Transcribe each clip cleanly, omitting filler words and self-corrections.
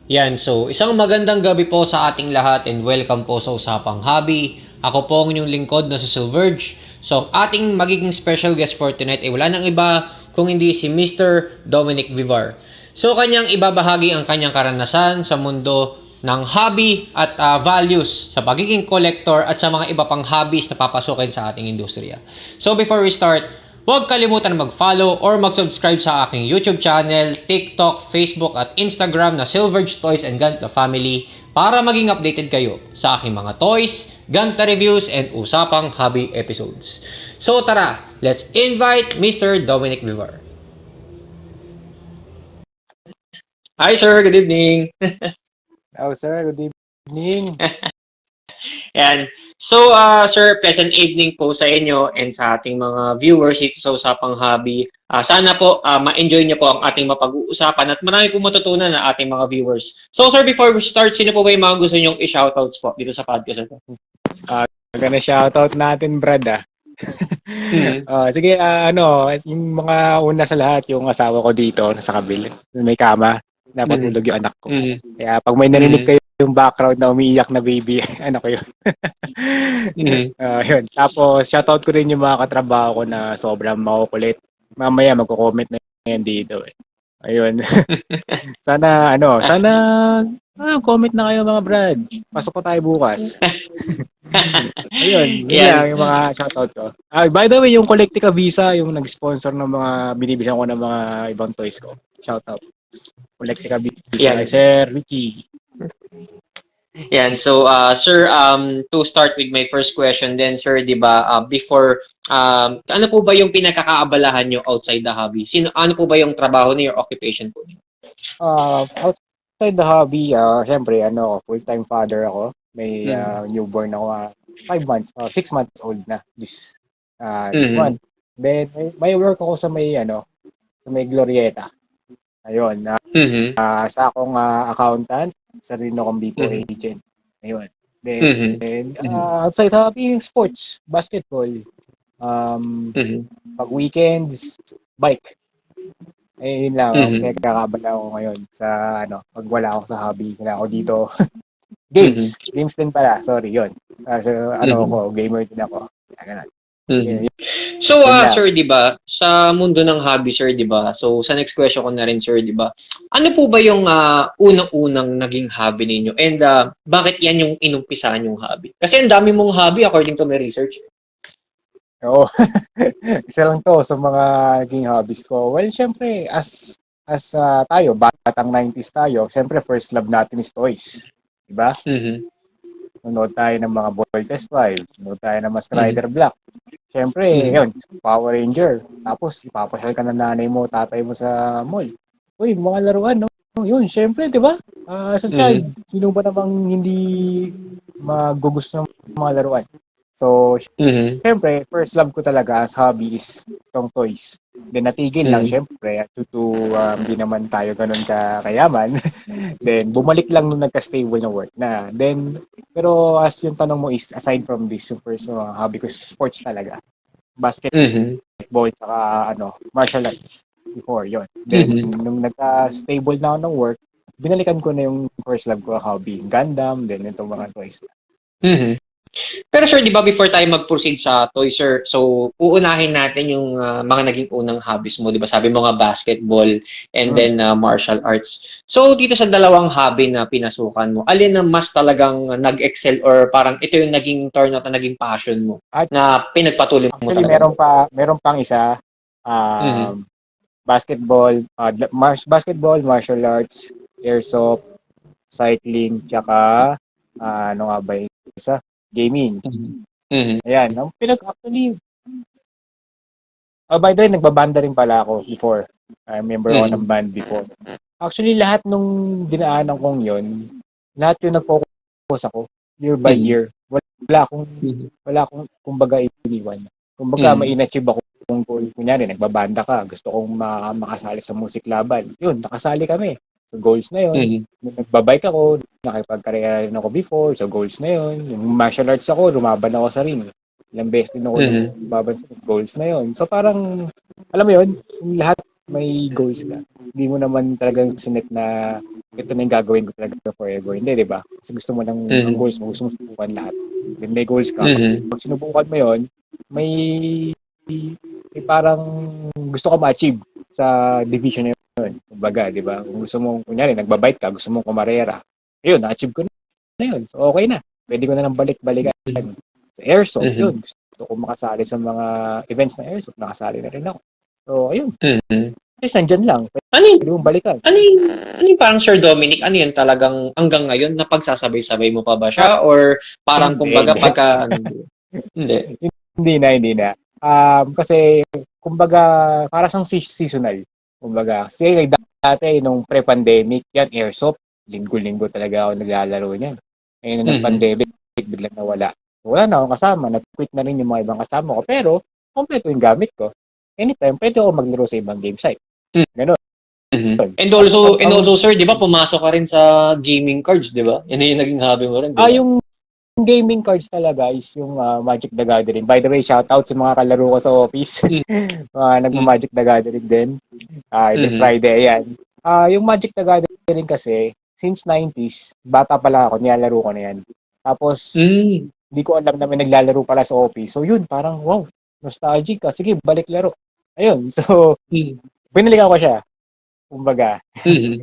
Yan, so isang magandang gabi po sa ating lahat and welcome po sa Usapang Hobby. Ako po ang inyong lingkod na si Silverge. So ang ating magiging special guest for tonight ay wala nang iba kung hindi si Mr. Dominic Vivar. So kanyang ibabahagi ang kanyang karanasan sa mundo ng hobby at values sa pagiging collector at sa mga iba pang hobbies na papasukin sa ating industriya. So before we start, huwag kalimutan mag-follow or mag-subscribe sa aking YouTube channel, TikTok, Facebook at Instagram na Silverge Toys and Ganta Family para maging updated kayo sa aking mga toys, Ganta reviews, and usapang hobby episodes. So tara, let's invite Mr. Dominic Vivar. Hi sir, good evening. Oh, sir, good evening. Yan. So, sir, pleasant evening po sa inyo and sa ating mga viewers dito sa Usapang Hobby. Sana po ma-enjoy niyo po ang ating mapag-uusapan at marami po matutunan ng ating mga viewers. So, sir, before we start, sino po ba yung mga gusto niyong i-shoutouts po dito sa podcast ito? Gonna shoutout natin, Brad, Mhm. Sige, yung mga una sa lahat, yung asawa ko dito, nasa kabila, may kama, napatulog yung anak ko. Mhm. Kaya pag may narinig kayo yung background na umiiyak na baby, anak ko yun. Mhm. Yun. Tapos, shoutout ko rin yung mga katrabaho ko na sobrang makukulit. Mamaya, magko-comment na yan dito. Ayun. sana, comment na kayo mga Brad. Pasok pa tayo bukas. Ayun, yun lang yung mga shoutout ko. By the way, yung Collectica Visa, yung nag-sponsor ng mga binibilang ko ng mga ibang toys ko. Shoutout. Collectica Visa, Yan. Sir Ricky. Yan. So, sir, to start with my first question then, sir, di ba, before, ano po ba yung pinakakaabalahan nyo outside the hobby? Ano po ba yung trabaho niyo or occupation po niyo? Outside the hobby, syempre, full-time father ako. May newborn ako, 5 months, 6 months old na this month. Then, may work ako sa may Glorieta. Ayun, sa akong accountant, sa rin akong BPO agent. Ayun. Then, outside hobby, sports, basketball. Pag weekends, bike. Yun lang, pinagkakabala ko ngayon sa, pag wala ako sa hobby, wala ako dito. Games din pala, sorry, yun. Ako, gamer din ako. Ganun. So, sir, di ba, sa mundo ng hobby, sir, di ba, so sa next question ko na rin, sir, di ba, ano po ba yung unang-unang naging hobby ninyo? And bakit yan yung inumpisahan yung hobby? Kasi ang dami mong hobby according to my research. Oo. Isa lang to sa mga naging hobbies ko. Well, syempre, as tayo, batang 90s tayo, syempre first love natin is toys. Diba? Nanood tayo ng mga Voltes 5, nanood tayo ng Mask Rider Black. Syempre, yun, Power Ranger. Tapos, ipapasyal ka ng nanay mo, tatay mo sa mall. Uy, mga laruan, no? Yun, syempre, di ba? As a child, sino ba namang hindi magugusto ng mga laruan? So, syempre, first love ko talaga as hobby is itong toys. Then, natigil lang, syempre, hindi naman tayo ganun kayaman. Then, bumalik lang nung nagka-stable na work na. Then, pero as yung tanong mo is, aside from this, yung first hobby ko is sports talaga. Basketball, saka martial arts. Before, yon. Then, nung nagka-stable na ako ng work, binalikan ko na yung first love ko, hobby, Gundam, then itong mga toys. Pero sir, di ba before tayo mag-proceed sa toy, sir, so uunahin natin yung mga naging unang hobbies mo, di ba? Sabi mo nga basketball and then martial arts. So dito sa dalawang hobby na pinasukan mo, alin na mas talagang nag-excel or parang ito yung naging turnout na naging passion mo na pinagpatuloy mo Actually, talaga? meron pang isa, basketball, martial arts, airsoft, cycling, tsaka ano nga ba yung isa? Gaming. Ayan. Actually, by the way, nagbabanda rin pala ako before. Member ako ng band before. Actually, lahat nung dinaanan kong yon, lahat yung nag-focus ako, year by year. Wala akong kumbaga iniwan. Kumbaga, may in-achieve ako kung goal. Kunyari, nagbabanda ka, gusto kong makasali sa music laban. Yun, nakasali kami. So, goals na yun. Nagbabike ako, nakipagkarera rin ako before, so goals na yun. Yung martial arts ako, lumaban ako sa ring. Ilang beses din ako lumaban sa goals na yun. So parang, alam mo yun, lahat may goals ka. Hindi mo naman talagang sinet na ito na yung gagawin ko talaga forever. Hindi, di ba? Kasi gusto mo lang, ang goals mo, gusto mo subukan lahat. Then may goals ka. Mhm. Pag sinubukan mo yon, may, may parang gusto ka ma-achieve sa division na yun. Kumbaga, di ba? Kung gusto mo, kunyari, nagbabike ka, gusto mo kumarera. Ayun, na-achieve ko na yun. So, okay na. Pwede ko na lang balik-balikan. Sa airsoft, Mhm. yun. Gusto ko makasali sa mga events na airsoft. Nakasali na rin ako. So, ayun. Mhm. Kasi nandyan lang. Ano yun? Pwede mong balikan. Ano yung parang Sir Dominic, ano yun talagang hanggang ngayon napagsasabay-sabay mo pa ba Ah, siya? Or parang hindi, kumbaga hindi. pagka, hindi. Hindi na. Kasi, kumbaga, para sang seasonal. Kumbaga, kasi like dati, nung pre-pandemic, yan, airsoft, linggo-linggo talaga ako naglalaro niyan. Ngayon, nung Mhm. nag-pandemic, biglang nawala. Wala na akong kasama, nag-quit na rin yung mga ibang kasama ko, pero, kompleto yung gamit ko. Anytime, pwede ako maglaro sa ibang game site. Ganon. Mhm. And Ang, also, and ang, also sir, 'di ba pumasok ka rin sa gaming cards, 'di ba? Yan yung naging hobby mo rin, 'di ba? yung gaming cards talaga is yung Magic the Gathering. By the way, shoutout sa mga kalaro ko sa office. Mga Mhm. nagma-Magic the Gathering din. Every Mhm. Friday, ayan. Yung Magic the Gathering kasi, since 90s, bata pa lang ako, nilalaro ko na yan. Tapos, Mm. hindi ko alam na may naglalaro pala sa office. So, yun, parang, wow, nostalgic ka. Sige, balik laro. Ayun, so, Mhm. binalikan ko siya. Kumbaga, Mhm.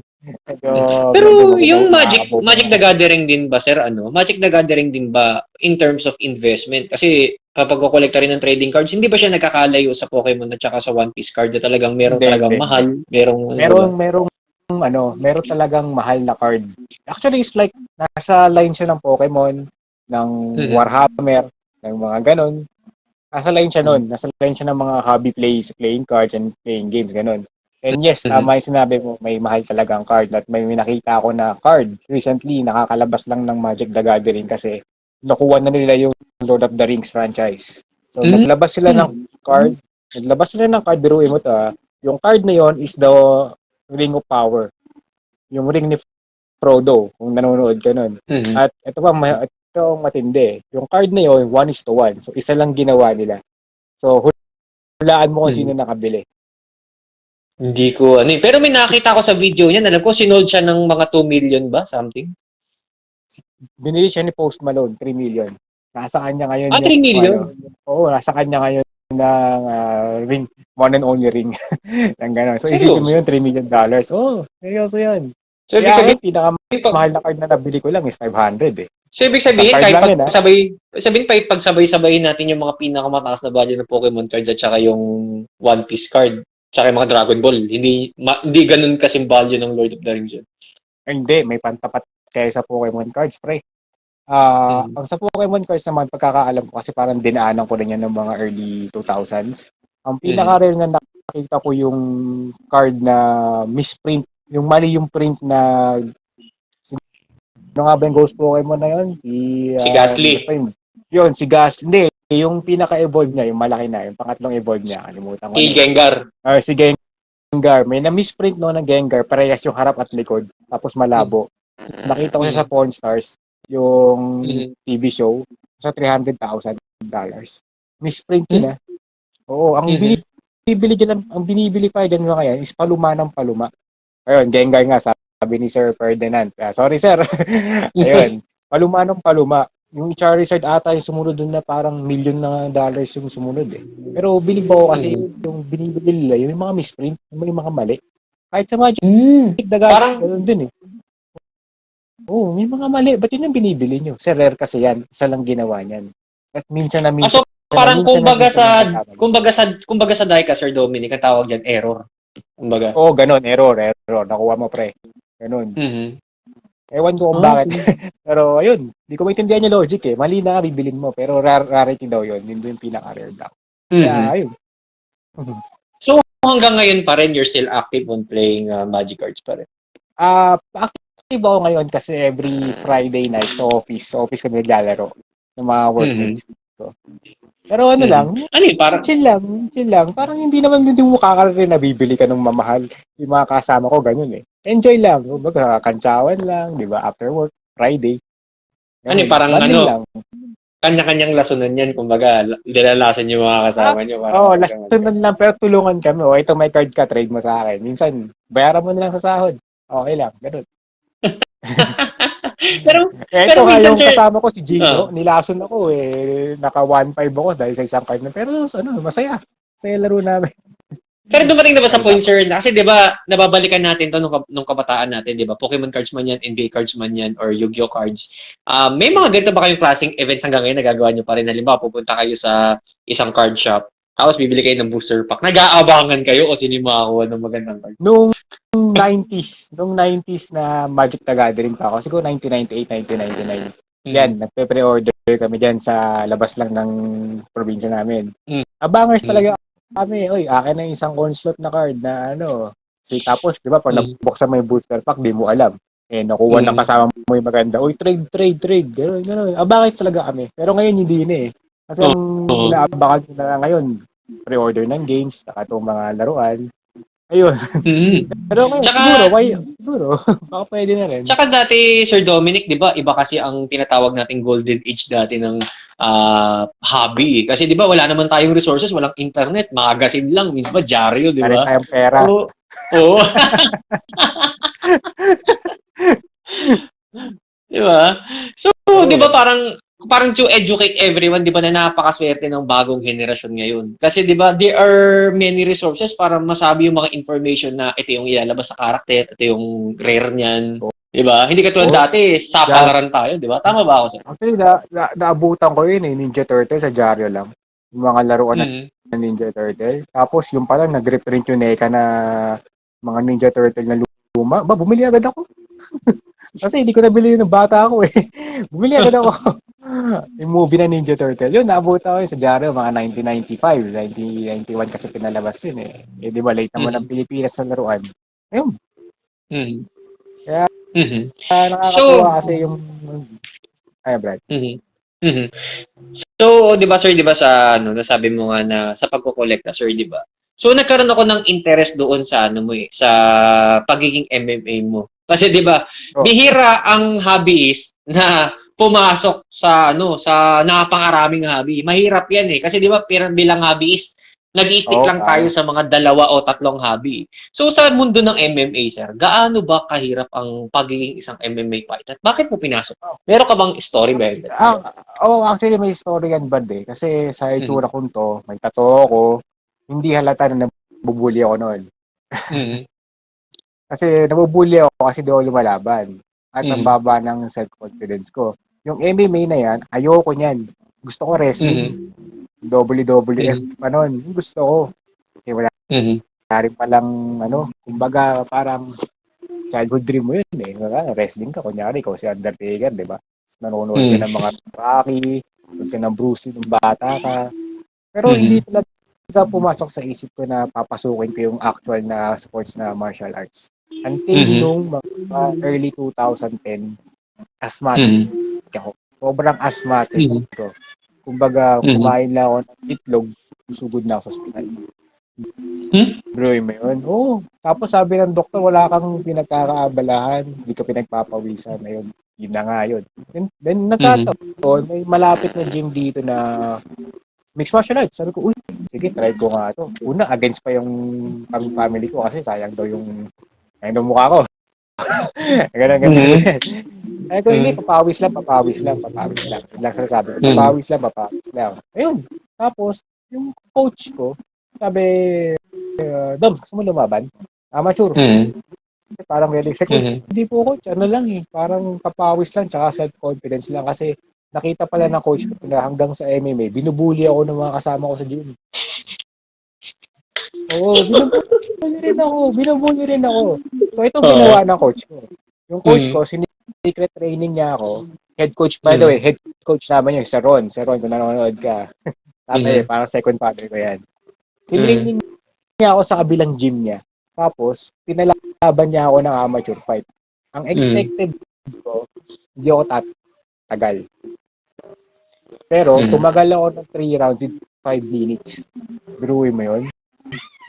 medyo, medyo Pero yung makakabobo Magic nga. the Gathering din ba, sir, ano? Magic the Gathering din ba in terms of investment? Kasi kapag kukolekta rin ng trading cards, hindi ba siya nagkakalayo sa Pokemon at saka sa One Piece card na talagang merong Hindi, talagang hindi, hindi. mahal, merong ano ba ba? Meron talagang mahal na card. Actually, it's like, nasa line siya ng Pokemon, ng Mhm. Warhammer, ng mga ganon. Nasa line siya nun. Nasa line siya ng mga hobby playing cards and playing games, ganun. And yes, Mhm. tama yung sinabi mo, may mahal talagang card. At may nakita ako na card recently, nakakalabas lang ng Magic the Gathering kasi nakuha na nila yung Lord of the Rings franchise. So, Mhm. naglabas sila ng card, biruin mo to yung card na yon is the Ring of Power. Yung ring ni Frodo, kung nanonood ka nun. Mhm. At ito ang matindi. Yung card na yon 1:1. So, isa lang ginawa nila. So, hulaan mo kung sino Mhm. nakabili. Hindi ko ano eh. Pero may nakita ko sa video niya, alam ko sinold siya ng mga 2 million ba, something? Binili siya ni Post Malone, 3 million. Nasa kanya ngayon Ah, yung 3 million? nasa kanya ngayon ng ring, one and only ring. ng gano'n. So isipin mo Seryoso? yun, $3 million. Oh, seryoso yan. So, ibig Kaya sabihin, pag, pinakamahal na card na nabili ko lang is 500 eh. so, ibig Isang sabihin, card kahit lang yun pagsabay-sabayin natin yung mga pinakamataas na value ng Pokemon cards at saka yung One Piece card, tsaka yung mga Dragon Ball, hindi ganun kasing value ng Lord of the Rings yun. Hindi, may pantapat kaya sa Pokemon cards, pre. Mhm. Ang sa Pokemon cards naman, pagkakaalam ko kasi parang dinaanan ko rin yan ng mga early 2000s. Ang Mhm. pinaka-rare na nakita ko yung card na misprint, yung mali yung print na, ano nga ba yung Ghost Pokemon na yun? Si Gasly. Basta yun, si Gas, hindi, yung pinaka-evolve niya, yung malaki na, yung pangatlong evolve niya, kalimutan ko Si na eh. Gengar. Si Gengar, may na-misprint no ng Gengar, parehas yung harap at likod, tapos Mhm. malabo. So, nakita ko siya sa Mhm. Pawn Stars, yung Mhm. TV show, sa $300,000. Misprint yun Mhm. ah. Oo, Mhm. ang binibili pa dyan mga yan is paluma ng paluma. Ayun, Gengar nga, sabi ni Sir Ferdinand. Sorry sir. Ayun, paluma ng paluma. Yung Charizard ata yung sumunod dun na parang million na dollars yung sumunod eh. Pero bilib ako kasi Mhm. yung binibili nila, yung mga misprint, yung may mga mali. Kahit sa Magic Mm. the Gathering, Parang, ganun din eh. Oo, may mga mali. Ba't yun yung binibili nyo? Kasi rare kasi yan. Isa lang ginawa niyan. At so parang minsan na nagkakamali. kumbaga sa diecast, Sir Dominic, ang tawag diyan error. Kumbaga. Oo, ganun. Error. Nakuha mo, pre. Ganun. Mhm. Ewan ko kung Ah, bakit. sige. Pero, ayun. Hindi ko maintindihan yung logic eh. Mali na nga, bibilin mo. Pero rarity daw yun. Yun yung pinaka-rare daw. Kaya, Mhm. ayun. Mhm. So hanggang ngayon pa rin you're still active on playing Magic cards pa rin. Active ako ngayon kasi every Friday night sa office kami naglalaro ng mga Mhm. workmates ko. Pero ano Mhm. lang, Ano yun, parang chill lang. Parang hindi mo makakarin na bibili ka ng mamahal. Yung mga kasama ko, ganyan eh. Enjoy lang. Kumbaga, kantsawan lang, di ba? After work, Friday. ano yun, Ganun. parang Bonding ano, lang. kanya-kanyang lasunan yan. Kumbaga, dilalasan yung mga kasama nyo para Last makagaman kayo. nun lang, pero tulungan kami. Ito may card ka, trade mo sa akin. Minsan, bayaran mo na lang sa sahod. Okay lang, ganun. pero, pero Ito nga minsan, yung sir, kasama ko, si Gino, ah, nilason ako naka 1-5 ako dahil sa isang card na. Pero masaya. Masaya laro namin. pero dumating na ba sa Ay, point, nako. sir, na, kasi di ba, nababalikan natin to nung kabataan natin, di ba? Pokemon cards man yan, NBA cards man yan, or Yu-Gi-Oh cards. May mga ganito ba kayong klaseng events hanggang ngayon nagagawa nyo pa rin? Halimbawa, pupunta kayo sa isang card shop, tapos bibili kayo ng booster pack. Nag-aabangan kayo o sino yung makakuha ng magandang card? Nung 90s na Magic the Gathering pa ako, siguro 1998, 1999. Yan, Mm. nagpe-pre-order kami dyan sa labas lang ng probinsya namin. Mm. Abangers Mm. talaga kami. Oy, akin na isang onslaught na card na ano. Tapos, di ba, pag Mm. nabuksan mo yung booster pack, di mo alam. Nakuha ng Mm. kasama mo yung maganda. Uy, trade, trade, trade. Gano'n, gano'n. Abangers talaga kami. Pero ngayon, hindi na eh. Kasi ang Oo. inaabangan ko na ngayon, pre-order ng games, saka itong mga laruan. Ayun. Mm. Pero ngayon, Tsaka, siguro, baka pwede na rin. tsaka dati, Sir Dominic, di ba, iba kasi ang tinatawag nating golden age dati ng hobby. Kasi di ba, wala naman tayong resources, walang internet, magazine lang, minsan ba, dyaryo, di Wala rin ba? tayong pera. So, oo, di ba? So, di ba, Oo. parang to educate everyone, di ba, na napakaswerte ng bagong henerasyon ngayon. Kasi di ba, there are many resources para masabi yung mga information na ito yung ilalabas sa karakter, ito yung rare niyan. Di ba? Hindi katulad Oo. dati, Da, sapalaran tayo, di ba? Tama ba ako, sir? actually, naabutan ko yun Ninja Turtle sa dyaryo lang. Yung mga laruan Mm. ng Ninja Turtle. Tapos yung pala, nag-reprint yung NECA na mga Ninja Turtle na luma. Bumili agad ako. Kasi hindi ko nabili yun ng bata ako eh. Bumili agad ako. Yung movie na Ninja Turtle. Yun, naabutan ko yun sa dyaryo, mga 1995, 1991 kasi pinalabas yun eh. Di ba, late naman ng Mhm. Pilipinas sa laruan. Ayun. Mhm. Kaya Mhm. nakakatuwa So, kasi yung... Ay, Brad. mhm. Mhm. So, 'di ba sir, 'di ba sa ano, nasabi mo nga na sa pagkokolekta sir, 'di ba? So, nagkaroon ako ng interest doon sa ano mo sa pagiging MMA mo. Kasi 'di ba, Oh, bihira ang hobbyist na pumasok sa ano, sa napakaraming hobby. Mahirap 'yan eh. Kasi 'di ba, bilang hobbyist, nag-i-stick lang tayo kaya. sa mga dalawa o tatlong hobby. So, sa mundo ng MMA, sir, gaano ba kahirap ang pagiging isang MMA fighter? At bakit mo pinasok? Meron ka bang story behind that? Actually may story yan bad eh. Kasi sa Mhm. itsura kong to, may tattoo ako, hindi halata na nabubuli ako noon. Mhm. Kasi nabubuli ako kasi di ako lumalaban. At ang Mhm. baba ng self-confidence ko. Yung MMA na yan, ayoko niyan. Gusto ko wrestling. Mhm. WWF Mhm. pa nun. Yung gusto ko. Kasi wala Mhm. rin palang, kumbaga parang childhood dream mo yun eh. Wrestling ka, kunyari, ikaw si Undertaker, di ba? Nanonood ka Mhm. ng mga Rocky, nanonood ka ng Bruce Lee nung bata ka. Pero hindi Mhm. talaga pumasok sa isip ko na papasukin ko yung actual na sports na martial arts. Until Mhm. nung mga early 2010, asthmatic Mhm. ako. Sobrang asthmatic Mhm. ko. Kumbaga, Mhm. kumain lang ako ng itlog, susugod na ako sa ospital. Hmm? Bro, mo yun? Oo. Tapos sabi ng doktor, wala kang pinagkakaabalahan, hindi ka pinagpapawisan. Ayun, yun na nga yun. Then Mhm. nagkataon, may malapit na gym dito na mixed martial arts. Sabi ko, uy, sige, try ko nga to. Una, against pa yung family ko kasi sayang daw mukha ko. Ganun, ganun. Mhm. Ay ko, hindi, Mhm. papawis lang, papawis lang, papawis lang. Yun lang sinasabi ko, Mhm. papawis lang, papawis lang. Ayun. Tapos, yung coach ko, sabi, Dom, gusto mo lumaban? Amateur. Mhm. Parang realistic ko, Mhm. hindi po coach, ano lang eh, parang papawis lang, tsaka self-confidence lang kasi nakita pala ng coach ko na hanggang sa MMA, binubuli ako ng mga kasama ko sa gym. Oo, binubuli rin ako. So, itong Oo. ginawa ng coach ko. Yung coach Mhm. ko, secret training niya ako. Head coach, by the way, Mhm. head coach naman yun, sa Ron. Sa Ron, kung nanonood ka. Tatay, Mhm. parang second father ko yan. Mhm. Tinraining niya ako sa kabilang gym niya. Tapos, pinalaban niya ako ng amateur fight. Ang Mhm. expected ko, hindi ako tatagal. Pero, Mhm. tumagal ako ng 3 rounds with 5 minutes. Biruin mo yun?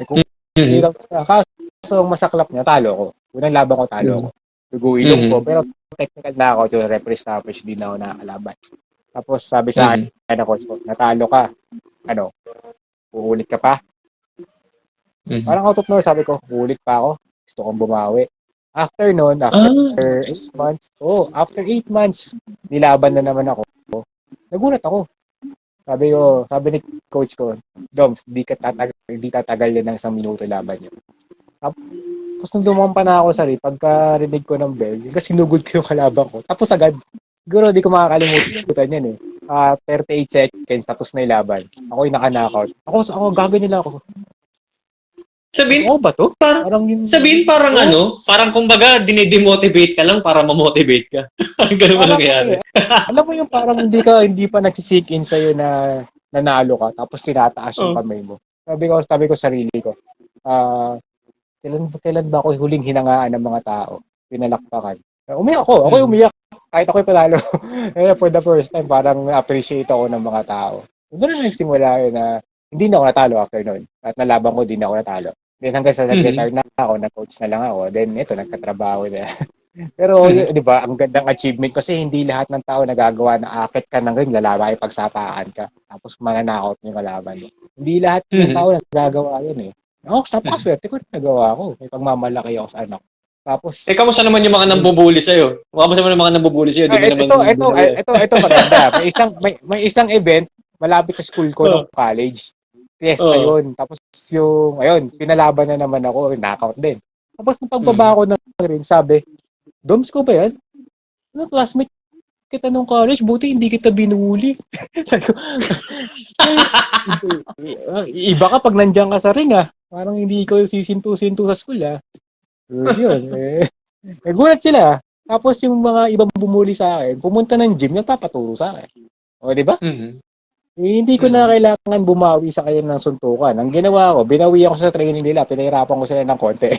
Kung 3 Mhm. rounds na. Kaso, ang masaklap niya, talo ko. Unang laban ko, talo ko. Mhm. Dugo ilong ko, Mhm. pero technical na ako to referee stoppage, hindi na ako nakakalaban. Tapos sabi sa akin na coach ko, natalo ka. Ano, uulit ka pa? Parang out of nowhere, sabi ko, uulit pa ako. Gusto kong bumawi. After noon, after Ah, 8 months, after 8 months, nilaban na naman ako. Nagulat ako. Sabi ni coach ko, Doms, di tatagal yan ng 1 minuto laban yun. Tapos nung dumampa na ako sa ring, pagka rinig ko ng bell, kasi sinugod ko yung kalaban ko. Tapos agad, siguro di ko makakalimutan yan eh. 38 seconds, tapos na yung laban. Ako yung naka-knockout. Ako gaganyan lang ako. sabihin, Oo ba to? Parang parang parang kumbaga dinemotivate ka lang para ma-motivate ka. Ganun ba parang nangyayari? alam mo yung parang hindi pa nagsisink in sa'yo na nanalo ka, tapos tinataas yung Oh. kamay mo. Sabi ko sa sarili ko, kailan ba ako huling hinangaan ng mga tao? Pinalakpakan. Umiyak ako. Ako yung umiyak. Kahit ako'y panalo. For the first time, parang appreciate ako ng mga tao. Doon na nagsimula yun na hindi na ako natalo after noon. At nalaban ko, di na ako natalo. Then hanggang sa nag-retire na ako, nag-coach na lang ako. Then ito, nagkatrabaho na. Pero, di ba, ang gandang achievement kasi hindi lahat ng tao nagagawa na akit ka ng ring, lalabay, pagsapaan ka. Tapos mananakot yung kalaban mo. Hindi lahat ng tao nagagawa yun eh. Ako, napakaswerte ko nagawa ko. May pagmamalaki ako sa anak. Tapos, Kamusta naman yung mga nambubuli sa'yo? Kamusta naman yung mga nambubuli sa'yo? Di mo naman binuli. ito maganda. May isang event malapit sa school ko Oh. ng college. Fiesta yun. Tapos ayun, pinalaban na naman ako, knockout din. Tapos nung pagbaba ko ng ring, sabi, Doms ko ba yan? Ano, classmate kita nung college, buti hindi kita binuli. Iba ka pag nandiyan ka sa ring Parang hindi ko yung sisintu-sintu sa school Tapos yun, nagulat sila. Tapos yung mga ibang bumuli sa akin, pumunta ng gym, nagpapaturo sa akin. O, di ba? Hindi ko na kailangan bumawi sa kanya ng suntukan. Ang ginawa ko, binawi ako sa training nila, pinahirapan ko sila ng konti.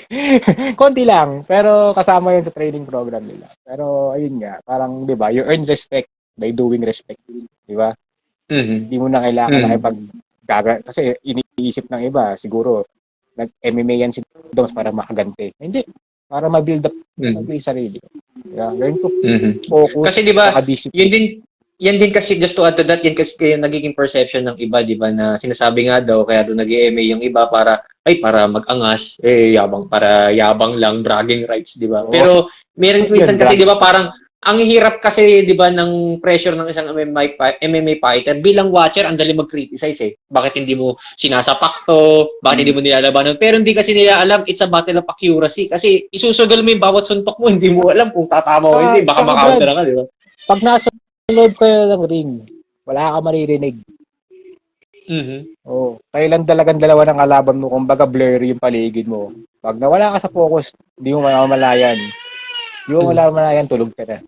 Konti lang, pero kasama yun sa training program nila. Pero ayun nga, parang 'di ba, you earn respect by doing respect, 'di ba? Hindi mo na kailangan kasi iniisip ng iba, siguro nag-MMA yan si Doms para makaganti. Hindi, para ma-build up yung sarili. Yeah, learn to focus, Kasi 'di ba, discipline. yan din kasi, just to add to that, yan kasi yung nagiging perception ng iba, di ba, na sinasabi nga daw, kaya doon nag-EMA yung iba para mag-angas, yabang lang, bragging rights, di ba? Pero, meron minsan kasi, di ba, parang, ang hirap kasi, di ba, ng pressure ng isang MMA fighter, bilang watcher, ang dali mag-criticize Bakit hindi mo sinasapak to? Bakit hindi mo nilalabanan? Pero hindi kasi nila alam, it's a battle of accuracy. Kasi, isusugal mo yung bawat suntok mo, hindi mo alam kung tatama o hindi. Baka makaunta ka, di ba? Pag nasa loob kayo ng ring, wala ka maririnig. Kayo lang talagang dalawa ng kalaban mo, kumbaga blurry yung paligid mo. Pag nawala ka sa focus, hindi mo mamalayan. Hindi mo mamalayan, tulog ka na.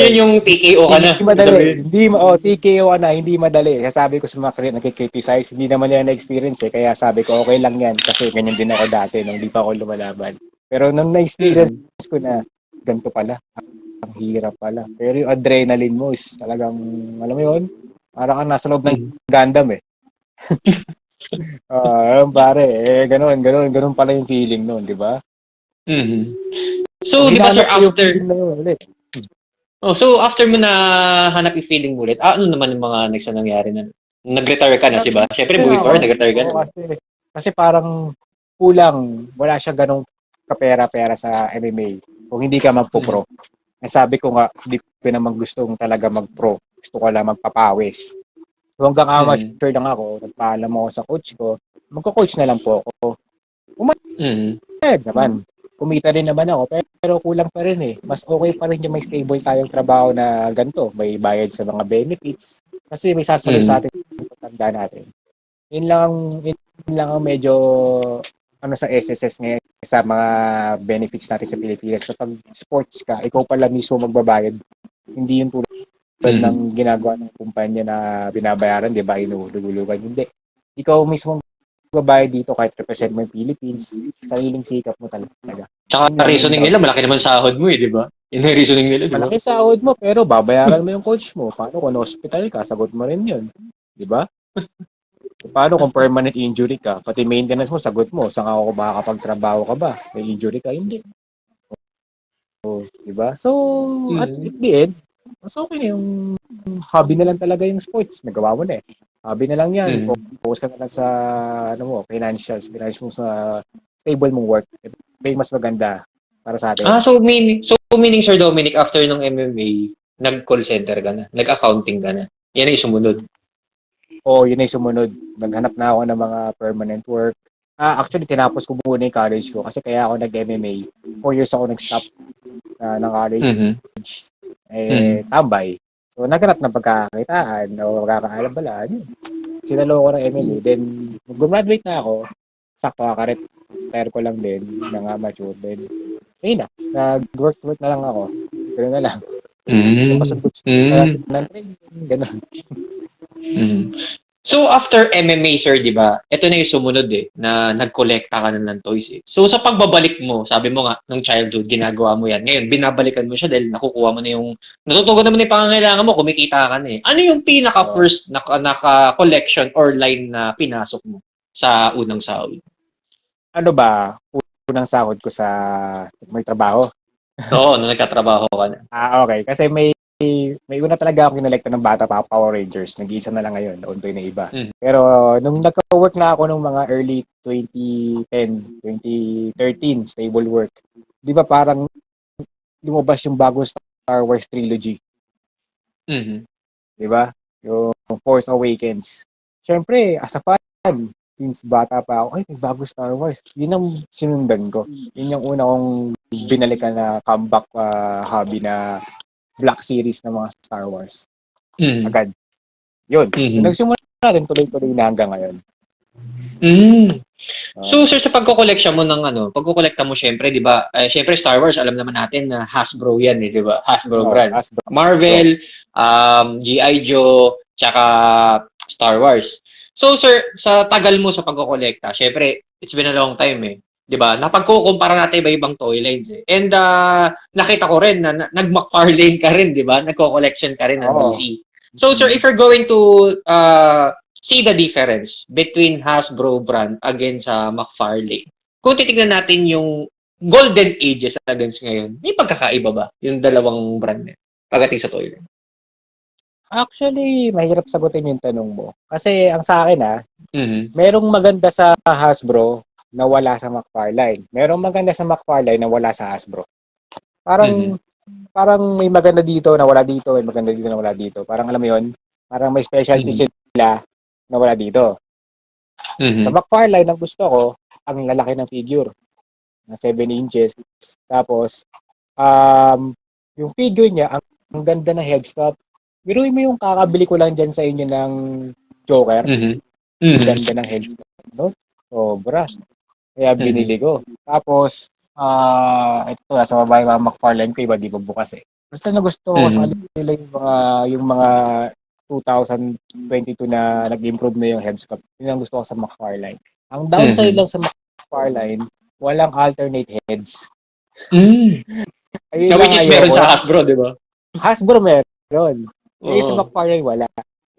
Yun yung TKO ka na. Hindi madali. TKO ka na, hindi madali. Sabi ko sa mga nakikriticize, hindi naman nila na-experience kaya sabi ko, okay lang yan. Kasi ganyan din ako dati nung di pa ako lumalaban. Pero nung na-experience ko na, ganito pala. Ang hirap pala. Pero yung adrenaline mo is talagang, alam mo yun, parang kang nasa loob ng Gundam pare, ganun pala yung feeling nun, di ba? So, di ba sir, after mo na hanap yung feeling mo ulit, ano naman yung mga next na nangyari na? Nag-retire ka na, diba? Siyempre, before, nag-retire ka na. Kasi parang kulang, wala siya ganong kapera-pera sa MMA kung hindi ka magpo-pro. Sabi ko nga, hindi ko naman gustong talaga mag-pro. Gusto ko lang magpapawis. So hanggang amateur lang ako, nagpaalam ako sa coach ko, magko-coach na lang po ako. Naman. Kumita rin naman ako, pero kulang pa rin Mas okay pa rin yung may stable tayong trabaho na ganito. May bayad sa mga benefits. Kasi may sasalot sa atin pagtanda natin. Yun lang ang medyo sa SSS ngayon sa mga benefits natin sa Pilipinas. Kapag sports ka, ikaw pala mismo magbabayad. Hindi yung tulad ng ginagawa ng kumpanya na binabayaran, di ba? Inululugan. Hindi. Ikaw mismo magbabayad dito kahit represent mo yung Philippines. Sariling sikap mo talaga. Tsaka reasoning nila, malaki naman sahod mo di ba? Yun yung reasoning nila, di ba? Malaki sahod mo, pero babayaran mo yung coach mo. Paano kung hospital ka, sagot mo rin yun. Di ba? Paano kung permanent injury ka? Pati maintenance mo, sagot mo. Saan ako makakapagtrabaho ka ba? May injury ka? Hindi. di ba? So, at Mhm. the end, mas okay na yung hobby na lang talaga yung sports. Nagawa mo na eh. Hobby na lang yan. Mhm. Focus ka na lang sa, financials mo sa stable mong work. Ito yung mas maganda para sa atin. So meaning Sir Dominic, after ng MMA, nag-call center ka na, nag-accounting ka na. Yan ay sumunod. O, yun ay sumunod. Naghanap na ako ng mga permanent work. Actually, tinapos ko muna yung college ko kasi kaya ako nag-MMA. 4 years ako nag-stop ng college. Mhm. Mhm. Tambay. So, naghanap ng pagkakakitaan o pagkakaalabalaan. Yun. Sinalo ko ng MMA. Then, graduate na ako. Sakto retire ko lang din ng amateur. Then, ayun na. Nag-work na lang ako. Ganoon na lang. Mm. Sumasabot Mm. ng training. Gano'n. Mm. So after MMA, sir, 'di ba? Ito na 'yung sumunod na nagkolekta ka na ng toys eh. So sa pagbabalik mo, sabi mo nga nung childhood ginagawa mo 'yan. Ngayon binabalikan mo siya dahil nakukuha mo na 'yung natutugon naman 'yung pangangailangan mo, kumikita ka na eh. Ano 'yung pinaka Oo. first naka collection or line na pinasok mo sa unang sahod? Ano ba? Unang sahod ko sa may trabaho. Oo, nung nagtatrabaho ka na. Okay. Kasi may una talaga ako kinolekta ng bata pa, Power Rangers. Nag-iisa na lang ngayon. Nauntoy na iba. Mm. Pero nung nagka-work na ako nung mga early 2010, 2013, stable work, di ba parang lumabas yung bagong Star Wars trilogy, Mhm. di ba? Yung Force Awakens. Siyempre, as a fan, since bata pa ako, ay, may bagong Star Wars. Yun ang sinundan ko. Yun yung una kong binalikan na comeback hobby na Black Series ng mga Star Wars. Mhm. Agad. Yun. Yung Mhm. nagsimula natin, tuloy-tuloy na hanggang ngayon. Mm. So, Uh, sir, sa pagkokoleksyon mo ng pagkokolekta mo syempre, 'di ba? Syempre Star Wars, alam naman natin na Hasbro 'yan 'di ba? Hasbro brand. Bro. Marvel, GI Joe, tsaka Star Wars. So, sir, sa tagal mo sa pagkokolekta, syempre, it's been a long time 'di ba? Napagkukumpara natin iba-ibang toy lines eh. And nakita ko rin na, nag-McFarlane ka rin, 'di ba? Nagko-collection ka rin ng Oo. DC. So, sir, if you're going to see the difference between Hasbro brand against sa McFarlane. Kung titignan natin yung golden ages against ngayon, may pagkakaiba ba yung dalawang brand na pagdating sa toy line? Actually, mahirap sagutin yung tanong mo. Kasi ang sa akin Mhm. merong maganda sa Hasbro na wala sa McFarlane. Merong maganda sa McFarlane na wala sa Hasbro. Mhm. Parang parang may maganda dito na wala dito, may maganda dito na wala dito. Parang alam mo 'yon, parang may specialty Mhm. sila na wala dito. Sa Mhm. McFarlane, ang gusto ko, ang lalaki ng figure, na 7 inches. Tapos, um, yung figure niya, ang ganda ng head sculpt. Biruin mo yung kakabili ko lang dyan sa inyo ng Joker. Mhm. Ang Mhm. ganda ng head sculpt, no? Sobra. Kaya Mhm. binili ko. Tapos, ito sa babae mga McFarlane ko, iba di ba bukas eh. Gusto ko sa Mhm. kanila yung mga 2022 na nag-improve na yung head sculpt. Yun ang gusto ko sa McFarlane. Ang downside Mhm. lang sa McFarlane, walang alternate heads. Mm. Ayun So, lang which is meron ayoko. sa Hasbro, di ba? Hasbro meron. Eh, sa Oo. McFarlane wala.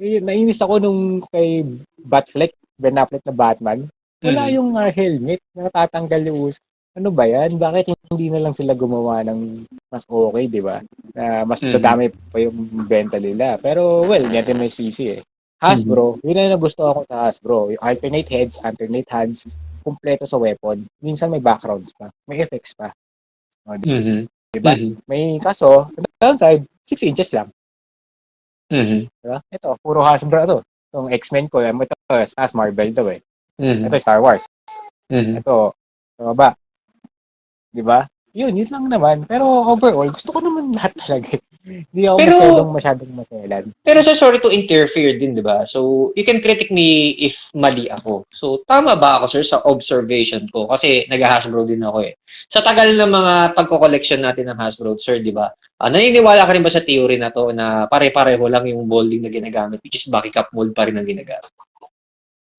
Nainis ako nung kay Batfleck, Ben Affleck na Batman. Wala Mhm. yung helmet na natatanggal yung ano ba yan? Bakit hindi na lang sila gumawa ng mas okay, di ba? Na mas Mhm. dadami pa yung benta nila. Pero, well, yan din may sisi eh. Mhm. Hasbro, yun na gusto ako sa Hasbro. Yung alternate heads, alternate hands, kumpleto sa weapon. Minsan may backgrounds pa. May effects pa. O, Mhm. di ba? Mhm. May kaso, downside, 6 inches lang. Mhm. Diba? Ito, puro Hasbro to. Itong X-Men ko, ito, Stas Marvel to eh. Ito, Mhm. Star Wars. Mhm. Ito, sa baba. Di ba? Yun lang naman. Pero overall, gusto ko naman lahat talaga eh. Hindi ako Pero masyadong maselan. Pero sir, sorry to interfere din, di ba? So, you can critic me if mali ako. So, tama ba ako, sir, sa observation ko? Kasi nag-Hasbro din ako eh. Sa tagal ng mga pagko-collection natin ng Hasbro, sir, di ba? Naniniwala ka rin ba sa theory na to na pare-pareho lang yung molding na ginagamit, which is Bucky Cup mold pa rin ang ginagamit?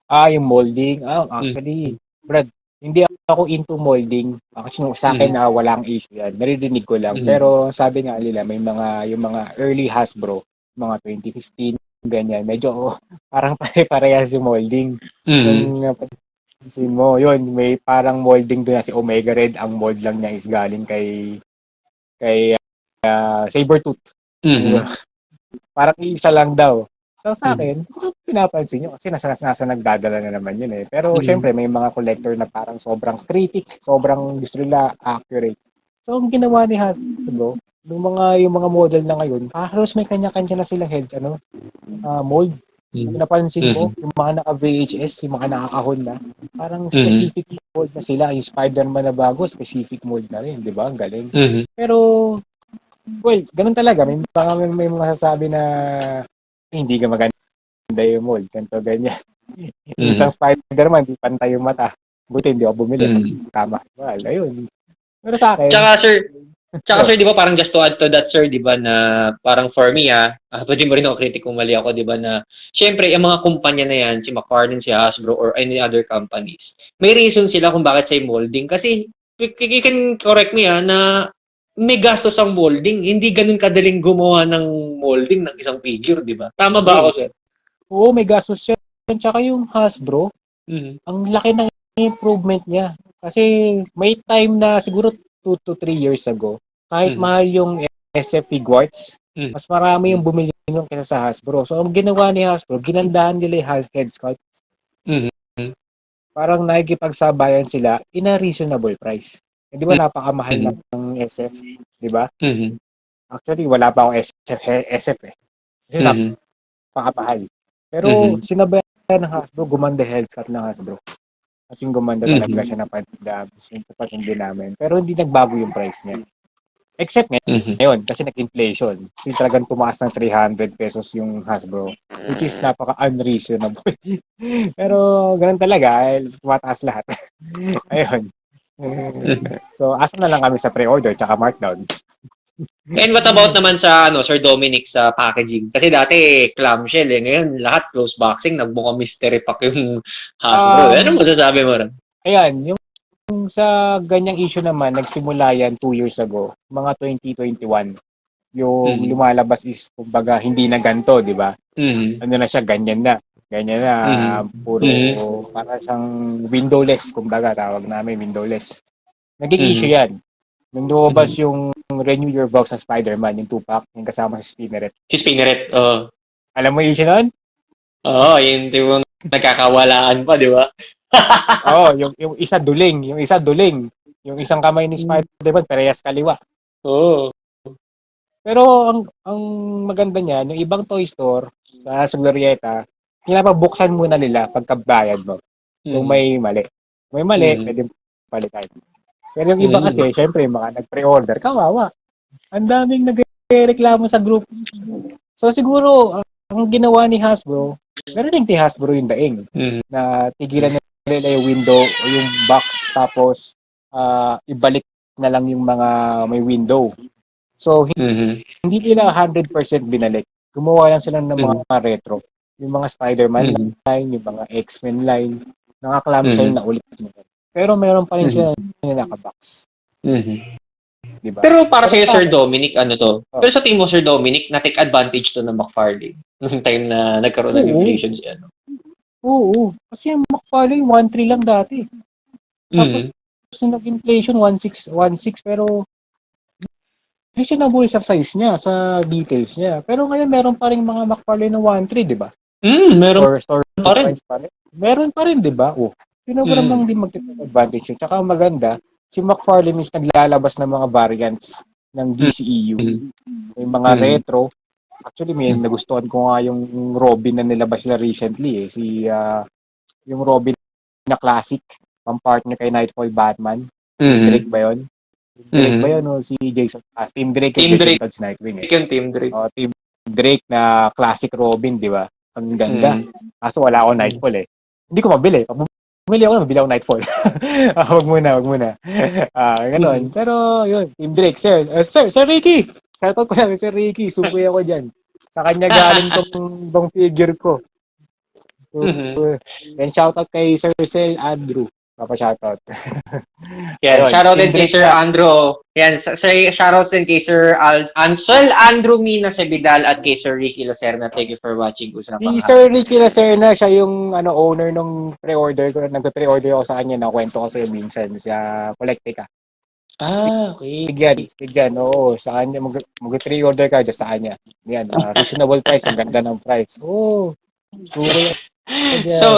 Yung molding. Mm. Actually, Brad, hindi ako into molding. Actually, sa akin Mhm. walang issue yan. Naririnig ko lang. Mhm. Pero sabi nga nila, yung mga early Hasbro, mga 2015, ganyan, medyo parang pare-parehas yung molding. Mhm. Kung napansin mo, yun, may parang molding doon na si Omega Red. Ang mold lang niya is galing kay kay Sabertooth. Mhm. Parang isa lang daw. So sa akin, pinapansin nyo kasi nasa nagdadala na naman yun eh. Pero syempre may mga collector na parang sobrang critic, sobrang gusto nila accurate. So ang ginawa ni Hasbro, yung mga model na ngayon, halos may kanya-kanya na sila head, mold. Ang napansin ko, yung mga naka-VHS, yung mga nakakahon na, parang specific mold na sila. Yung Spider-Man na bago, specific mold na rin, di ba? Ang galing. Pero, well, ganun talaga. May mga sasabi na hindi ka maganda yung mold. Ganito, ganyan. Yung isang Spider-Man, di pantay yung mata. Buti hindi ako bumili. Tama. Well, ayun. Pero sa akin, Tsaka sir, di ba parang just to add to that sir, di ba na parang for me pwede mo rin ako kritik kung mali ako, di ba na syempre, yung mga kumpanya na yan, si McFarlane, si Hasbro, or any other companies, may reason sila kung bakit say molding. Kasi, you can correct me na may gastos ang molding. Hindi ganun kadaling gumawa ng molding ng isang figure, di ba? Tama ba ako, sir? Oo, may gastos siya. Tsaka yung Hasbro, ang laki ng improvement niya. Kasi may time na siguro 2 to 3 years ago, kahit mahal yung SF Figuarts, mas marami yung bumili nung kaysa sa Hasbro. So, ang ginawa ni Hasbro, ginandahan nila yung head sculpt. Parang nakikipagsabayan sila in a reasonable price. Eh, di ba napakamahal ng SF? Di ba? Actually, wala pa akong SF eh. Kasi napakamahal. Pero sinabayan ng Hasbro, gumanda head sculpt ng Hasbro. Kasi gumanda talaga siya na patindi namin. Pero hindi nagbago yung price niya. Except ngayon, kasi nag-inflation. Kasi talagang tumaas ng 300 pesos yung Hasbro, which is napaka-unreasonable. Pero ganun talaga, tumataas lahat. Ayun. So, asa na lang kami sa pre-order tsaka markdown. And what about naman sa Sir Dominic sa packaging? Kasi dati clamshell ngayon lahat close boxing, nagbuka mystery pack yung Hasbro. Ano mo sasabi mo rin? Ayan, yung sa ganyang issue naman, nagsimula yan 2 years ago, mga 2021. Yung lumalabas is, kumbaga, hindi na ganito, di ba? Ano na siya, ganyan na. Ganyan na, puro, para siyang windowless, kumbaga, tawag namin, windowless. Naging issue yan. Nung lumabas yung Renew Your Box sa Spider-Man, yung 2-pack, yung kasama sa Spinneret. Si Spinneret, Alam mo yung issue nun? Oo, yung tipong nagkakawalaan pa, di ba? Oo, yung isa duling, yung isa duling. Yung isang kamay ni Spider-Man, parehas kaliwa. Oo. Pero ang maganda niyan, yung ibang toy store sa Glorieta, pinapabuksan muna nila pagkabayad mo. Kung may mali. May mali, pwede palitan. Pero yung iba kasi, syempre, mga nag-pre-order, kawawa. Ang daming nagreklamo sa group. So siguro, ang ginawa ni Hasbro, meron din ni Hasbro yung daing. Na tigilan nila yung window o yung box, tapos ibalik na lang yung mga may window. So, hindi nila 100% binalik. Gumawa lang sila ng mga retro. Yung mga Spider-Man line, yung mga X-Men line, naka-clamshell na ulit. Pero meron pa rin sila na naka-box. Diba? Pero para sa'yo, Sir Dominic, Pero sa tingin mo, Sir Dominic, na-take advantage to ng McFarlane noong time na nagkaroon ng inflation siya, Oo. Kasi yung McFarlane, 1.3 lang dati. Tapos, nag-inflation, 1.6, pero reasonable sa size niya, sa details niya. Pero ngayon, meron pa rin mga McFarlane na 1.3, di ba? Meron pa rin. Meron pa rin, di ba? Sinabaran lang din mag-take advantage yun. Tsaka maganda, si McFarlane is naglalabas ng mga variants ng DCEU. May mga retro. Actually, may nagustuhan ko nga yung Robin na nilabas nila recently. Yung Robin na classic, pang-partner kay Nightfall Batman. Drake ba yun? Drake ba yun o si Jason? Team Drake yung Jason Todd's Nightwing. Team Drake. Team Drake na classic Robin, di ba? Ang ganda. Kaso wala ako Nightfall eh. Hindi ko mabili. Pag bumili ako, mabili ako Nightfall. Wag muna. Ganon. Pero yun, Team Drake, Sir Ricky! Shoutout ko lang, Sir Ricky. Subuy ako dyan. Sa kanya galing tong figure ko. So, and shoutout kay Sir Andrew. Papa-shoutout. Yan, shoutout din kay Sir Andrew. Yan, shoutout din kay Sir Andrew Mina Sebidal at kay Sir Ricky Lacerna. Thank you for watching Usapang Si Sir Ricky Lacerna, siya yung owner nung pre-order ko. Nagpe-pre-order ako sa kanya na kwento ko sa'yo minsan sa Collectica. Okay. Bigyan, oo. Sa kanya, mag-pre-order ka dyan sa kanya. Yan, reasonable price. Ang ganda ng price. Oo, okay ka dyan. So,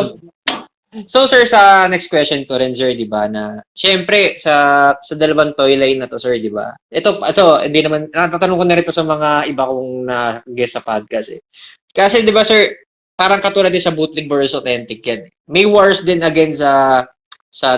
so sir, sa next question ko rin sir, 'di ba, na syempre sa dalawang toy line na to sir, 'di ba? Ito hindi naman natatanong ko na rin to sa mga iba kong na guest sa podcast eh. Kasi 'di ba sir, parang katulad din sa bootleg versus authentic yan. May wars din again sa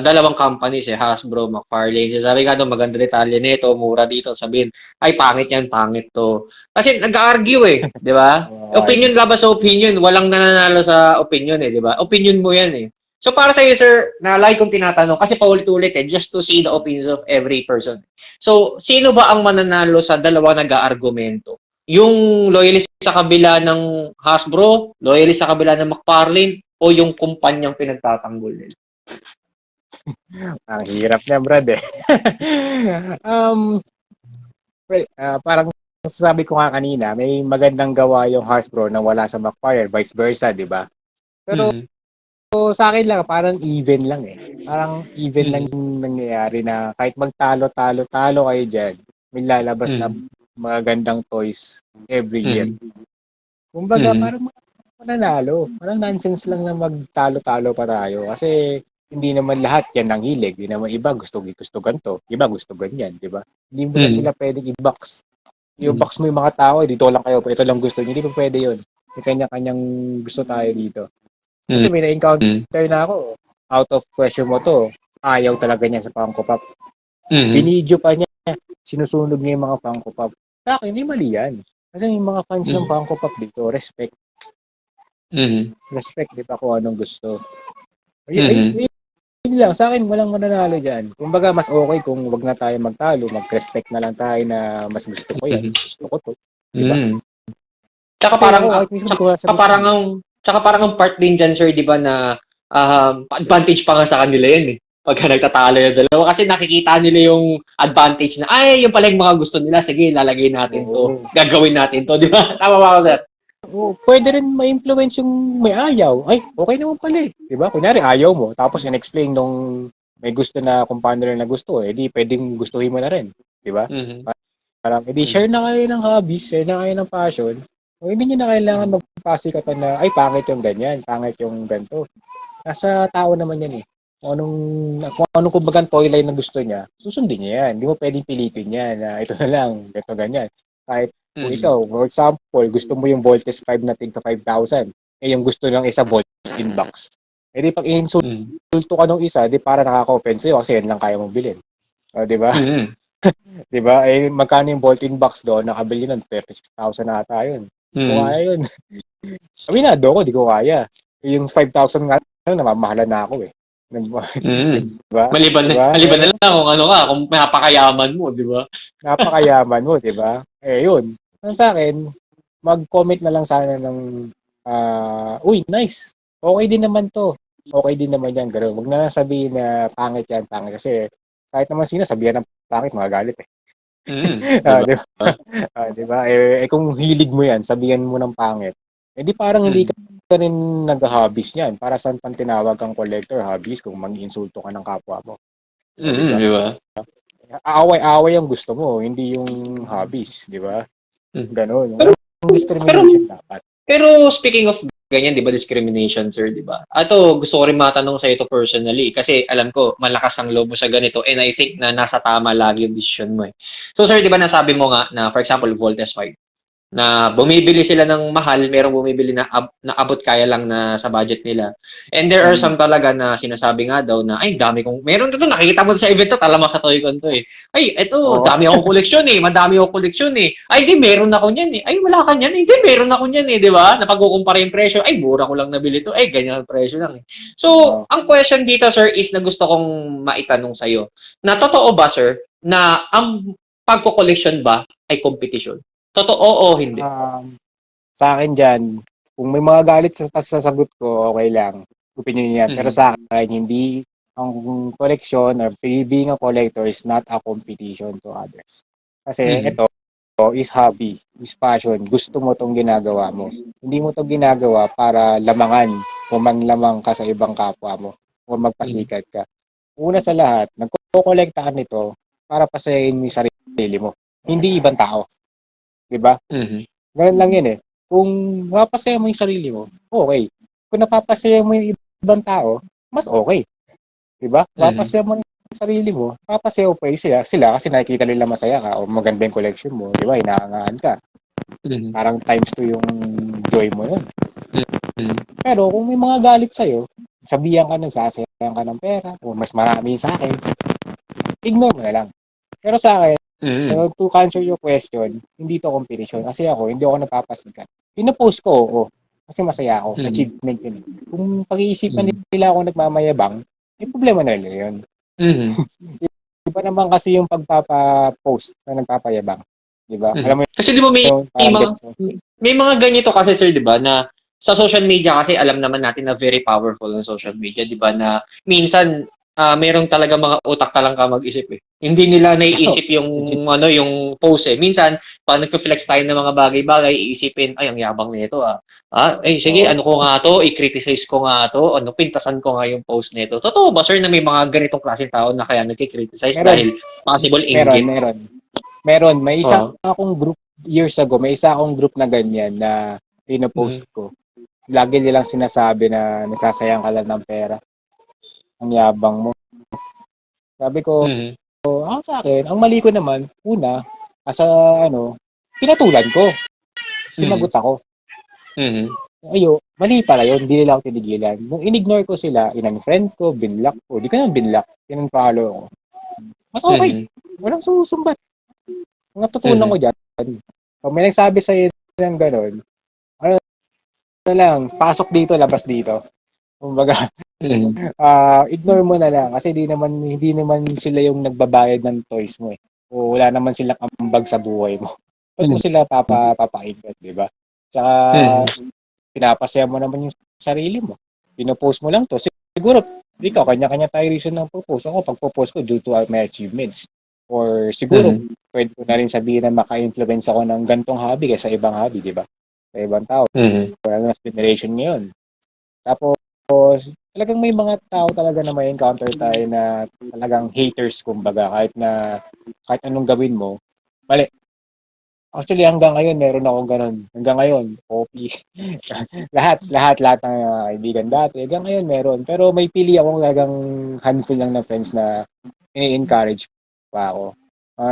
dalawang companies eh, Hasbro, McFarlane. Sabi nga daw maganda detalye nito, mura dito, sabihin, ay pangit yan, pangit to. Kasi nag-argue eh, 'di ba? Opinion labas sa opinion, walang nananalo sa opinion eh, 'di ba? Opinion mo yan eh. So para sa iyo sir, na like kong tinatanong kasi paulit-ulit eh just to see the opinions of every person. So sino ba ang mananalo sa dalawang nag-aargumento? Yung loyalist sa kabila ng Hasbro, loyalist sa kabila ng McFarlane o yung kumpanyang pinagtatanggol nila? Ang hirap niya, Brad eh. um, parang sabi ko nga kanina, may magandang gawa yung Hasbro na wala sa McFarlane, vice versa, di ba? Pero sa akin lang, parang even lang eh. Parang even lang yung nangyayari na kahit magtalo-talo-talo kayo dyan, may lalabas na magagandang toys every year. Kumbaga, parang mananalo. Parang nonsense lang na magtalo-talo pa tayo. Kasi hindi naman lahat yan ang hilig. Hindi naman iba gusto ganito. Iba gusto ganyan, di ba? Hindi mo na sila pwedeng i-box. I-box mo yung mga tao, dito lang kayo, ito lang gusto niyo. Hindi pa pwede yun. May kanya-kanyang gusto tayo dito. Kasi may na-encounter na ako. Out of question mo to. Ayaw talaga niya sa Funko Pop. Binidyo pa niya. Sinusunog niya yung mga Funko Pop. Sa akin, hindi mali yan. Kasi yung mga fans ng Funko Pop dito, respect. Respect, di ba, kung anong gusto. Yun lang. Sa akin, walang mananalo dyan. Kumbaga, mas okay kung wag na tayo magtalo. Mag-respect na lang tayo na mas gusto ko yan. Gusto ko to. Di ba? Tsaka parang ang part din dyan, sir, di ba, na advantage pa nga sa kanila yan eh. Pagka nagtatalo yung dalawa. Kasi nakikita nila yung advantage na, ay, yung pala yung mga gusto nila. Sige, lalagay natin to. Gagawin natin to, di ba? Tama ba ako, sir? Pwede rin ma-influence yung may ayaw. Ay, okay naman pala eh. Diba? Kunyari, ayaw mo. Tapos in-explain nung may gusto na kung paano rin na gusto. Eh, di pwedeng gustuhin mo na rin. Diba? Parang, edi share na kayo ng hobbies, share na kayo ng passion. O, hindi nyo na kailangan magpasikatan na, ay, pangit yung ganyan, pangit yung ganito. Nasa tao naman yan eh. Kung anong kumbagang toy line na gusto niya, susundin niya yan. Hindi mo pwedeng pilitin yan na ito na lang, ganito, ganyan. Kahit kung ikaw, for example, gusto mo yung Voltes 5 na tigka 5,000, eh yung gusto ng isa, Voltes box. Eh di pag insulto ka ng isa, di para nakaka-offense sa'yo kasi yan lang kaya mong bilhin. Di ba? Di ba? Eh magkano yung Voltes box doon? Nakabili nun, 36,000 na ata yun. Kung kaya yun. Aminado ko, di ko kaya. Yung 5,000 nga, namamahalan na ako eh. Diba? Maliban na lang kung ano ka, kung napakayaman mo, di ba? Napakayaman mo, di ba? Eh, yun. Sa akin, mag-comment na lang sana ng, uy, nice. Okay din naman to. Okay din naman yan. Gano'n. Huwag na lang sabihin na pangit yan, pangit. Kasi kahit naman sino, sabihan ng pangit, magagalit eh. Diba? Diba? Kung hilig mo yan, sabihan mo ng pangit. Eh di parang hindi ka rin nag-hobbies niyan. Para saan pang tinawag kang collector hobbies kung mag-insulto ka ng kapwa mo. Diba? Away-away ang gusto mo, hindi yung hobbies, di ba? Ganon. Yung discrimination dapat. Pero speaking of ganyan, di ba, discrimination, sir, di ba? Ato, gusto ko rin matanong sa ito personally kasi alam ko, malakas ang loob mo sa ganito and I think na nasa tama lagi yung decision mo eh. So, sir, di ba nasabi mo nga na, for example, Voltes 5, na bumibili sila ng mahal, merong bumibili na abot kaya lang na sa budget nila. And there are some talaga na sinasabi nga daw na, ay, dami kong, meron ito, nakikita mo sa event to, talamak sa toy con to eh. Ay, eto, dami akong koleksyon eh, madami akong koleksyon eh. Ay, di, meron ako niyan eh. Ay, wala ka niyan eh. Di, meron ako niyan eh, di ba? Napag-kukumpara yung presyo, ay, mura ko lang nabili to. Ay, ganyan ang presyo lang eh. So, ang question dito, sir, is na gusto kong maitanong sa'yo, na totoo ba, sir, na ang pagko-collection ba ay competition? Totoo o hindi? Sa akin dyan, kung may mga galit sa sagot ko, okay lang. Opinion yan. Pero sa akin, hindi ang collection or being a collector is not a competition to others. Kasi ito is hobby, is passion. Gusto mo tong ginagawa mo. Hindi mo tong ginagawa para lamangan o manglamang ka sa ibang kapwa mo o magpasikat ka. Una sa lahat, nagko-collecta ka nito para pasayahin mo yung sarili mo. Hindi ibang tao. Diba? Mhm. Ganun lang yun eh. Kung mapapasaya mo yung sarili mo, okay. Kung napapasaya mo yung ibang tao, mas okay. Diba? Mhm. Mapapasaya mo yung sarili mo, mapapasaya pa yung sila kasi nakikita nila masaya ka o maganda yung collection mo. Diba? Inaangaan ka. Mhm. Parang times 2 yung joy mo yun. Mhm. Pero kung may mga galit sa'yo, sabihan ka ng sasayang ka ng pera o mas marami sa akin, ignore mo na lang. Pero sa akin, Mhm. to answer your question, hindi to competition. Kasi ako, hindi ako nagpapasikat. Pinopost ko, oo. Kasi masaya ako. Mhm. Achievement yun. Kung pag-iisipan Mhm. nila ako nagmamayabang, may problema na nila yun. Mhm. Iba naman kasi yung pagpapa-post na nagpapayabang. Di ba? Mhm. Alam mo Kasi di ba yun, may parang mga ganito. may mga ganito kasi sir, di ba, na sa social media kasi alam naman natin na very powerful ng social media, di ba, na minsan merong talaga mga utak ka lang ka mag-isip eh. Hindi nila naiisip yung Legit. yung post eh. Minsan, pag nagfe-flex tayo ng mga bagay-bagay, iisipin, ay, ang yabang nito ah. Sige, Oo. ano ko nga to, i-criticize ko nga to, ano, pintasan ko nga yung post nito. Totoo ba, sir, na may mga ganitong klaseng tao na kaya nagki-criticize Meron, dahil possible meron, inggit? meron. Meron. May isa Oo. akong group years ago, may isa akong group na ganyan na pinopost Mhm. ko. Lagi nilang sinasabi na nagsasayang ka lang ng pera. Ang yabang mo. Sabi ko, Mhm. sa akin, ang mali ko naman, una, as a, pinatulan ko. Mhm. Sinagot ako. Mhm. Mali pala yun, hindi nila ako tinigilan. Nung in-ignore ko sila, in-unfriend ko, binlock ko, di ko na binlock, in-follow ko. Mas okay. Mhm. Walang susumbat. Ang natutunan ko Mhm. dyan, pag may nagsabi sa'yo ng gano'n, ano na lang, pasok dito, labas dito. Kumbaga, Mhm. ignore mo na lang kasi hindi naman sila yung nagbabayad ng toys mo eh. O wala naman silang ambag sa buhay mo. Ba't mo Mhm. sila papakinggan, di ba? Tsaka Mhm. pinapasaya mo naman yung sarili mo. Pinopost mo lang to. Siguro, ikaw, kanya-kanya tayo reason ng post. Ako, pag post ko due to my achievements. Or siguro, Mhm. pwede ko na rin sabihin na maka-influence ako ng gantong hobby kaysa ibang hobby, di ba? Sa ibang tao. Mhm. Lalo na sa generation ngayon. Tapos, talagang may mga tao talaga na may encounter tayo na talagang haters, kumbaga, kahit anong gawin mo, mali. Actually, hanggang ngayon, meron akong ganun. Hanggang ngayon, copy. lahat ng kaibigan dati. Hanggang ngayon, meron. Pero may pili akong talagang handful lang ng friends na ini-encourage pa ako.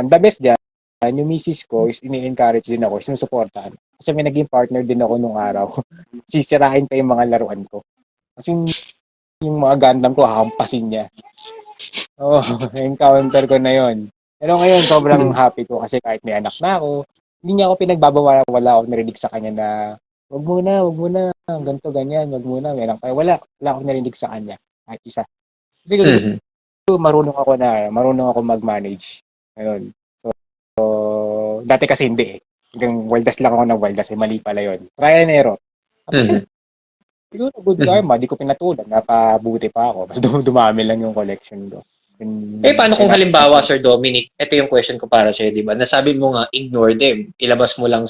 The best dyan, yung misis ko is ini-encourage din ako, sinusuportahan. Kasi may naging partner din ako nung araw. Sisirain pa yung mga laruan ko. Kasi yung mga Gundam ko, hahampasin niya. Oo, encounter ko na yon. Pero ngayon, sobrang Mhm. happy ko kasi kahit may anak na ako, hindi niya ako pinagbabawalan, wala ako narinig sa kanya na, wag mo na, ganito, ganyan, wag muna, may anak tayo. Wala ako narinig sa kanya, kahit isa. Kasi Mhm. marunong ako mag-manage. Ayun. Dati kasi hindi eh. Hanggang waldas lang ako ng waldas, mali pala yon. Try and error. Tapos yun, Mhm. siguro good Mhm. karma, di ko pinatulan, napabuti pa ako. Mas dumami lang yung collection ko. Paano kung halimbawa, Pinapos. Sir Dominic, ito yung question ko para sa'yo, di ba? Nasabi mo nga, ignore them. Ilabas mo lang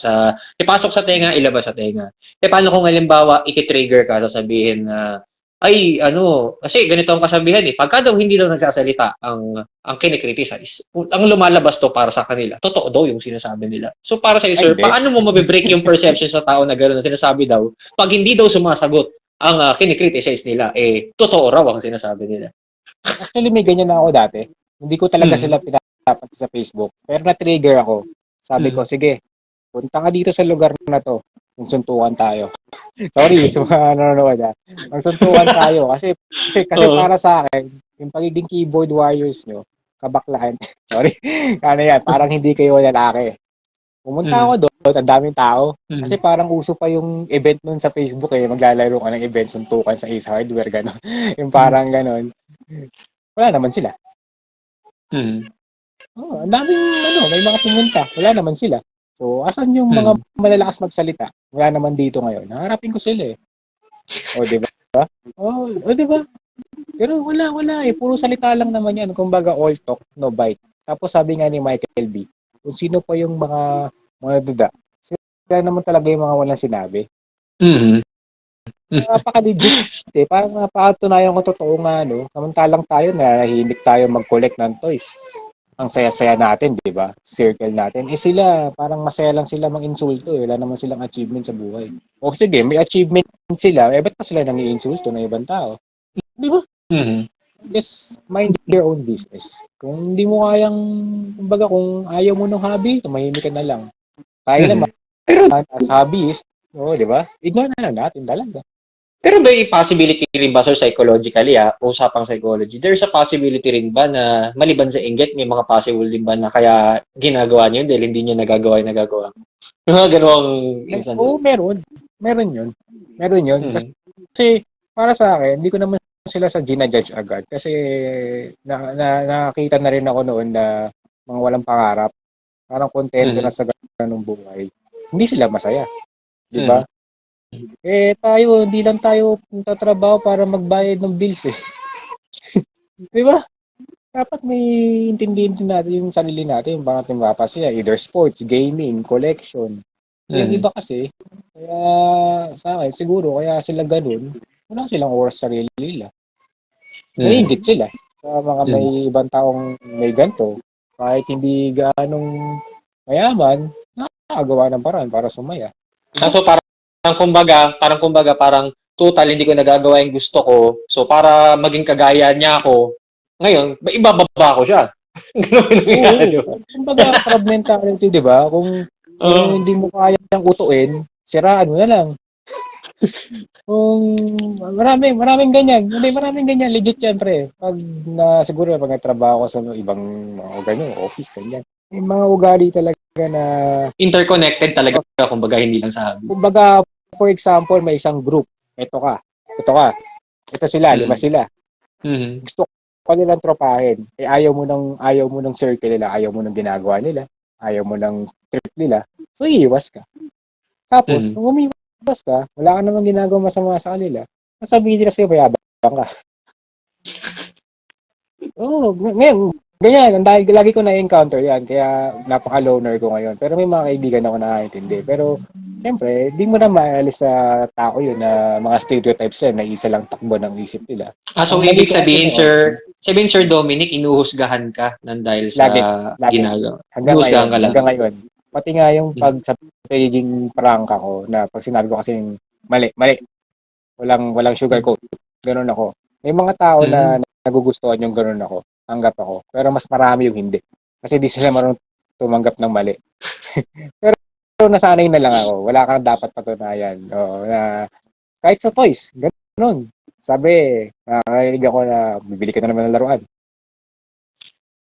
ipasok sa tenga, ilabas sa tenga. Paano kung halimbawa, iti-trigger ka, sasabihin na, kasi ganito ang kasabihan eh. Pagka daw hindi daw nagsasalita ang kinikriticize, ang lumalabas to para sa kanila, totoo daw yung sinasabi nila. So para sa'yo, Ay, sir, hindi. paano mo mabibreak yung perception sa tao na gano'n na sinasabi daw, pag hindi daw sumasagot ang kinikriticize nila, totoo raw ang sinasabi nila. Actually, may ganyan na ako dati. Hindi ko talaga Mm. sila pinapansin sa Facebook. Pero na-trigger ako. Sabi ko, Mm. sige, punta ka dito sa lugar na to. Suntukan tayo. Sorry sa mga nanonood ha. Magsuntukan tayo. Kasi Oo. para sa akin, yung pagiging keyboard warriors nyo, kabaklahan. Sorry. Ano yan, parang hindi kayo lalaki. Pumunta Mm. ako doon, ang daming tao. Kasi Mm. parang uso pa yung event nun sa Facebook eh. Maglalaro ka ng event, suntukan sa Ace Hardware, gano'n. Yung Mm. parang gano'n. Wala naman sila. Mm. Ang daming may mga pumunta. Wala naman sila. So, asan yung mga Mm. malalakas magsalita? Wala naman dito ngayon. Haharapin ko sila eh. O, di ba? Di ba? Pero wala eh. Puro salita lang naman yan. Kumbaga, all talk, no bite. Tapos sabi nga ni Michael B., kung sino pa yung mga duda, sila naman talaga yung mga walang sinabi. Mm. Napaka-legit eh. Parang napatunayan ko totoo nga, no? Samantalang tayo, nahihimik tayo mag-collect ng toys. ang saya-saya natin, di ba? Circle natin. Eh sila, parang masaya lang sila mang-insulto eh. Wala naman silang achievement sa buhay. O sige, may achievement sila, eh ba't pa sila nang i-insulto ng ibang tao? Di ba? Mhm. Just mind your own business. Kung hindi mo kayang, kumbaga kung ayaw mo ng hobby, tumahimik ka na lang. Tayo naman, Pero as hobbyist, di ba? Ignore na lang natin talaga. pero may possibility rin ba sir psychologically usapang psychology. There's a possibility rin ba na maliban sa inggit may mga possible din ba na kaya ginagawa niyo yun dahil hindi niya nagagawa yung nagagawa. Yung mga ganung instance. Oo, meron. Meron yun. Meron yun. Mhm. Kasi, para sa akin, hindi ko naman sila sa ginajudge agad. Kasi, nakakita na rin ako noon na mga walang pangarap. Parang kontento na Mhm. sa ganung buhay. Hindi sila masaya. Di Mhm. ba? Eh, tayo, hindi lang tayo tatrabaho para magbayad ng bills eh. Di ba? Dapat may intindihin din natin yung sarili natin, yung mga natin mapasaya. Either sports, gaming, collection. Yung Mhm. iba kasi, kaya sa akin, siguro, kaya sila ganun, wala silang oras sa sarili nila. Mhm. Naiingit sila sa mga may Mhm. ibang taong may ganito. Kahit hindi ganong mayaman, nakakagawa ng paraan para sumaya. Diba? So parang total hindi ko nagagawa yung gusto ko. So para maging kagaya niya ako, ngayon, ibababa ko siya. Ganun yung nangyayari, di ba? Oo. Kumbaga, crab mentality, di ba? Kung Oo. hindi mo kayang utuin, siraan mo na lang. Kung maraming ganyan. Hindi, maraming ganyan. Legit yan, pre. Siguro, pag nagtrabaho ko sa ibang mga ganyan, office, ganyan. May mga ugali talaga na, Interconnected talaga, kumbaga, hindi lang sa hobby. kumbaga, for example, may isang group. Ito sila, lima Mhm. sila. Mhm. Gusto ko nilang tropahin. Eh, ayaw mo ng circle nila, ayaw mo ng ginagawa nila, ayaw mo ng trip nila. So, iiwas ka. Tapos, Mhm. kung umiwas ka, wala ka namang ginagawa masama sa kanila, sasabihin nila sa'yo, mayabang ka. Oo, ngayon, ganyan, dahil lagi ko na-encounter yan, kaya napaka-loner ko ngayon. Pero may mga kaibigan ako nakakaintindi. Pero, siyempre, di mo na maalis sa tao yun na mga stereotypes yan, na isa lang takbo ng isip nila. So Ang mali ibig ko kasi sabihin, Sir Dominic, inuhusgahan ka nang dahil sa lagi, lagi, ginagawa. hanggang Inuhusgahan ngayon, ka lang. hanggang ngayon. Pati nga yung Mhm. pag sa pagiging prangka ko, na pag sinabi ko kasi mali, mali, walang sugarcoat. Ganun ako. May mga tao na Mhm. nagugustuhan yung ganun ako. Tanggap ako. Pero mas marami yung hindi. Kasi di sila marunong tumanggap ng mali. Pero nasanay na lang ako. Wala kang dapat patunayan. Oo, na kahit sa toys, ganun. Sabi, nakakarinig ako na bibili ka na naman ng laruan.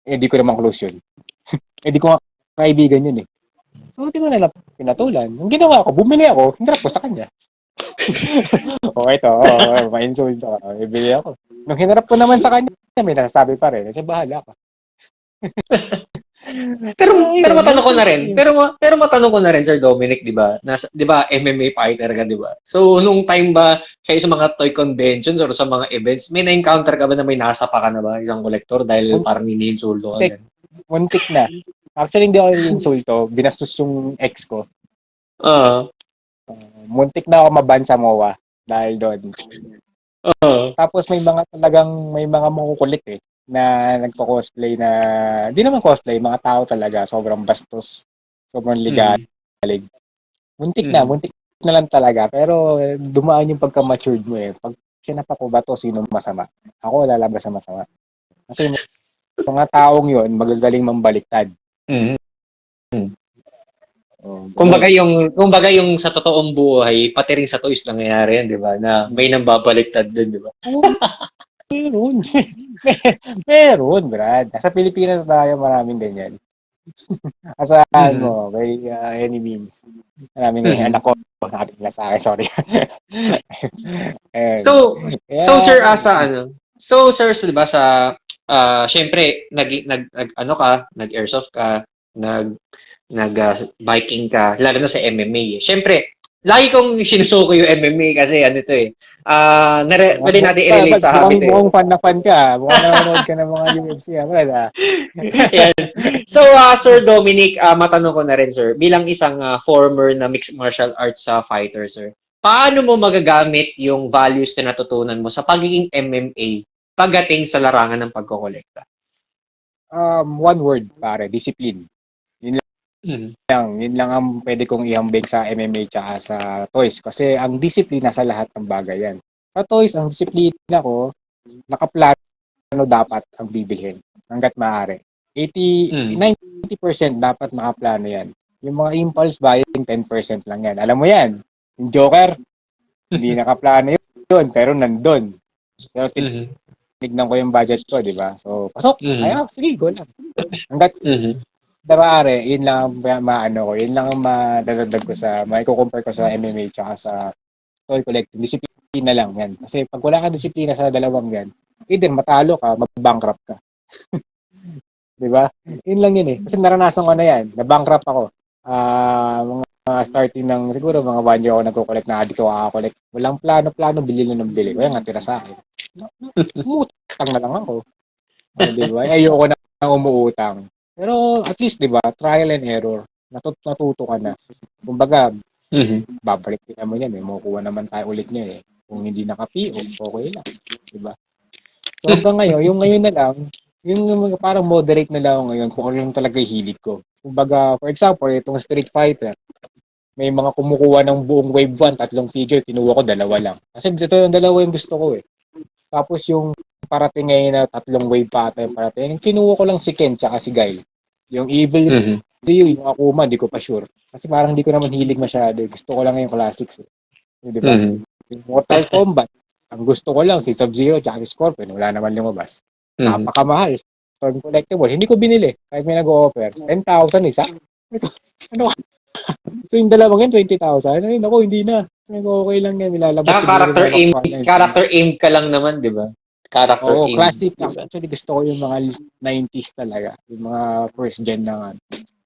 Eh, di ko naman close yun. Eh, di ko nga kaibigan yun eh. So, di ko na lang pinatulan. Ang ginawa ko, bumili ako, hinarap ko sa kanya. Ma-insult ako. Ibili ako. Nung hinarap ko naman sa kanya, may nasasabi pa rin. Kasi bahala ka. Pero Yun, matanong ko yun na rin. yun. Pero matanong ko na rin Sir Dominic, 'di ba? 'Di ba MMA fighter ka, 'di ba? So nung time ba sa mga toy conventions or sa mga events, may na-encounter ka ba na may nasa pa ka na ba isang kolektor dahil parang iniinsulto ka Muntik, ganun? muntik na. Actually, hindi ako insulto. Binastos yung ex ko. Oo. Muntik na ako maban sa MOA dahil doon. Oo. Tapos may mga makukulit eh na nagko-cosplay na di naman cosplay, mga tao talaga, sobrang bastos, sobrang legal. Mhm. Mhm. Muntik na lang talaga. Pero dumaan yung pagka-matured mo eh. Pag kinapa ko ba to, sino masama? Ako lalabas sa masama. Kasi yung mga taong yon magagaling mambaliktad. Mhm. Oh, ganun. Kumbaga yung sa totoong buhay, pati rin sa toys nangyayari yan, 'di ba? Na may nambabaliktad din, 'di ba? Oh, meron. Meron, Brad. Sa Pilipinas tayo maraming ganyan. Asahan Mhm. mo, by any means. Maraming ganyan. Mhm. Anak ko, nakatinig na sa akin, sorry. Ayun. So, so Kaya, sir asa ano? So sir, 'di ba sa syempre ano ka, nag-airsoft ka, biking ka, lalo na sa MMA. Syempre, lagi kong sinusuko yung MMA kasi ano to eh. Pwede natin i-relate sa hobby to eh. mukhang fan na fan ka. Mukhang nanonood ka ng mga UFC, Brad. Yan. So, Sir Dominic, matanong ko na rin, sir, bilang isang former na mixed martial arts fighter, sir, paano mo magagamit yung values na natutunan mo sa pagiging MMA pagdating sa larangan ng pagkokolekta? One word, pare, discipline. Mhm. Yun lang ang pwede kong ihambing sa MMA tsaka sa toys. Kasi ang disiplina sa lahat ng bagay yan. Sa toys, ang disiplina ko, nakaplano dapat ang bibilhin. Hanggat maaari. 80, Mhm. 90% dapat nakaplano yan. Yung mga impulse buying, 10% lang yan. Alam mo yan. Yung Joker, hindi nakaplano yun, pero nandun. Pero Mhm. tinignan ko yung budget ko, di ba? So, pasok. Mhm. Ayaw, sige, go lang. Hanggat Mhm. Pare, yun lang ang maano ko, yun lang ang madadagdag ko sa, maiko-compare ko sa MMA tsaka sa toy collecting. Disiplina lang yan. Kasi pag wala kang disiplina sa dalawang yan, either matalo ka, mag-bankrupt ka. Di ba? Yun lang yun eh. Kasi naranasan ko na yan. Na-bankrupt ako. Mga starting ng siguro mga 1 year ako nagko-collect na adik ko kakakollect. Walang plano-plano, bili lang ng bili. Kaya nga tira sa akin. Umutang na lang ako. Di ba? Ayoko na umuutang. Pero at least, di ba, trial and error. Natuto ka na. Kumbaga, Mhm. babalik din naman yan eh. Makukuha naman tayo ulit niya eh. Kung hindi naka-PO, okay lang. Di ba? So hanggang ngayon, yung ngayon na lang, yung parang moderate na lang ako ngayon kung ano yung talaga yung hilig ko. Kumbaga, for example, itong Street Fighter, may mga kumukuha ng buong wave 1, tatlong figure, kinuha ko dalawa lang. Kasi dito yung dalawa yung gusto ko eh. Tapos yung parating ngayon na tatlong wave pa ata yung parating, kinuha ko lang si Ken tsaka si Guile. Yung Evil Mhm. Ryu, yung Akuma, di ko pa sure. Kasi parang di ko naman hilig masyado. Gusto ko lang yung classics. Di ba? Mhm. Yung Mortal Kombat, ang gusto ko lang si Sub-Zero tsaka si Scorpion. Wala naman lumabas. Mhm. Napakamahal. Storm Collectible. Hindi ko binili. Kahit may nag-o-offer. 10,000 isa. Ano ka? So yung dalawang yan, 20,000. Ay, naku, hindi na. Okay lang yan. Nilalabas Tsaka siguro ng mga character aim ka lang naman, 'di ba? Character Oo, aim, classic. 'di ba? Actually, gusto ko yung mga 90s talaga. Yung mga first gen na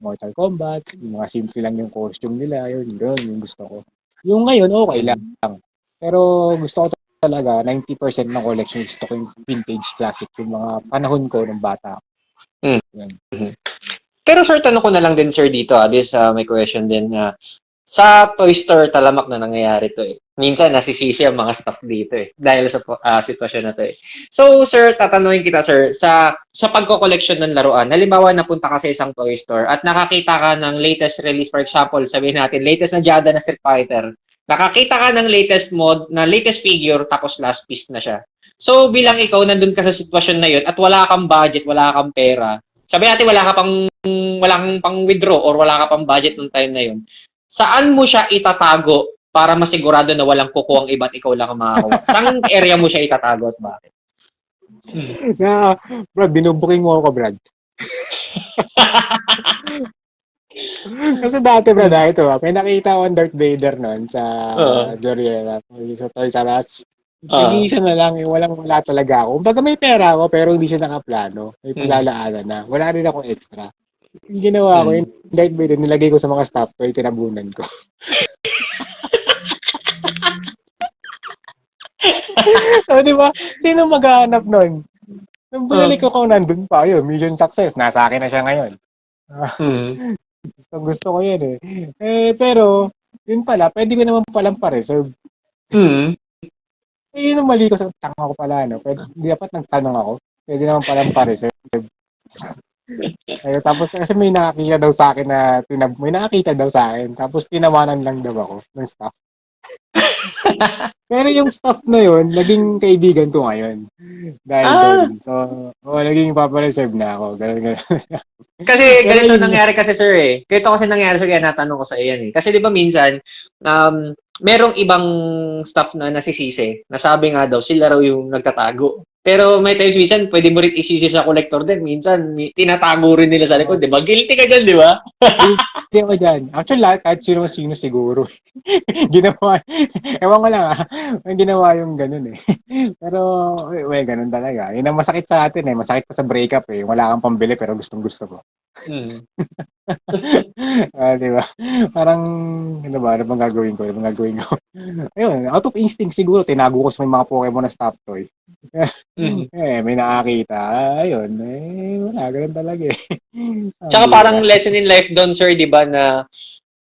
Mortal Kombat, yung mga simple lang yung costume nila, yun, yung gusto ko. Yung ngayon, okay lang. Mhm. Pero gusto ko talaga, 90% ng collection, gusto ko yung vintage classic, yung mga panahon ko ng bata. Yan. Mhm. Pero sir, tanong ko na lang din sir dito, this may question din na sa Toy Store talamak na nangyayari to eh. Minsan nasisisi ang mga staff dito eh dahil sa sitwasyon na to eh. So sir, tatanungin kita sir, sa pagko-collection ng laruan, halimbawa napunta ka sa isang toy store at nakakita ka ng latest release, for example, sabihin natin latest na Jada na Street Fighter. Nakakita ka ng latest mod, na latest figure tapos last piece na siya. So bilang ikaw nandun ka sa sitwasyon na yun at wala kang budget, wala kang pera, sabi natin wala kang pang withdraw or wala ka pang budget nung time na yun. Saan mo siya itatago para masigurado na walang kukuha ang iba at ikaw lang ang makakuha? Saan area mo siya itatago at bakit? Brad, binubuking mo ako, Brad. Kasi dati, Brad, ito, may nakita akong Darth Vader noon sa Oo. Doriela, sa Toys R Us. Oo. Nag-iisa na lang, wala talaga ako. Kumbaga may pera ako, pero hindi siya nakaplano. May Mm. paglalaanan na. Wala rin akong extra. Yung ginawa ko, yung Mm. Darth Vader, nilagay ko sa mga stop toy, tinabunan ko. So, di ba? Sino maghahanap nun? Nung binalik ko kung nandun pa, yun, mission success. Nasa akin na siya ngayon. Mm. Gusto ko yun eh. Pero, yun pala, pwede ko naman palang pa-reserve. Mm. Yun ang mali ko sa tanga ko pala, no? Dapat nagtanong ako. Pwede naman palang pa-reserve. Tapos, kasi may nakakita daw sa akin na, may nakakita daw sa akin. Tapos, tinawanan lang daw ako ng staff. Pero yung staff na yun, naging kaibigan ko ngayon. Dahil doon. So, naging papareserve na ako. Ganun. Kasi Pero ganito yun, nangyari kasi sir eh. Ganito kasi nangyari sir kaya natanong ko sa iyan eh. Kasi di ba minsan, merong ibang staff na nasisisi. Nasabi nga daw, sila raw yung nagtatago. Pero may times minsan, pwede mo rin isisi sa collector din. Minsan, tinatago rin nila sa likod, di ba? Guilty ka dyan, di ba? hindi ako dyan. Actually, kahit sino siguro. Ginawa, ewan ko lang may ginawa yung ganun eh. Pero, ganun talaga. Yun ang masakit sa atin eh. Masakit pa sa breakup eh. Wala kang pambili pero gustong gusto ko. Mm. Di ba? Parang, ano bang gagawin ko? Ayun, out of instinct siguro, tinago ko sa may mga Pokemon na stop toy. Mm. May nakakita. Ayun, wala, ganun talaga eh. Ang Tsaka bira. parang lesson in life doon, sir, di ba, na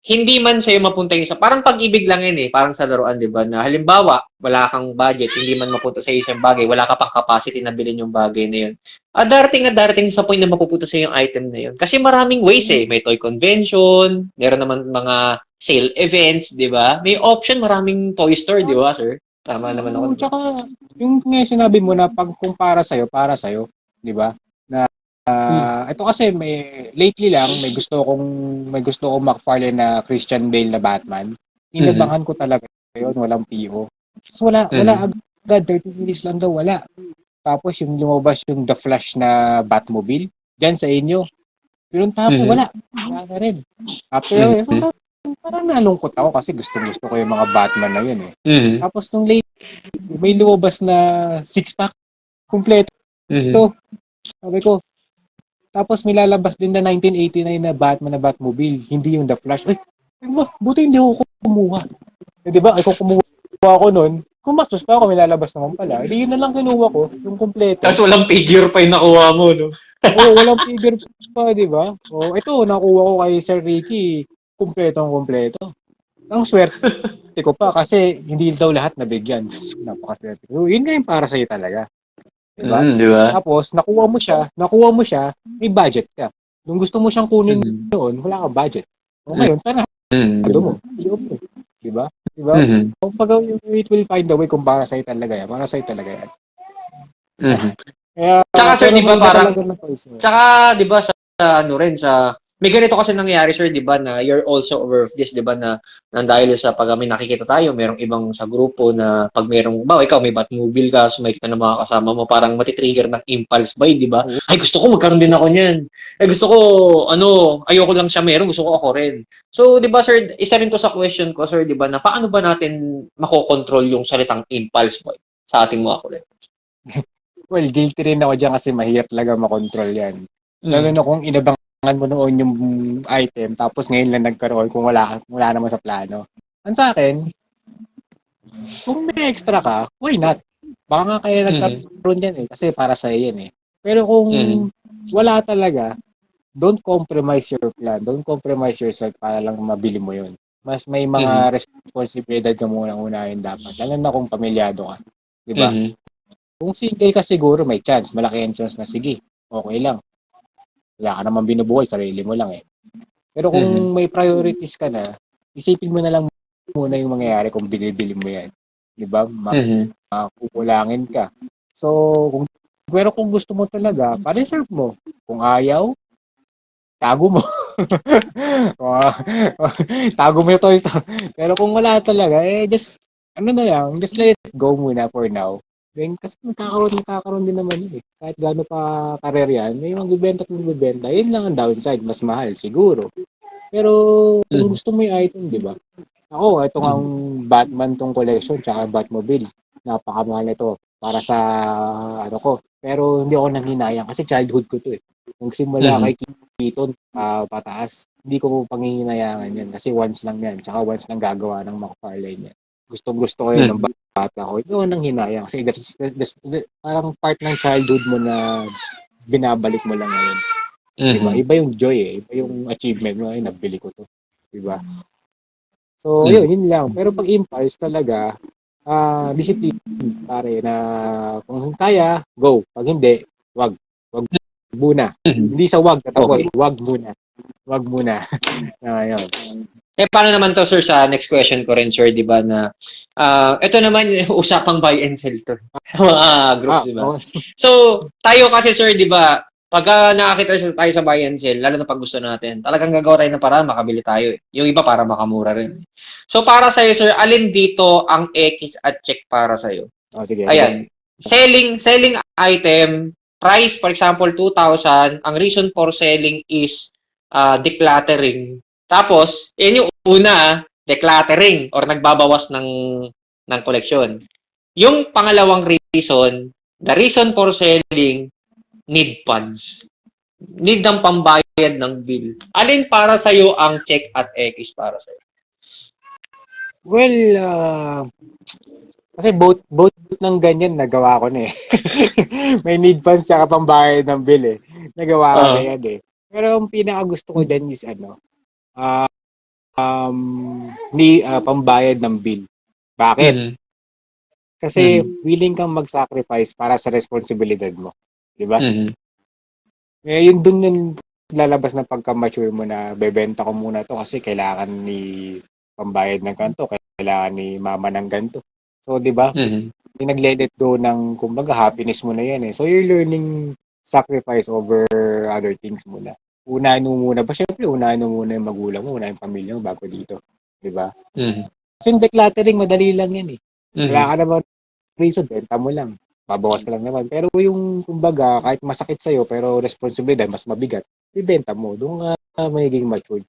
hindi man sa'yo mapunta yung parang pag-ibig lang yun eh, parang sa laruan, di ba, na halimbawa, wala kang budget, hindi man mapunta sa isang bagay, wala ka pang capacity na bilhin yung bagay na yun. Darating sa point na mapupunta sa yung item na yun. Kasi maraming ways eh, may toy convention, meron naman mga sale events, di ba? May option, maraming toy store, di ba, sir? Tama naman ako. Tsaka, yung nga sinabi mo na pag kung para sa'yo, di ba? Ito kasi lately lang may gusto kong McFarlane na Christian Bale na Batman. Inabangan ko talaga 'yon, walang PO. So wala agad 30 minutes lang daw wala. Tapos yung lumabas yung The Flash na Batmobile diyan sa inyo. Pero tapos wala na rin. After parang nalungkot ako kasi gusto ko yung mga Batman na yun eh. Tapos nung late may lumabas na six-pack kompleto. Sabi ko, tapos may lalabas din na 1989 na Batman na Batmobile, hindi yung The Flash. Ay, buti hindi ako kumuha. Eh, di ba? Ay, kung kumuha ako nun, kumastos pa ako, may lalabas naman pala. Hindi yun na lang kinuha ko, yung kompleto. Tapos walang figure pa yung nakuha mo, no? Oo, walang figure pa, di ba? Oh, ito, nakuha ko kay Sir Ricky, kompleto. Ang swerte ko pa kasi hindi daw lahat nabigyan. Napakaswerte. So, yun nga yung para sa'yo talaga. Diba? Diba? Tapos, nakuha mo siya, may budget ka. Nung gusto mo siyang kunin noon, wala kang budget. O ngayon, panahado mo. Diba? Pag it will find a way kung para sa'yo talaga yan. Para sa'yo talaga yan. Kaya, tsaka sir, di ba parang, tsaka, di ba sa ano rin, may ganito kasi nangyayari, sir, di ba, na you're also aware of this, di ba, na dahil sa pag may nakikita tayo, merong ibang sa grupo na pag merong, ikaw may Batmobile ka, so may kita ng mga kasama mo, parang matitrigger ng impulse buy, di ba? Ay, gusto ko magkaroon din ako niyan. Ay, gusto ko, ayoko lang siya meron, gusto ko ako rin. So, di ba, sir, isa rin to sa question ko, sir, di ba, na paano ba natin makokontrol yung salitang impulse buy sa ating mga kulit? Well, guilty rin ako dyan kasi mahirap talaga makontrol yan. Lalo na kung inabangan mo noon yung item tapos ngayon lang nagkaroon kung wala naman sa plano. Ang sa akin, kung may extra ka, why not? Baka nga kaya nagkaroon yan eh kasi para sa yan eh. Pero kung wala talaga, don't compromise your plan. Don't compromise yourself para lang mabili mo yun. Mas may mga responsibilidad ka muna unahin dapat. Lalo na kung pamilyado ka. Diba? Kung single ka siguro, may chance. Malaki ang chance na sige, okay lang. Wala ka naman binubuhay, sarili mo lang eh. Pero kung may priorities ka na, isipin mo na lang muna yung mangyayari kung binibili mo yan. Diba? Kukulangin ka. So, pero kung gusto mo talaga, pa-reserve mo. Kung ayaw, tago mo. Tago mo yung toys. Pero kung wala talaga, just let it go muna for now. Then, kasi magkakaroon din naman yun eh. Kahit gaano pa karer yan, may magbibenta at magbibenta. Yun lang ang downside. Mas mahal, siguro. Pero, kung gusto mo yung item, di ba? Ako, ito ang Batman tong collection, tsaka Batmobile. Napakamahal ito para sa, ko. Pero, hindi ako nanghinayang kasi childhood ko to eh. Nung simula kay Keaton, pataas, hindi ko panghihinayangan yan kasi once lang yan. Tsaka once lang gagawa ng McFarlane yan. Gusto ko yun ng bata ko. Ito nang hinayang kasi that's parang part ng childhood mo na binabalik mo lang ngayon. Diba? Iba yung joy eh. Iba yung achievement mo. Ay, nabili ko to. Diba? So, yun lang. Pero pag impulse talaga, discipline pare na kung kaya, go. Pag hindi, wag muna. Hindi sa wag tatapos. Wag muna. Ayun. Paano naman to, sir, sa next question ko rin, sir, di ba, na ito naman yung usapang buy and sell to sa mga groups, di ba? So, tayo kasi, sir, di ba, pag nakakita tayo sa buy and sell, lalo na pag gusto natin, talagang gagawa tayo ng paraan, makabili tayo eh. Yung iba para makamura rin. So, para sa'yo, sir, alin dito ang X at check para sa'yo? Sige. Ayan. Selling item, price, for example, 2,000. Ang reason for selling is decluttering. Tapos, yun yung una, decluttering or nagbabawas ng koleksyon. Yung pangalawang reason, the reason for selling, need funds. Need ng pambayad ng bill. Alin para sa'yo ang check at X para sa'yo? Well, kasi both ng ganyan nagawa ko na eh. May need funds tsaka pambayad ng bill eh. Nagawa ko na yan eh. Pero ang pinaka gusto ko dyan is pambayad ng bill. Bakit? Mhm. Kasi willing kang mag-sacrifice para sa responsibilidad mo. Di ba? Mhm. Yun dun yung lalabas ng pagka-mature mo na bebenta ko muna to kasi kailangan ni pambayad ng ganito, kailangan ni mama ng ganito. So, di ba? Mhm. Yung nag-let it go ng, kumbaga, happiness mo na yan eh. So, you're learning sacrifice over other things muna. Unahin mo muna. Ba, syempre, unahin mo muna yung magulang mo, unahin yung pamilya mo bago dito. Di ba? Mhm. Kasi yung decluttering, madali lang yan eh. Wala Mhm. ka naman reason, benta mo lang. Babawas ka lang naman. Pero yung, kumbaga, kahit masakit sa'yo, pero responsibilidad, mas mabigat, ibenta mo. Doon nga magiging matured.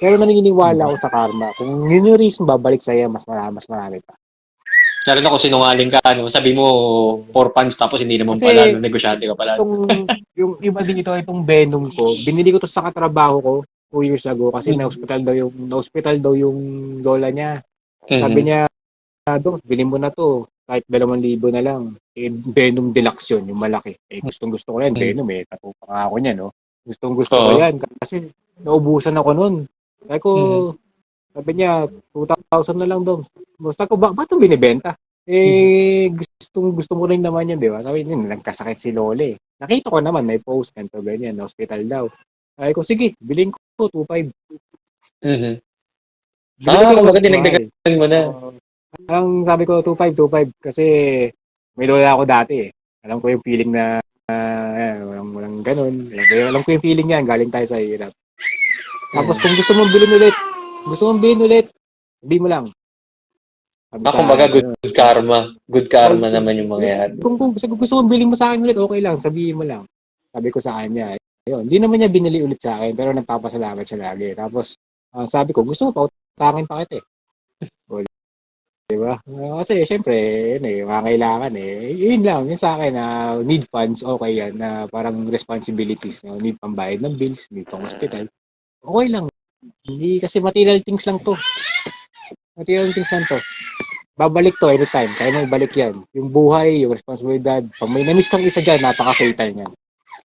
Pero naniniwala ako sa karma. Kung yun yung reason, babalik sa'yo, mas marami pa. Lalo na kung sinungaling ka, no? Sabi mo, 4 pans tapos hindi naman pala, Kasi, no? Negosyante ka pala. yung iba din itong Venom ko, binili ko to sa katrabaho ko 2 years ago kasi na-hospital daw yung lola niya. Sabi Mhm. niya, Dong, bilhin mo na to. Kahit 2,000 na lang. Venom Deluxe yun, yung malaki. Gustong-gusto ko yan, Mhm. Venom eh. Natupa nga ako niyan, no? Gustong-gusto ko Oo. yan. Kasi naubusan ako nun. Sabi ko, Mhm. sabi niya, 2,000 na lang, Dong. Basta ko, ba't ito binibenta? Mhm. Gusto mo rin naman yan, di ba? Sabi niya, nagkasakit si Lole. Nakita ko naman, may post, ganito, ganyan, hospital daw. Sabi ko, sige, bilhin ko, 2,500. Mhm. Bili ko din Kumbaga mas mahal. dinagdagan mo na. Ang sabi ko, 2,500 kasi may lola ako dati eh. Alam ko yung feeling na walang ganun. Alam ko yung feeling niya, galing tayo sa hirap. Tapos Mhm. kung gusto mong bilhin ulit, sabi mo lang. Sabi sa Kumbaga akin, ganun. good karma. Good Oh, karma naman yung mangyayari. kung gusto mong bilhin mo sa akin ulit, okay lang, sabihin mo lang. Sabi ko sa kanya, yun. Hindi naman niya binili ulit sa akin, pero nagpapasalamat siya lagi. Tapos, sabi ko, gusto mo pa, utangin pa kita eh. Diba? Kasi syempre, yun eh, mga kailangan eh. Yun lang, yun sa akin na need funds, okay yan, na parang responsibilities, no? Need pambayad ng bills, need pang hospital. Okay lang. Hindi kasi material things lang to. Material things lang to. Babalik to anytime. Kaya mo ibalik yan. Yung buhay, yung responsibilidad. Pag may namiss kang isa dyan, napaka-fatal yan.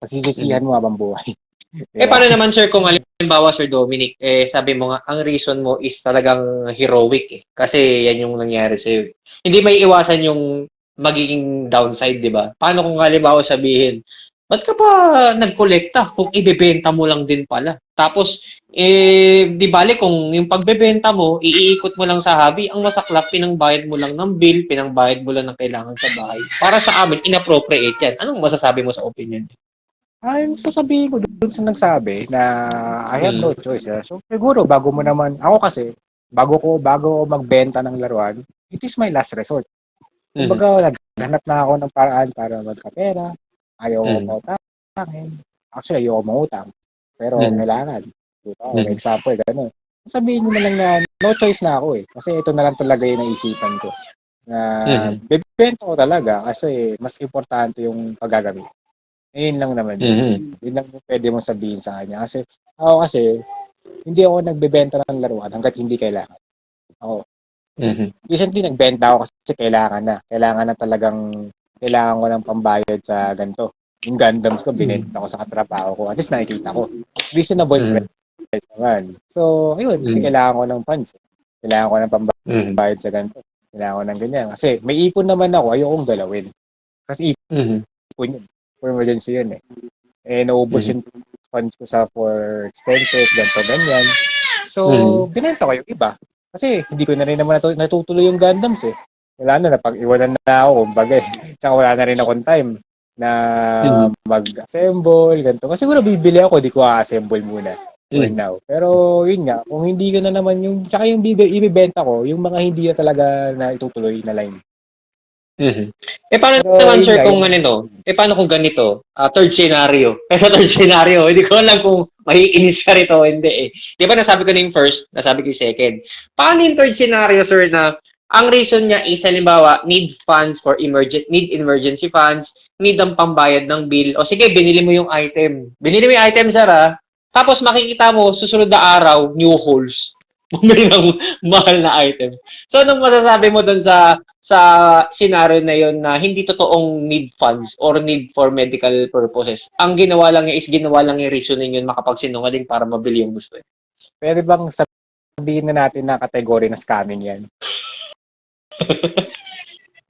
Pagsisisihan Mhm. mo habang buhay. Diba? Paano naman sir kung halimbawa Sir Dominic, sabi mo nga, ang reason mo is talagang heroic eh. Kasi yan yung nangyari sa'yo. Hindi may iwasan yung magiging downside, di ba? Paano kung halimbawa sabihin, ba't ka pa nagkolekta kung ibebenta mo lang din pala? Tapos, di bale kung yung pagbebenta mo, iikot mo lang sa hobby, ang masaklap, pinangbayad mo lang ng bill, pinangbayad mo lang ng kailangan sa bahay. Para sa amin, inappropriate yan. Anong masasabi mo sa opinion? Ay, sasabihin ko dun sa nagsabi na I have Mm. no choice. So, siguro, bago mo naman, ako kasi, bago ko magbenta ng laruan, it is my last resort. Mhm. Kumbaga, naghanap na ako ng paraan para magkapera. Ayaw ko Mhm. pautangin. Actually, ayaw ko mautang. Pero Mhm. kailangan. Diba? O Mhm. example, gano'n. Sabihin mo na lang na no choice na ako eh. Kasi ito na lang talaga yung naisipan ko. Na Mhm. bibenta ko talaga kasi mas importante yung paggagamit. Ayun lang naman yun. Mhm. Yun lang yung pwede mong sabihin sa kanya. Kasi ako kasi, hindi ako nagbebenta ng laruan hanggat hindi kailangan. Ako, Mhm. recently nagbenta ako kasi kailangan na. Kailangan na talagang, kailangan ko ng pambayad sa ganito. Yung Gundams ko, Mhm. binenta ko sa katrabaho ko. At least nakikita ko. Reasonable Mhm. price naman. So, ayun, kasi Mhm. kailangan ko ng funds. Kailangan ko ng Mhm. pambayad sa ganito. Kailangan ko ng ganyan. Kasi may ipon naman ako, ayokong galawin. Kasi Mhm. ipon yun. For emergency yun eh. Naubos Mhm. yung funds ko for expenses, ganito, ganyan. So, Mhm. binenta ko yung iba. Kasi hindi ko na rin naman natutuloy yung Gundams eh. Wala na, napag-iwanan na ako, kumbaga eh. Tsaka wala na rin akong time na Mhm. mag-assemble, ganito. Kasi siguro bibili ako, di ko a-assemble muna for Mhm. now. Pero yun nga, kung hindi ko na naman yung, tsaka yung ibibenta ko, yung mga hindi na talaga na itutuloy na line. Mhm. Paano Pero naman yun sir nga, kung yung, ganito? Paano kung ganito? Third scenario. Sa third scenario, hindi ko alam kung maiinis ka rito o hindi eh. Di ba nasabi ko na yung first, nasabi ko yung second. Paano yung third scenario sir na ang reason niya is halimbawa need funds for need emergency funds, need ang pambayad ng bill. O sige, binili mo yung item. Binili mo yung item sir tapos makikita mo susunod na araw, new holes. Bumili ng mahal na item. So, anong masasabi mo doon sa scenario na yon na hindi totoong need funds or need for medical purposes? Ang ginawa lang niya is ginawa lang yung reason yun makapagsinungaling para mabili yung gusto. pwede bang sabihin na natin na kategory na scamming yan.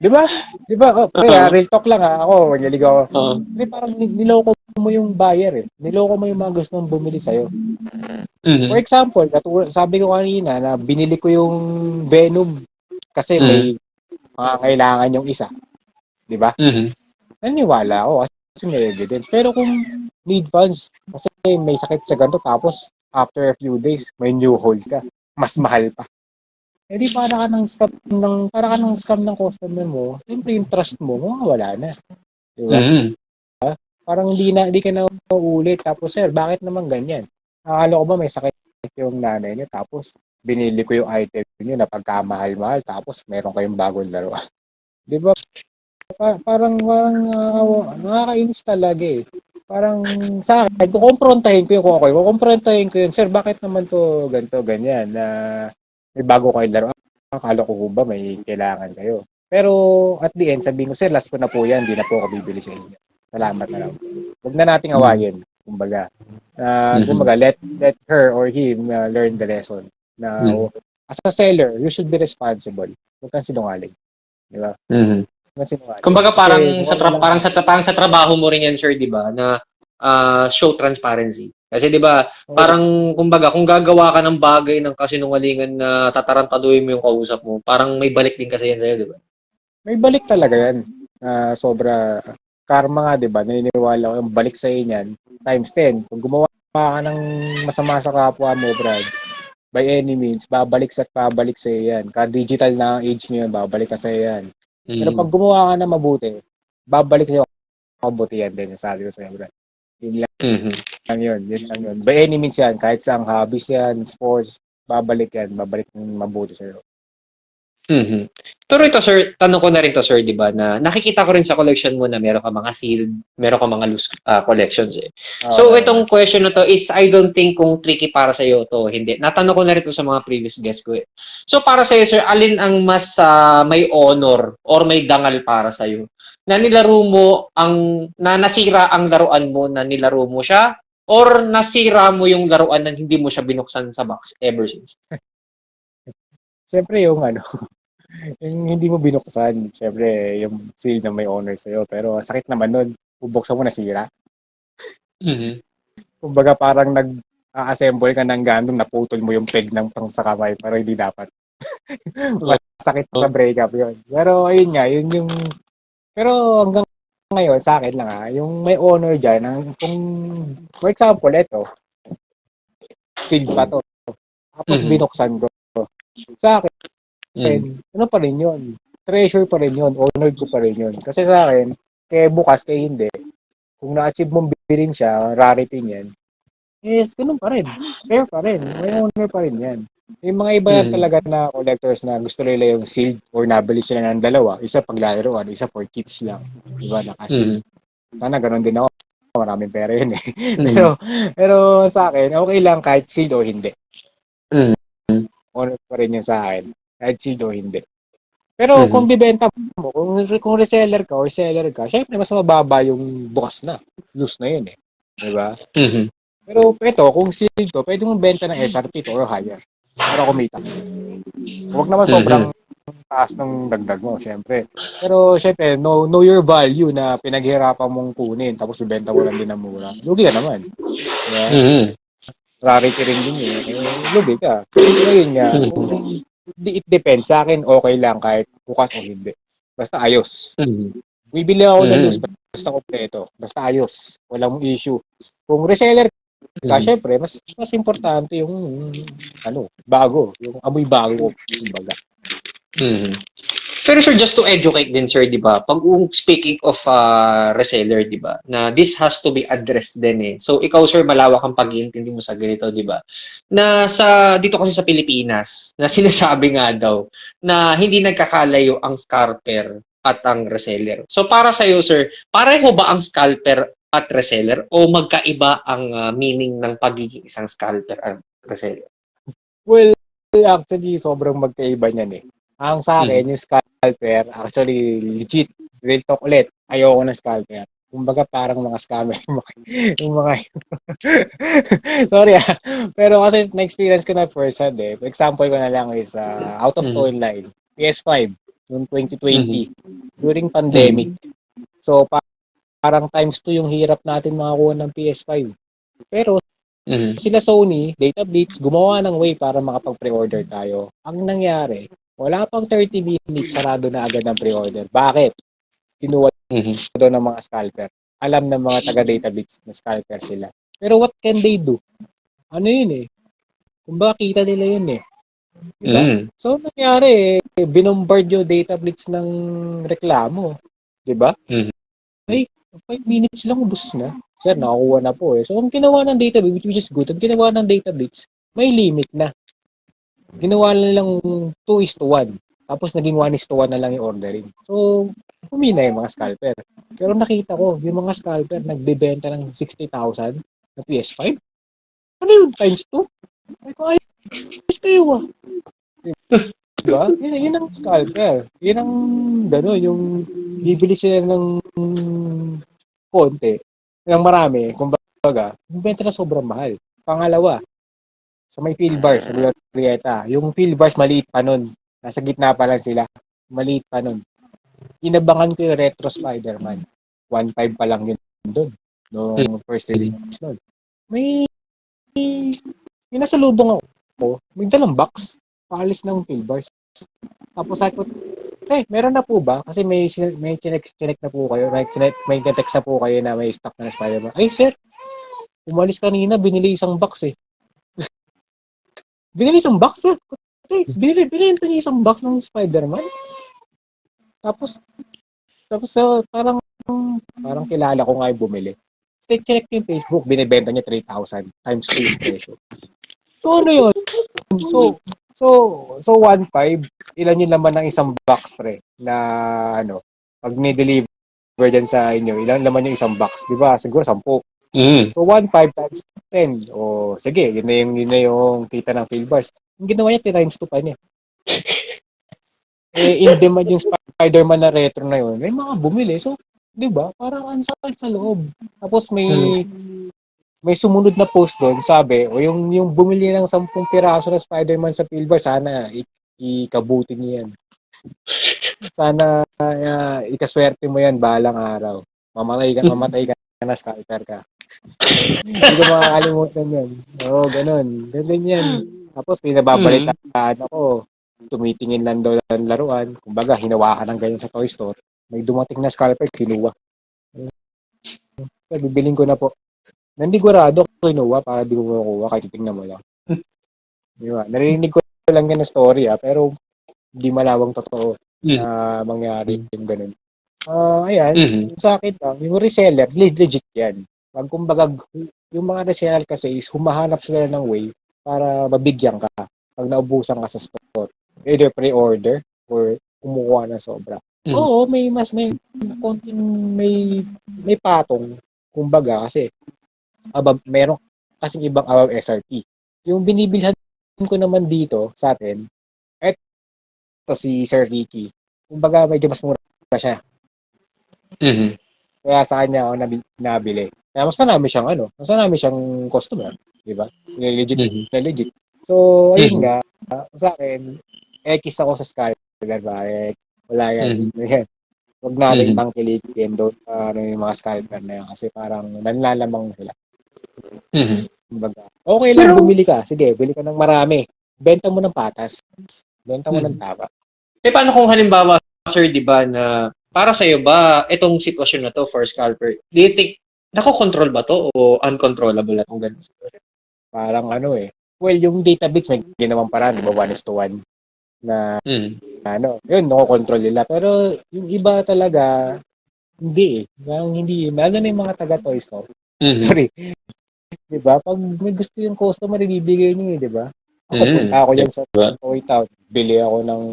Di ba? Di ba? Oh, real talk lang ako, naligaw ako. Kasi parang niloko mo yung buyer eh. Niloko mo yung mga gusto mong bumili sa'yo. For example, sabi ko kanina na binili ko yung Venom kasi may mga kailangan yung isa. Di ba? Naniwala ako kasi may evidence. Pero kung need funds, kasi may sakit sa ganito tapos after a few days, may new hold ka. Mas mahal pa. Eh di para ka ng scam ng customer mo, siyempre yung trust mo, wala na. Di ba? Parang hindi ka na uulit. Tapos, sir, bakit naman ganyan? Akala ko ba may sakit yung nanay niyo tapos binili ko yung item niyo na pagkamahal-mahal tapos meron kayong bagong laruan. Di ba? Parang nakakainis talaga eh. Parang sa akin, kukumprontahin ko yun, sir, bakit naman to ganito, ganyan, na may bago kayong laruan. Akala ko ba may kailangan kayo. Pero at the end, sabihin ko, sir, last ko na po yan, hindi na po ako bibili sa inyo. Salamat na lang. Huwag na nating awayin, kumbaga. Kumbaga, let her or him learn the lesson. Na as a seller, you should be responsible. Huwag kang sinungaling. Di ba? Kumbaga parang sa trabaho mo rin yan, sir, 'di ba? Na show transparency. Kasi 'di ba, parang kumbaga kung gagawa ka ng bagay ng kasinungalingan na tatarantaduhin mo yung kausap mo, parang may balik din kasi yan sa'yo, 'di ba? May balik talaga yan. Sobra karma nga, 'di ba? Naniniwala ko yung balik sa niyan times 10. Kung gumawa ka ng masama sa kapwa mo, Brad, by any means, babalik sa yan. Ka-digital na ang age ngayon, babalik ka sa yan. Pero pag gumawa ka na mabuti, babalik sa'yo kabutihan din, sabi ko sa'yo, Brad. Yun lang yun. By any means yan, kahit sa hobbies yan, sports, babalik ng mabuti sa'yo. Pero ito, sir, tanong ko na rin to, sir, di ba, na nakikita ko rin sa collection mo na meron ka mga sealed, meron ka mga loose collections eh. So, itong question na to is, I don't think kung tricky para sa'yo to, hindi. Natanong ko na rin to sa mga previous guests ko eh. So, para sa'yo, sir, alin ang mas may honor or may dangal para sa'yo? Na nilaro mo na nasira ang laruan mo, na nilaro mo siya, or nasira mo yung laruan na hindi mo siya binuksan sa box ever since? Siyempre yung yung hindi mo binuksan, siyempre yung seal na may honor sa'yo. Pero sakit naman nun, bubuksan mo nasira. Kumbaga parang nag-assemble ka ng gano'n, naputol mo yung peg ng pang sa kamay, pero hindi dapat. Masakit sa breakup yun. Pero ayun nga, yun yung... Pero hanggang ngayon, sa akin lang yung may honor dyan, kung, for example, ito, sealed pa to. Tapos binuksan ko. Sa akin, ano pa rin yun? Treasure pa rin yun. Honored ko pa rin yun. Kasi sa akin, kaya bukas, kaya hindi. Kung na-achieve mong bilhin siya, rarity niyan, yes, ganun pa rin. Fair pa rin. May honor pa rin yan. Yung mga iba na talaga na collectors na gusto nila yung sealed or nabili sila ng dalawa, isa paglalaroan, isa for keeps lang. Diba? Naka-sealed. Sana ganun din ako. Maraming pera yun eh. Pero sa akin, okay lang kahit sealed o hindi. Honor pa rin yun sa akin. Kahit sealed o hindi. Pero kung bibenta mo, kung reseller ka or seller ka, syempre mas mababa yung bukas na. Loose na yun eh. Diba? Pero ito, kung sealed to, pwede mong benta ng SRP to or higher para kumita. Huwag naman sobrang taas ng dagdag mo, syempre. Pero syempre, know your value na pinaghirapan mong kunin tapos ibenta mo lang din ng mura. Lugi ka naman. Diba? Rarity rin din yun. Lugi ka. Pero yun nga, it depends. Sa akin, okay lang kahit bukas o hindi. Basta ayos. Bibili ako ng loose, basta kompleto. Basta ayos. Walang issue. Kung reseller ka, syempre, mas importante yung bago. Yung amoy bago. Kumbaga. Pero sir, just to educate din sir, di ba? Pag speaking of reseller, di ba? Na this has to be addressed din eh. So ikaw sir, malawak ang pag-iintindi mo sa ganito, di ba? Na dito kasi sa Pilipinas, na sinasabi nga daw na hindi nagkakalayo ang scalper at ang reseller. So para sa iyo sir, pareho ba ang scalper at reseller o magkaiba ang meaning ng pagiging isang scalper at reseller? Well, actually sobrang magkaiba niyan eh. Ang sa akin, yung scalper, actually, legit, real talk ulit, ayoko ng scalper. Kumbaga parang mga scammer yung mga sorry pero kasi na-experience ko na first hand example ko na lang is out of Mhm. toy line PS5 noong 2020 Mhm. during pandemic Mhm. so parang times 2 yung hirap natin makakuha ng PS5 pero Mhm. sila Sony, Data Blitz, gumawa ng way para makapag-pre-order tayo. Ang nangyari, wala pang 30 minutes, sarado na agad ang pre-order. Bakit? Kinuha Mhm. daw ng mga scalper. Alam ng mga taga-Data Blitz na scalper sila. Pero what can they do? Ano yun Kumbaga kita nila yun Diba? Mhm. So, nangyari binombard yung Data Blitz ng reklamo. Diba? Mhm. Ay, 5 minutes lang ubos na. Sir, nakakuha na po So, ang ginawa ng Data Blitz, which is good, ang ginawa ng Data Blitz, may limit na. Ginawa na lang 2:1. Tapos naging 1:1 na lang yung ordering. So, humina yung mga scalper. Pero nakita ko, yung mga scalper nagbebenta ng 60,000 na PS5. Ano yun? Times 2? Ay, ko, ayos kayo Diba? Yun ang scalper. Yun ang, yung bibili sila ng konti, ng marami, kumbaga, bibenta na sobrang mahal. Pangalawa, sa may field bars, sa Glorieta. Yung field bars, maliit pa nun. Nasa gitna pa lang sila. Maliit pa nun. Inabangan ko yung Retro Spider-Man. 1.5 pa lang yun doon. Nung first release nun. May nasalubong ako. May dalang box. Paalis ng field bars. Tapos sabi ko, meron na po ba? Kasi may chinek na po kayo. May text na po kayo na may stock na Spider-Man. Ay, sir, umalis kanina, binili isang box Binili isang box binenta niya isang box ng Spider-Man. Tapos, parang kilala ko nga yung bumili. Check yung Facebook, binibenta niya 3,000 times 2 yung presyo. So, ano yun? So, so, so 1.5, ilan yung laman ng isang box, pre, na, pag ni-deliver dyan sa inyo, ilan laman yung isang box, di ba? Siguro 10. Mhm. So, 1.5 times 10. O, sige, yun na yung kita ng Philbars. Yung ginawa niya, times 2 pa niya. In demand yung Spider-Man na retro na yun. May mga bumili. So, di ba? Parang ang sakit sa loob. Tapos may sumunod na post doon, sabi, yung bumili ng 10 piraso ng Spider-Man sa Philbars, sana ikabuti niyo yan. Sana ikaswerte mo yan balang araw. Mamatay ka na, scalper ka. Hindi ko makakalimutan yan. Oo, ganun. Ganun yan. Tapos Mhm. pinababalitaan ako, tumitingin lang daw ng laruan. Kumbaga, hinawakan ng ganyan sa toy store. May dumating na scalper, kinuha. Bibiling ko na po. Nandigurado ko kinuha para di ko makuha kahit titingnan mo lang. Di ba? Narinig ko lang yan na story pero hindi malawang totoo Mhm. na mangyari yung ganun. Ayan, Mhm. sa akin lang, yung reseller, legit yan. Kumbaga, yung mga reseller kasi is humahanap sila ng way para mabigyan ka pag naubusan ka sa store. Either pre-order or kumukuha ng sobra. Mhm. Oo, may konting may patong. Kumbaga, kasi meron kasing ibang above SRP. Yung binibilhan ko naman dito sa atin, eto si Sir Ricky. Kumbaga, medyo mas mura siya. Mhm. Kaya sa kanya ako nabili. Kaya mas marami siyang customer, di ba? Legit Mhm. na legit. So, ayun Mhm. nga, sa akin, X ako sa Skyler, pare. Wala yan. Mhm. Yan. Huwag nating Mhm. tangkilikin doon yung mga scalper na yan kasi parang nanlalamang sila. Mhm. Kumbaga, okay lang Pero, bumili ka. Sige, bili ka ng marami. Benta mo ng patas. Benta mo ng mhm. tama. Paano kung halimbawa, sir, di ba, na para sa'yo ba, itong sitwasyon na to for scalper, do you think, nakokontrol ba to o uncontrollable na itong ganun? Parang well, yung database may ginawang paraan, di ba? 1:1 na Mhm. yun, no-control nila. Pero yung iba talaga, hindi Parang hindi. Lalo na yung mga taga-toy store. Mhm. Sorry, di ba? Pag may gusto yung customer, ibibigay niyo di ba? Ako, Mhm. punta ako Di dyan sa ba? Toy Town. Bili ako ng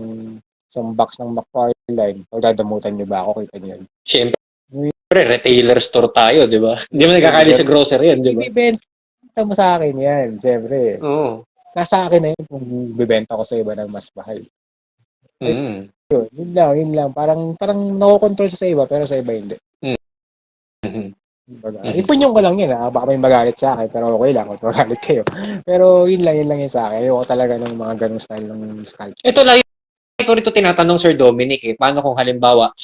isang box ng McFarlane. Pagdadamutan niyo ba ako? Kita niyo yun. Siyempre, retailer store tayo, di ba? Hindi mo nagkakali Retailer. sa grocery yan, di ba? Ibibenta mo sa akin yan, siyempre. Oo. Nasa akin na yun kung bibenta ko sa iba ng mas mahal. Mhm. Yun lang. Parang nakokontrol siya sa iba, pero sa iba hindi. Ipon ko lang yun, baka may magalit sa akin, pero okay lang kung magalit kayo. Pero yun lang yun sa akin. Ayoko talaga ng mga ganung style ng scalp. Ito lang ko rito tinatanong Sir Dominic paano kung halimbawa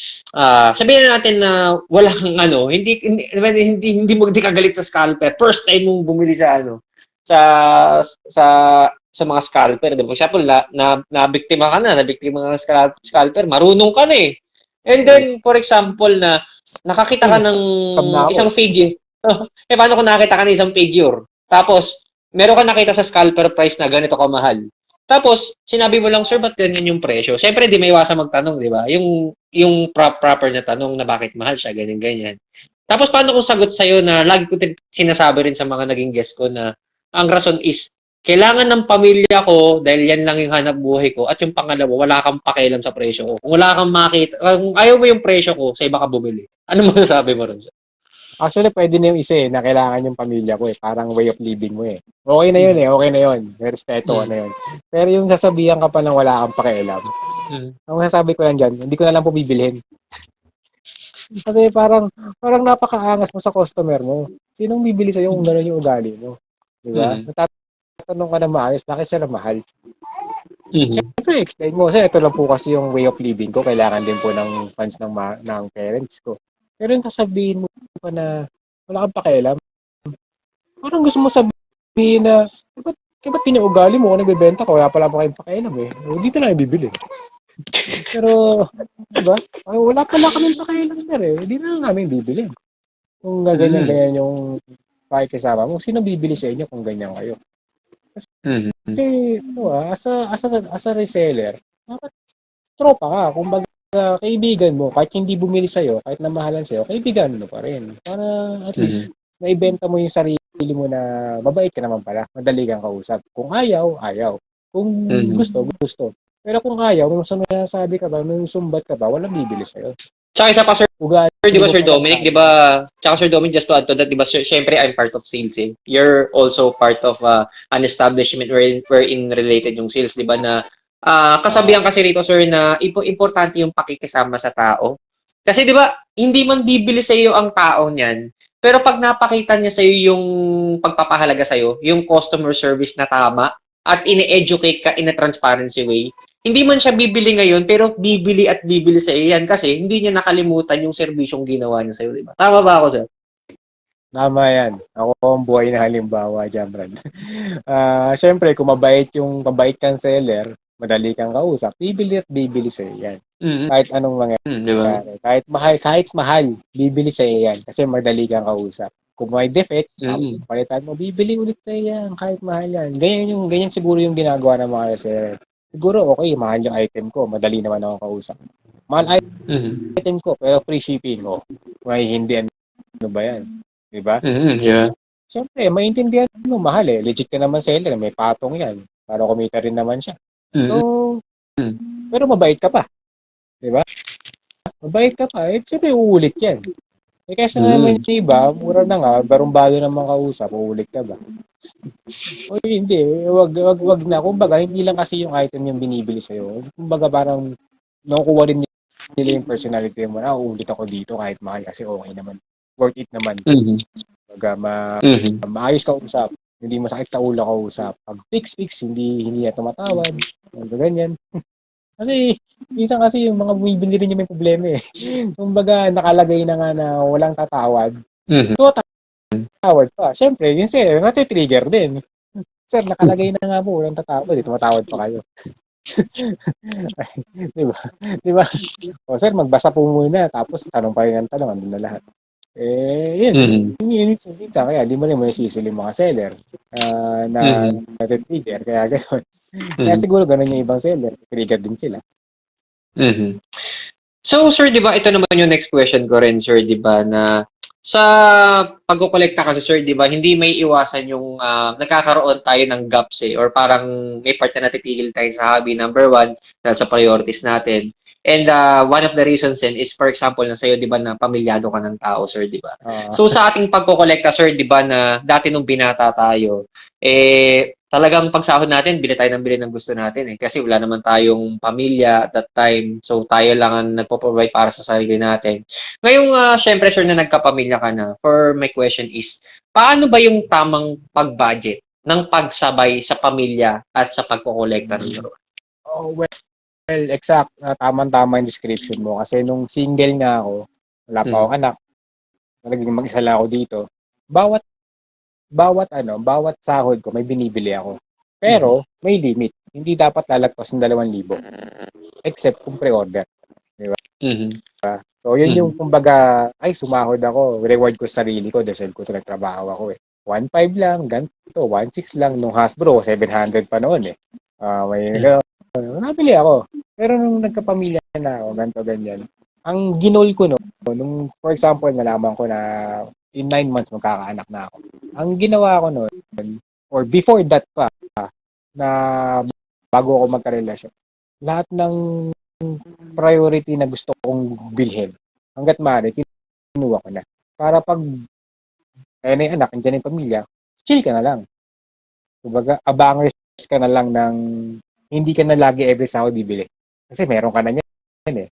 sabihin na natin na walang hindi mo hindi ka galit sa scalper. First time mong bumili sa sa sa sa mga scalper, di ba? For example, na biktima ka ng scalper, marunong ka na eh. And then, for example, na nakakita ka ng isang figure. Paano kung nakita ka ng isang figure? Tapos, meron ka nakita sa scalper price na ganito kamahal. Tapos, sinabi mo lang, sir, ba't ganyan yung presyo? Siyempre, di may iwasan magtanong, di ba? Yung proper na tanong na bakit mahal siya, ganyan. Tapos, paano kung sagot sa'yo na lagi ko sinasabi rin sa mga naging guest ko na ang rason is, kailangan ng pamilya ko dahil yan lang yung hanap buhay ko at yung pangalawa, wala kang pakialam sa presyo ko. Kung wala kang makita, kung ayaw mo yung presyo ko, sa iba ka bumili. Ano mo sabi mo ron? Actually, pwede na yung isa na kailangan yung pamilya ko parang way of living mo Okay na yun okay na yun. May respeto na yun. Pero yung sasabihan ka pa ng wala kang pakialam, ang sasabi ko lang dyan, hindi ko na lang po bibilhin. Kasi parang napakaangas mo sa customer mo. Sinong bibili sa'yo kung gano'n yung ugali mo? Diba? Natatanong ka na maayos, bakit sila mahal? Siyempre, explain mo. Kasi ito lang po kasi yung way of living ko. Kailangan din po ng fans ng parents ko. Pero yung sasabihin mo pa na wala kang pakialam, parang gusto mo sabihin na, ba't pinaugali mo kung nagbebenta ko? Wala pala pa kayong pakialam dito na ibibili. Pero, diba? Wala pala kaming pakialam na hindi na lang namin bibili. Kung ganyan yung pakikisama mo, sino bibili sa inyo kung ganyan kayo? Kasi, as a reseller, dapat tropa ka. Kumbaga, kaibigan mo, kahit hindi bumili sa'yo, kahit namahalan sa'yo, kaibigan mo pa rin. Para at least, naibenta mo yung sarili mo na mabait ka naman pala, madali kang kausap. Kung ayaw, ayaw. Kung gusto. Pero kung ayaw, kung sabi ka ba, nung sumbat ka ba, walang bibili sa'yo. Tsaka isa pa, sir, di ba, Sir Dominic, di ba, tsaka Sir Dominic, just to add to that, di ba, syempre, I'm part of sales You're also part of an establishment wherein related yung sales, di ba, na kasabihan kasi rito, sir, na importante yung pakikisama sa tao. Kasi, di ba, hindi man bibili sa iyo ang tao niyan, pero pag napakita niya sa iyo yung pagpapahalaga sa iyo, yung customer service na tama, at ini-educate ka in a transparency way, hindi man siya bibili ngayon, pero bibili at bibili sa iyo yan kasi hindi niya nakalimutan yung serbisyong ginawa niya sa iyo, di ba? Tama ba ako, sir? Tama yan. Ako ang buhay na halimbawa dyan, Brad. Siyempre, kung mabait kang seller, madali kang kausap, bibili at bibili sa iyo yan. Kahit anong mangyari. Diba? Kahit mahal, bibili sa iyo yan kasi madali kang kausap. Kung may defect, palitan mo, bibili ulit sa iyo yan kahit mahal yan. Ganyan siguro yung ginagawa ng mga seller. Siguro, okay, mahal yung item ko, madali naman ako kausap. Mahal item ko, pero free shipping ko. May hindi, ano ba yan? Diba? Yeah. Siyempre, maintindihan mo, mahal Legit ka naman seller, may patong yan. Para kumita rin naman siya. So, pero mabait ka pa. Diba? Mabait ka pa. Siyempre, uulit yan. Kasi naman yung iba, mura na nga, barumbado naman kausap, uulit ka ba? O hindi, wag na. Kumbaga, hindi lang kasi yung item yung binibili sa'yo. Kumbaga, parang nakukuha rin nila yung personality mo. Uulit ako dito kahit mahal kasi okay naman. Worth it naman. Kumbaga, maayos ka usap. Hindi masakit sa ulo ka usap. Pag fix, hindi na tumatawad. Ganyan. Kasi, minsan kasi yung mga bumibili rin yung may problema Kumbaga, nakalagay na nga na walang tatawad. So, tatawad pa. Siyempre, yun sir, nati-trigger din. Sir, nakalagay na nga po, walang tatawad. Tumatawad pa kayo. Diba? O sir, magbasa po muna. Tapos, tanong pa rin ang tanong. Andun na lahat. Yun. Minsan, kaya di mo rin sisili mga seller na nati-trigger. Kaya gano'n. Kaya siguro ganun yung ibang seller. Trigger din sila. So, sir, di ba, ito naman yung next question ko rin, sir, di ba, na sa pagkukolekta kasi, sir, di ba, hindi may iwasan yung nagkakaroon tayo ng gaps or parang may part na natitigil tayo sa hobby, number one, dahil sa priorities natin. And one of the reasons din is, for example, na sa'yo, di ba, na pamilyado ka ng tao, sir, di ba? So, sa ating pagkukolekta, sir, di ba, na dati nung binata tayo, talagang pagsahod natin, bili tayo ng bili ng gusto natin eh. Kasi wala naman tayong pamilya at that time. So, tayo lang ang nagpo-provide para sa sarili natin. Ngayong, syempre, sir, na nagkapamilya ka na, for my question is, paano ba yung tamang pag-budget ng pagsabay sa pamilya at sa pagkokolekta ng laro? Oh, well, exact. Tama-tama yung description mo. Kasi nung single nga ako, wala pa akong anak, naging mag-isa lang ako dito. Bawat bawat sahod ko may binibili ako. Pero may limit. Hindi dapat lalagpas ng 2,000 except kung pre-order. Mhm. So yun yung kumbaga, ay sumahod ako, reward ko sa sarili ko dahil ko nagtrabaho ako eh. 1.5 lang, ganito, 1.6 lang nung Hasbro, 700 pa noon eh. Nabili ako. Pero nung nagkapamilya na ako, ganito ganyan. Ang ginol ko no, nung for example, nalaman ko na in 9 months magkakaanak na ako. Ang ginawa ko noon, or before that pa, na bago ako magkarelasyon, lahat ng priority na gusto kong bilhin, hanggat maaari, kinuha ko na. Para pag kaya na yung anak, andyan yung pamilya, chill ka na lang. Kumbaga, abangers ka na lang ng hindi ka na lagi every sahod bibili. Kasi meron ka na yan eh.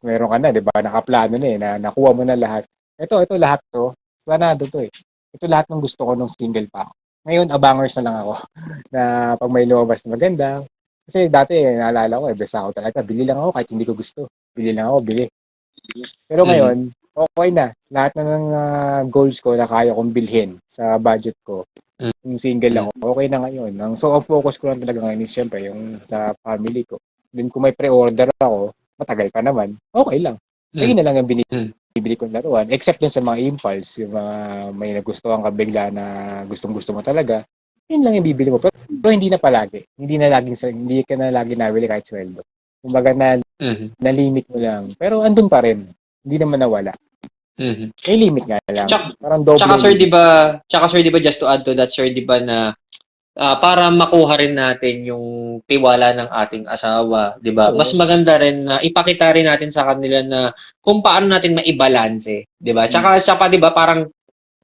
Meron ka na, di ba? Nakaplano na eh, na nakuha mo na lahat. Ito lahat to, planado to eh. Ito lahat ng gusto ko nung single pa ako. Ngayon, abangers na lang ako na pag may lumabas na maganda. Kasi dati, naalala ko, every sahod talaga, bili lang ako kahit hindi ko gusto. Bili lang ako, bili. Pero ngayon, okay na. Lahat na ng goals ko na kaya kong bilhin sa budget ko. Yung single ako, okay na ngayon. So, ang focus ko lang talaga ngayon is syempre yung sa family ko. Then kung may pre-order ako, matagal pa naman, okay lang. Ayun na lang ang binibili kong laruan. Except dun sa mga impulse, yung mga may nagustuhan ka bigla na gustong-gusto mo talaga, yun lang yung bibili mo. Pero hindi na palagi. Hindi ka na lagi nabili kahit sweldo. Kumbaga na-limit mo lang. Pero andun pa rin. Hindi naman nawala. May limit nga lang. Parang doble. Tsaka sir, di ba, just to add to that, sir, di ba na para makuha rin natin yung tiwala ng ating asawa, 'di ba? Mas maganda rin na ipakita rin natin sa kanila na kung paano natin maibalanse, 'di ba? Tsaka sa pa 'di ba, parang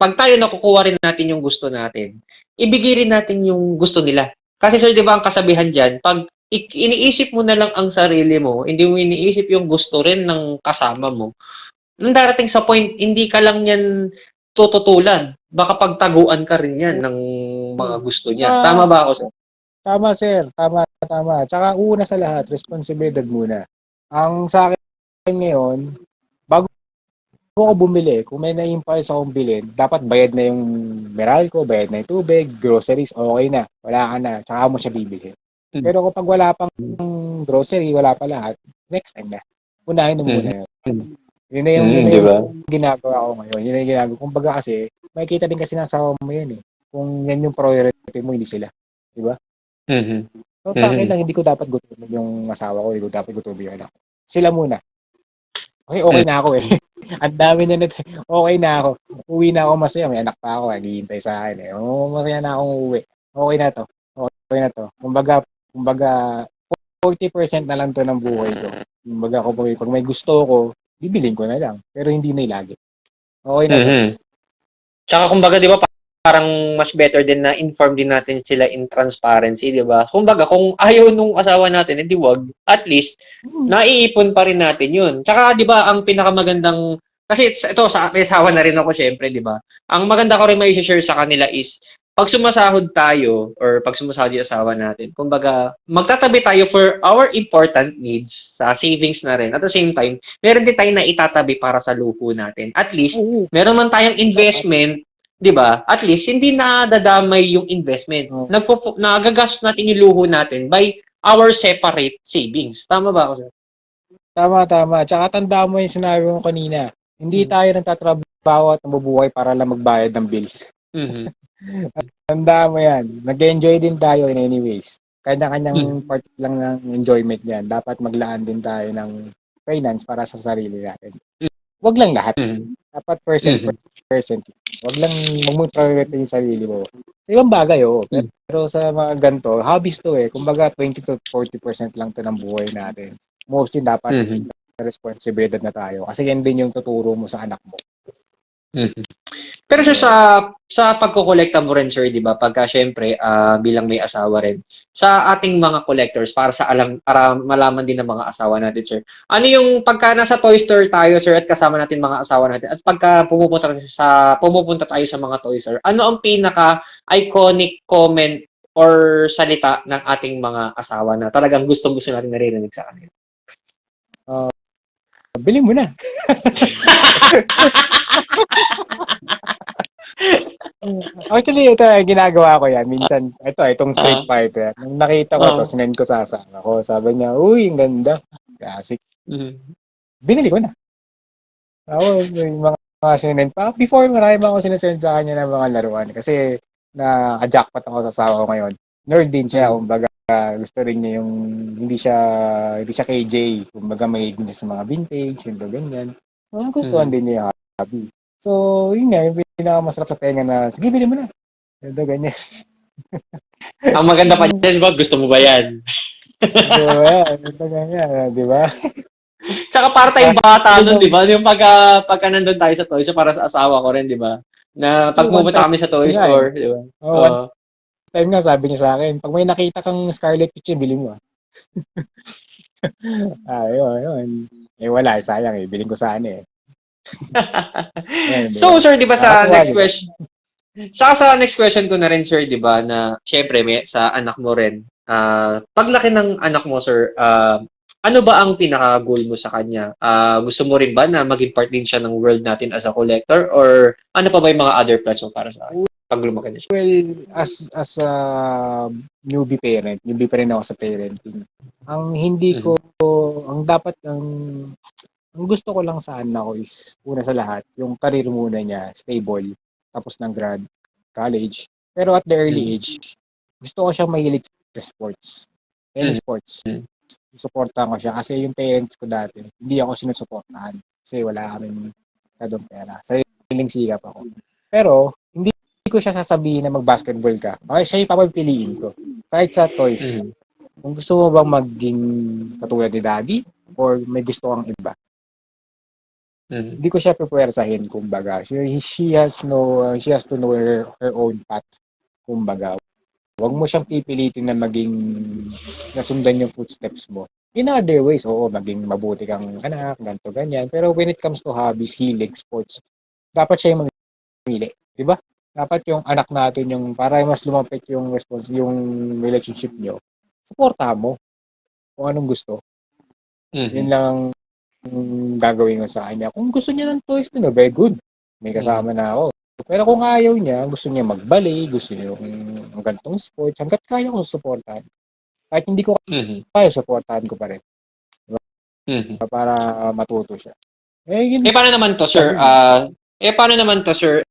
pag tayo nakukuha rin natin yung gusto natin, ibigay rin natin yung gusto nila. Kasi sir, 'di ba, ang kasabihan diyan, pag iniisip mo na lang ang sarili mo, hindi mo iniisip yung gusto rin ng kasama mo, nung darating sa point, hindi ka lang yan tututulan. Baka pagtaguan ka rin yan ng mga gusto niya. Tama ba ako, sir? Tama, sir. Tama. Tsaka una sa lahat, responsibilidad muna. Ang sa akin ngayon, bago ako bumili, kung may na-impulse akong bilhin, dapat bayad na yung Meralco, bayad na yung tubig, groceries, okay na. Wala ka na. Tsaka mo siya bibilhin. Pero kapag wala pang grocery, wala pa lahat, next time na. Unahin mo muna yun. Yun na yung ginagawa ko ngayon. Yun na yung ginagawa. Kumbaga kasi, makikita din kasi nasa mo yan eh. Kung yan yung priority mo, hindi sila. Diba? So, sa akin lang, hindi ko dapat gutumin yung asawa ko, hindi ko dapat gutumin yung anak ko. Sila muna. Okay na ako eh. Ang dami na okay na ako. Uwi na ako masaya. May anak pa ako, naghihintay sa akin eh. Masaya na akong uwi. Okay na to. Kumbaga, 40% na lang to ng buhay ko. Kumbaga, pag may gusto ko, bibilin ko na lang. Pero hindi na lagi. Okay na to. Tsaka kumbaga, di ba, parang mas better din na inform din natin sila in transparency, di ba? Kumbaga, kung ayaw nung asawa natin, edi wag. At least, naiipon pa rin natin yun. Tsaka, di ba, ang pinakamagandang, kasi ito, sa asawa na rin ako, syempre, di ba? Ang maganda ko rin may share sa kanila is, pag sumasahod tayo, or pag sumasahod yung asawa natin, kumbaga, magtatabi tayo for our important needs sa savings na rin. At the same time, meron din tayo na itatabi para sa luho natin. At least, meron man tayong investment, di ba? At least, hindi na dadamay yung investment. Nagagastos natin yung luho natin by our separate savings. Tama ba ako, sir? Tama. Tsaka tandaan mo yung sinabi mo kanina. Hindi tayo nagtatrabaho at nabubuhay para lang magbayad ng bills. Tandaan mo yan. Nag-enjoy din tayo in anyways. Kanya-kanyang part lang ng enjoyment yan. Dapat maglaan din tayo ng finance para sa sarili natin. Wag lang lahat. Dapat percent. Wag lang mag-priority yung sarili mo. Sa ibang bagay, Pero sa mga ganito, hobbies to eh. Kumbaga, 20 to 40% lang to ng buhay natin. Mostly dapat responsibilidad na tayo. Kasi yan din yung tuturo mo sa anak mo. Mhm. Pero sir, sa pagkokolekta mo rin sir, 'di ba? Pagka syempre bilang may asawa rin. Sa ating mga collectors para malaman din ng mga asawa natin sir. Ano yung pagka nasa toy store tayo sir at kasama natin mga asawa natin at pagka pumupunta tayo sa mga toy store, ano ang pinaka iconic comment or salita ng ating mga asawa na talagang gustong-gusto natin naririnig sa kanila? Bili mo na. Actually, ito, ginagawa ko yan. Minsan, itong Street Ah, Fighter. Nung nakita ko to, oh. sinend ko sa asawa ko. Sabi niya, uy, ang ganda. Classic. Mhm. Binili ko na. Tapos, yung mga sinend pa. Before, marami pa ako sinasend sa kanya ng mga laruan. Kasi, na-jackpot ako sa asawa ko ngayon. Nerd din siya. Mhm. Kumbaga, gusto rin niya yung, hindi siya KJ. Kumbaga, may din sa mga vintage, yung ganyan. Gustuhan Mhm. din niya yung hobby. So, yun nga, yung pinakamasarap sa tenga na, sige, bili mo na. Ito, ganyan. Ang maganda pa diyan, 'di ba, gusto mo ba 'yan? So, ayan, ito ganyan, di ba? Tsaka para Ah, tayong bata yun nun, yung, 'di ba? Yung pagka nandun tayo sa toy store para sa asawa ko rin, 'di ba? Na kasi pag one pumunta time kami sa toy nga eh. store, 'di ba? Oh, one Oo. time nga, sabi niya sa akin, pag may nakita kang Scarlet Witch, bili mo. Yun. Eh, wala, sayang eh. Biling ko sana eh. Yan, di ba? So, sir, 'di ba sa Nakakatuwa, next di ba? question, sa next question ko na rin, sir, 'di ba, na syempre may sa anak mo rin. Paglaki ng anak mo, sir, ano ba ang pinaka-goal mo sa kanya? Gusto mo rin ba na maging part din siya ng world natin as a collector or ano pa ba yung mga other plans mo para sa kanya pag lumaki na siya? Well, as a newbie pa rin ako sa parenting. Ang hindi ko, Mhm. ang dapat, ang gusto ko lang sa anak ko is, una sa lahat, yung career muna niya, stable, tapos ng grad, college. Pero at the early Mhm. age, gusto ko siyang mahilig sa sports. Any Mhm. sports. Suportahan ko siya. Kasi yung parents ko dati, hindi ako sinusuportahan. Kasi wala kaming kadong pera. Sariling sikap ako. Pero, hindi ko siya sasabihin na mag-basketball ka. Okay, siya yung papapiliin ko. Kahit sa toys. Mhm. Kung gusto mo bang maging katulad ni daddy, or may gusto kang iba, Mhm. hindi ko siya pupwersahin, kumbaga. She has to know her own path, kumbaga. Huwag mo siyang pipilitin na maging nasundan yung footsteps mo. In other ways, oo, maging mabuti kang anak, ganto ganyan. Pero when it comes to hobbies, hilig, sports, dapat siya yung mamili. Di ba? Dapat yung anak natin yung para mas lumapit yung relationship nyo. Suportahan mo kung anong gusto. Yun Mhm. lang gagawin ko sa kanya. Kung gusto niya ng toys, very good. May Mhm. kasama na ako. Pero kung ayaw niya, gusto niya mag-ballet, gusto niya yung gantong sports, hanggat kaya ko suportahan. Kahit hindi ko Mhm. kaya, suportahan ko pa rin. Diba? Mhm. Para matuto siya. Eh, yun Paano naman to, lang sir? yun. Paano naman to, sir?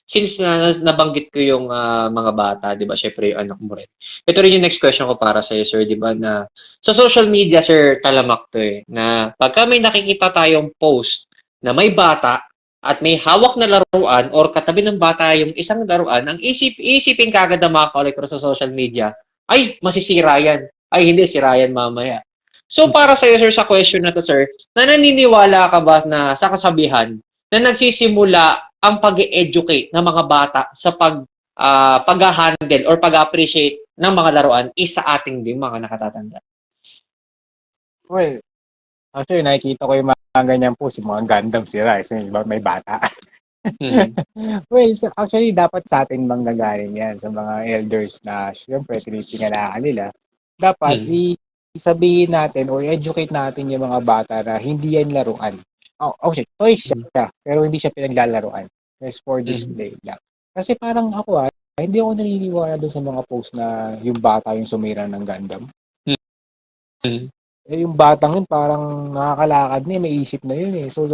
Since nabanggit ko yung mga bata, 'di ba? Syempre yung anak mo rin. Ito rin yung next question ko para sa iyo, sir, 'di ba? Na sa social media, sir, talamak to eh. Na pagka may nakikita tayong post na may bata at may hawak na laruan or katabi ng bata yung isang laruan, ang isipin kagad ng mga collector sa social media, ay, masisira yan. Ay, hindi, sira yan mamaya. So, para sa iyo, sir, sa question na to, sir, naniniwala ka ba na sa kasabihan na nagsisimula ang pag-educate ng mga bata sa pag-handle or pag-appreciate ng mga laruan is sa ating din mga nakatatanda? Well, actually, nakikita ko yung mga ganyan po, si mga Gundam sila, kasi may bata. Mhm. Well, actually, dapat sa atin manggagaling yan, sa mga elders na, syempre, tinitingalakan nila. Dapat, Mhm. isabihin natin or educate natin yung mga bata na hindi yan laruan. Oh, okay, toy Mhm. siya, pero hindi siya pinaglalaruan. It's for Mhm. display lang. Kasi parang ako, hindi ako naniniwala doon sa mga post na yung bata yung sumira ng Gundam. Mhm. Eh, yung batang yun parang nakakalakad na may isip na yun eh. So,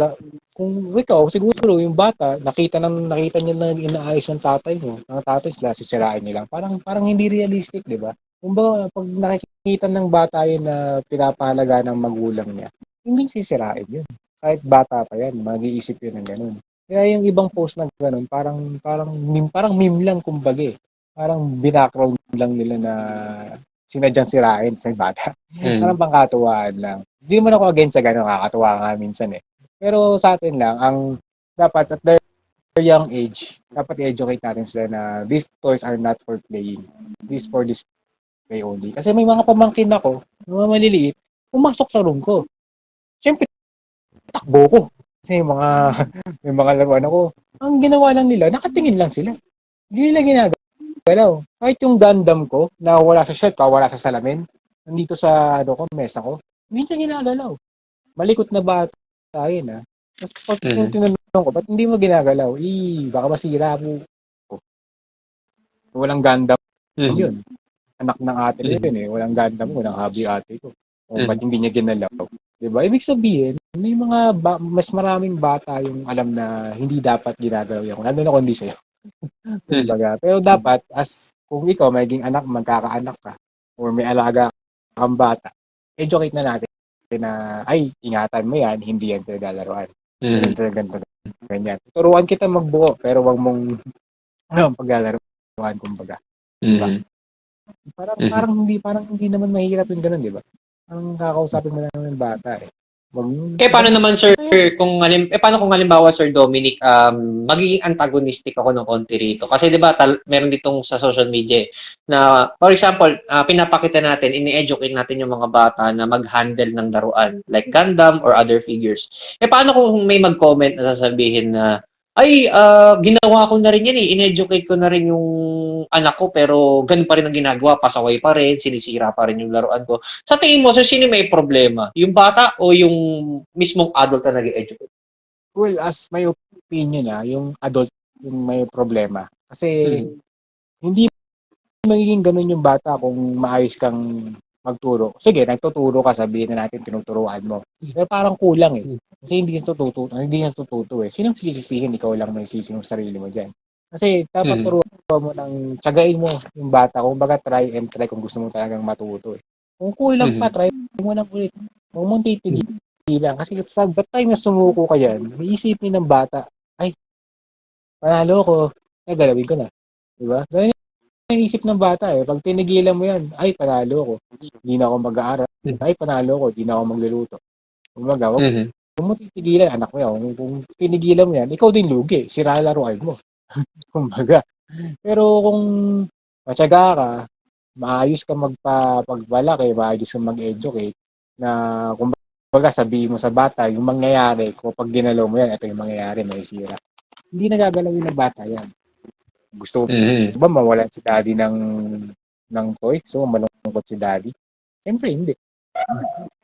kung ikaw, siguro yung bata, nakita niya na inaayos ng tatay mo, ng tatay sila, sisirain niya lang. Parang hindi realistic, di ba? Kumbaga, pag nakikita ng bata yun na pinapahalaga ng magulang niya, hindi sisirain yun. Kahit bata pa yan, mag-iisip yun ng ganun. Kaya yung ibang post na ganun, parang meme lang kumbaga eh. Parang binackground lang nila na sinadyang sirain sa bata. Parang Mhm. pangkatuwaan lang. Hindi naman ako against sa gano'n, kakatuwa nga minsan eh. Pero sa atin lang, ang dapat at their young age, dapat i-educate natin sila na these toys are not for playing. This for display only. Kasi may mga pamangkin ako, mga maliliit, pumasok sa room ko. Siyempre, takbo ko. Kasi may mga laruan ako, ang ginawa lang nila, nakatingin lang sila. Hindi nila ginagalaw. Kahit yung Gundam ko, na wala sa shelf, wala sa salamin, nandito sa mesa ko, hindi niya ginagalaw. Malikot na bata yun, ha? Tapos pag tinanong ko, ba't hindi mo ginagalaw? Baka masira mo. Walang Gundam yun. Anak ng ate ko yun eh. Walang Gundam, walang hobby ate ko. O ba't hindi niya ginalaw? Diba? Ibig sabihin, may mga mas maraming bata yung alam na hindi dapat ginagalaw yan. Lalo na kung hindi sa'yo. Pero dapat, kung ikaw magiging anak, magkakaanak ka, or may alaga kang bata, educate na natin na, ingatan mo yan, hindi yan pinaglaruan. Ganito, ganyan. Turuan kita magbuo, pero wag mong paglalaruan, kumbaga. Diba? Parang hindi naman mahirap yung ganun, di ba? Parang kakausapin mo lang ng bata eh. Paano naman sir, paano kung halimbawa Sir Dominic, magiging antagonistic ako ng konti rito? Kasi 'di ba, meron ditong sa social media na for example, pinapakita natin, ini-educate natin yung mga bata na mag-handle ng laruan like Gundam or other figures. Paano kung may mag-comment na sasabihin na ginawa ko na rin yan eh, in-educate ko na rin yung anak ko pero ganun pa rin ang ginagawa, pasaway pa rin, sinisira pa rin yung laruan ko. Sa tingin mo, so sino may problema? Yung bata o yung mismong adult na nag-educate? Well, as my opinion yung adult yung may problema. Kasi hindi magiging ganun yung bata kung maayos kang magturo. Sige, nagtuturo ka, sabihin na natin tinuturuan mo. Pero parang kulang eh. Kasi hindi niya tututo eh. Sinong sisisihin? Ikaw lang may sisi ng sarili mo dyan. Kasi dapat turuan mo tsagain mo yung bata. Kung baga try and try kung gusto mo talagang matuto eh. Kung kulang pa, try mo lang ulit. Huwag mong titigilan. Kasi sa time na sumuko ka yan, may isipin ng bata, panalo ko, galawin ko na. Diba? Ganun yung isip ng bata eh. Pag tinigilan mo yan, panalo ko. Hindi na ako mag-aaral. Panalo ko. Hindi na ako magluluto. Kumbaga, kung mo titigilan, anak ko yan. Kung tinigilan mo yan, ikaw din lugi. Sira laruan mo. Kumbaga. Pero kung matyaga ka, maayos ka pagbalaki, maayos ka mag-educate, na kumbaga sabihin mo sa bata, yung mangyayari, kung pag ginalaw mo yan, ito yung mangyayari, may sira. Hindi nagagalawin ng bata yan. Gusto mo ba mawalan si daddy ng toy? Gusto mo malungkot si daddy? Siyempre, hindi.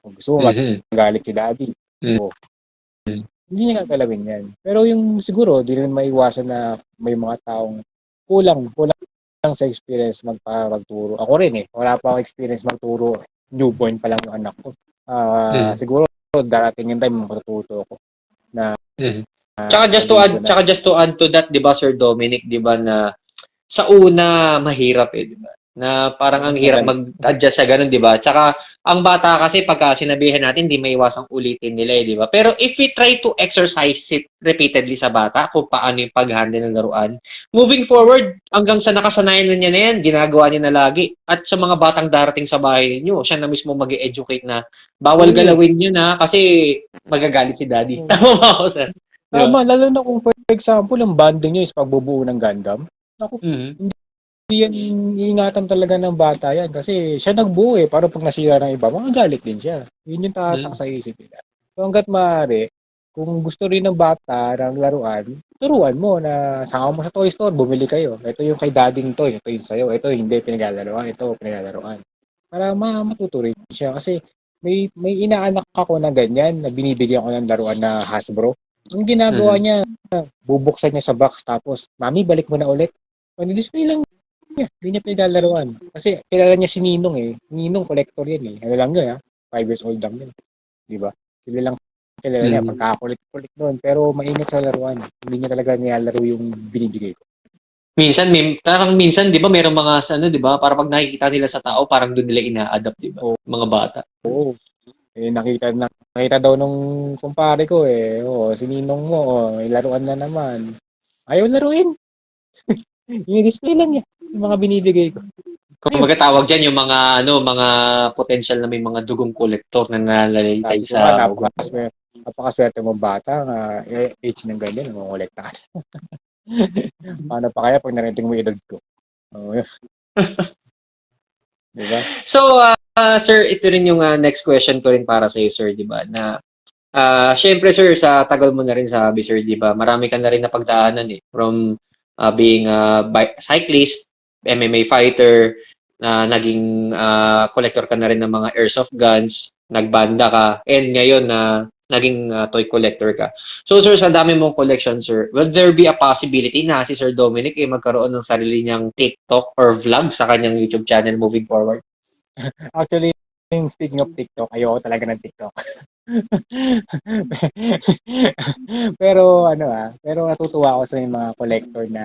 Gusto mo magalit si daddy? Hindi niya gagalawin yan. Pero yung siguro, di rin maiwasan na may mga taong kulang sa experience magturo. Ako rin eh. Wala pa akong experience magturo. Newborn pa lang yung anak ko. Siguro, darating yung time matututo ako. Tsaka just to add to that, 'di ba Sir Dominic, 'di ba na sa una mahirap 'di ba? Na parang ang hirap mag-adjust sa ganun, 'di ba? Tsaka ang bata kasi pagka sinabihan natin, hindi maiwasang ulitin nila 'di ba? Pero if we try to exercise it repeatedly sa bata kung paano yung pag-handle ng laruan, moving forward hanggang sa nakasanayan na niya na yan, ginagawa niya na lagi. At sa mga batang darating sa bahay niyo, siya na mismo mag-educate na bawal galawin yun na kasi magagalit si daddy. Tama ba ako, sir? Tama, lalo na kung for example, ang bonding nyo is pagbubuo ng Gundam. Naku, hindi yan iingatan talaga ng bata yan kasi siya nagbuo eh. Parang pag nasira ng iba, magagalit din siya. Yun yung tatak sa isip nila. So hanggat maaari, kung gusto rin ng bata ng laruan, turuan mo na sama mo sa toy store, bumili kayo. Ito yung kay dading toy, ito yung sa'yo, ito hindi pinaglalaruan, ito pinaglalaruan. Para matuto rin siya kasi may inaanak ako na ganyan na binibigyan ko ng laruan na Hasbro. Ang ginagawa niya, bubuksan niya sa box tapos, Mami, balik mo na ulit. Display lang niya. Hindi niya pinaglaruan. Kasi kilala niya si Ninong eh. Ninong collector yan eh. Ano lang yun 5 years old lang yun. Di ba? Kilala niya. Pagkakulit-kulit doon. Pero mainit sa laruan. Hindi niya talaga nilalaro yung binibigay ko. Minsan, di ba, merong mga, di ba, para pag nakikita nila sa tao, parang doon nila ina-adapt, di ba? Mga bata. Oo. Nakita daw nung kumpare ko eh. Si Ninong mo, laruan na naman. Ayaw laruin. Yung display lang niya. Yung mga binibigay ko. Kung magatawag dyan, yung mga, mga potential na may mga dugong kolektor na nalalalitay sa... Napakaswerte mong bata na age ng ganyan, mongolekta ka. Paano pa kaya pag narating mo yung edad ko? Oh, di ba? So, sir, ito rin yung next question ko rin para sa iyo, sir, di ba? Na, syempre, sir, sa tagal mo na rin sa hobby, sir, di ba? Marami ka na rin napagdaanan eh. From being a cyclist, MMA fighter, naging collector ka na rin ng mga airsoft guns, nagbanda ka, and ngayon na naging toy collector ka. So, sir, sa dami mong collection, sir, will there be a possibility na si Sir Dominic ay magkaroon ng sarili niyang TikTok or vlog sa kanyang YouTube channel moving forward? Actually, speaking of TikTok, ayoko talaga ng TikTok. pero natutuwa ako sa yung mga collector na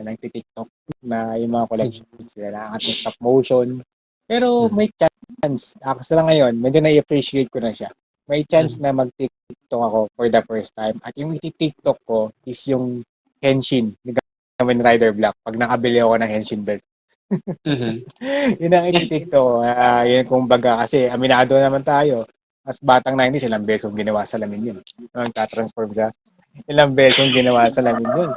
nagti-TikTok na yung mga collections nila, at stop motion. Pero may chance, ako sa ngayon, medyo na-appreciate ko na siya. May chance na mag-TikTok ako for the first time. At yung iti-TikTok ko is yung Henshin, ni Kamen Rider Black, pag nakabili ako ng Henshin belt. Mhm. Yun ang iti-TikTok ko. Yun kumbaga kasi aminado naman tayo. Mas batang 90s, ilang beses kong ginawa sa lamin yun. Nung tatransform ka, ilang beses kong ginawa sa lamin yun.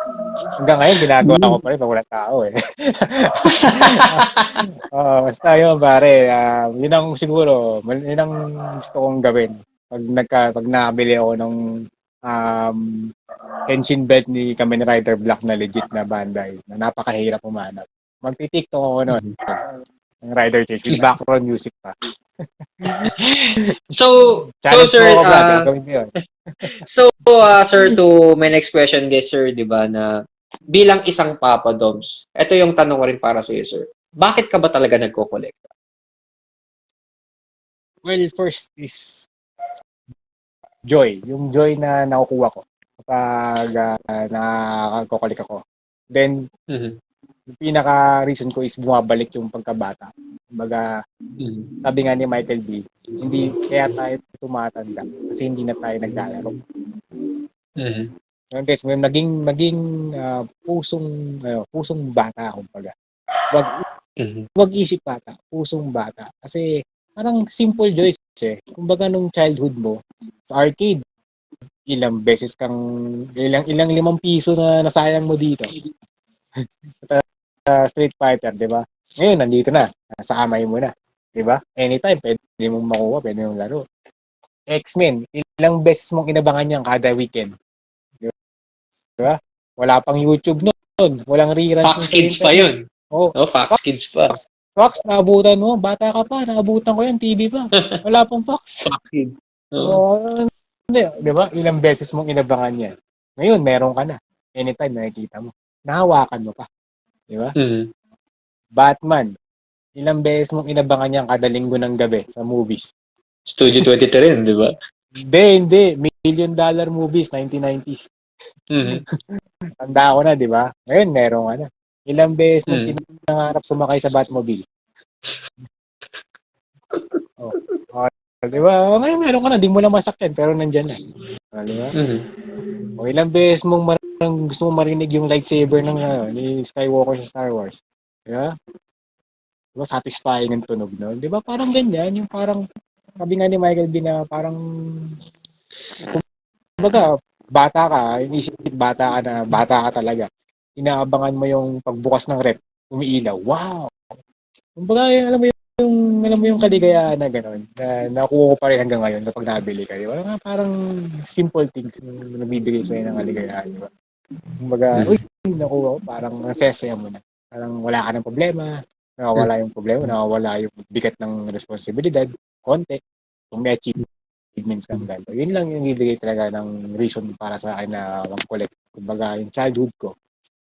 Hanggang ngayon, ginagawa ko pa rin pag wala tao eh. Basta yun, pare. Yun ang siguro, yun ang gusto kong gawin. Pag nakabili ako ng um, Henshin belt ni Kamen Rider Black na legit na Bandai, na napakahirap umanap. Magti-TikTok ako nun. Ng Rider Chase with background music pa. So, Challenge sir, mo ako, Brad. Gagawin ko yun. sir, to my next question, guys, sir, di ba, na bilang isang Papa Doms, ito yung tanong ko rin para sa iyo, sir. Bakit ka ba talaga nagko-collect? Well, first is joy. Yung joy na nakukuha ko kapag nakakakolik ako. Then, Mhm. yung pinaka-reason ko is bumabalik yung pagkabata. Kumbaga, Mhm. sabi nga ni Michael B., hindi kaya tayo tumatanda kasi hindi na tayo naglalaro. Mhm. Yung guys, may maging pusong bata kumbaga. Wag Mhm. wag isip bata, pusong bata. Kasi parang simple joys eh. Kumbaga nung childhood mo sa arcade, ilang 5 piso na nasayang mo dito. Street Fighter, 'di ba? Ngayon nandito na, nasa kamay mo na, 'di ba? Anytime pwede mong makuha, pwede mong laro. X-Men, ilang beses mong inabangan yan kada weekend. Di ba? Wala pang YouTube noon. Walang reruns Fox nun sa Kids pa internet. yun. Oh, Oh, Fox Kids pa. Fox, naabutan mo. Bata ka pa, naabutan ko yan. TV pa. Wala pang Fox. Fox Kids. Oo. Oh, hindi. Di ba? Ilang beses mong inabangan yan. Ngayon, meron ka na. Anytime nakikita mo. Nahawakan mo pa. Di ba? Mhm. Batman, ilang beses mong inabangan yan kada linggo ng gabi sa movies. Studio 23 rin, di ba? Hindi. $1 million movies, 1990s. Mhm. Tanda ko na, di ba? Ngayon, meron ka na. Ilang beses mong Mhm. pinangarap sumakay sa Batmobile. Oh. Oh, di ba? Ngayon, meron ka na. Di mo na masakyan, pero nandyan na. Di ba? Mhm. O ilang beses mong gusto mong marinig yung lightsaber ng ni Skywalker sa Star Wars. Di ba? Di ba? Satisfying ang tunog no? Di ba? Parang ganyan. Yung parang, sabi nga ni Michael B na parang, kumbaga, bata ka, inisip bata ka na, bata ka talaga. Inaabangan mo yung pagbukas ng rep, umiilaw. Wow! Kumbaga, alam mo yung kaligayahan na gano'n, na nakuha ko pa rin hanggang ngayon kapag nabili ka. Di ba? Mga parang simple things na nabibigay sa'yo ng kaligayahan. Di ba? Kumbaga, uy, Mhm. nakuha ko, parang nasesaya mo na. Parang wala ka ng problema, nakawala yung problema, nakawala yung bigat ng responsibilidad, konti, kung may achievements kang gano'n. Yun lang yung ibigay talaga ng reason para sa akin na mag-collect. Kumbaga, yung childhood ko,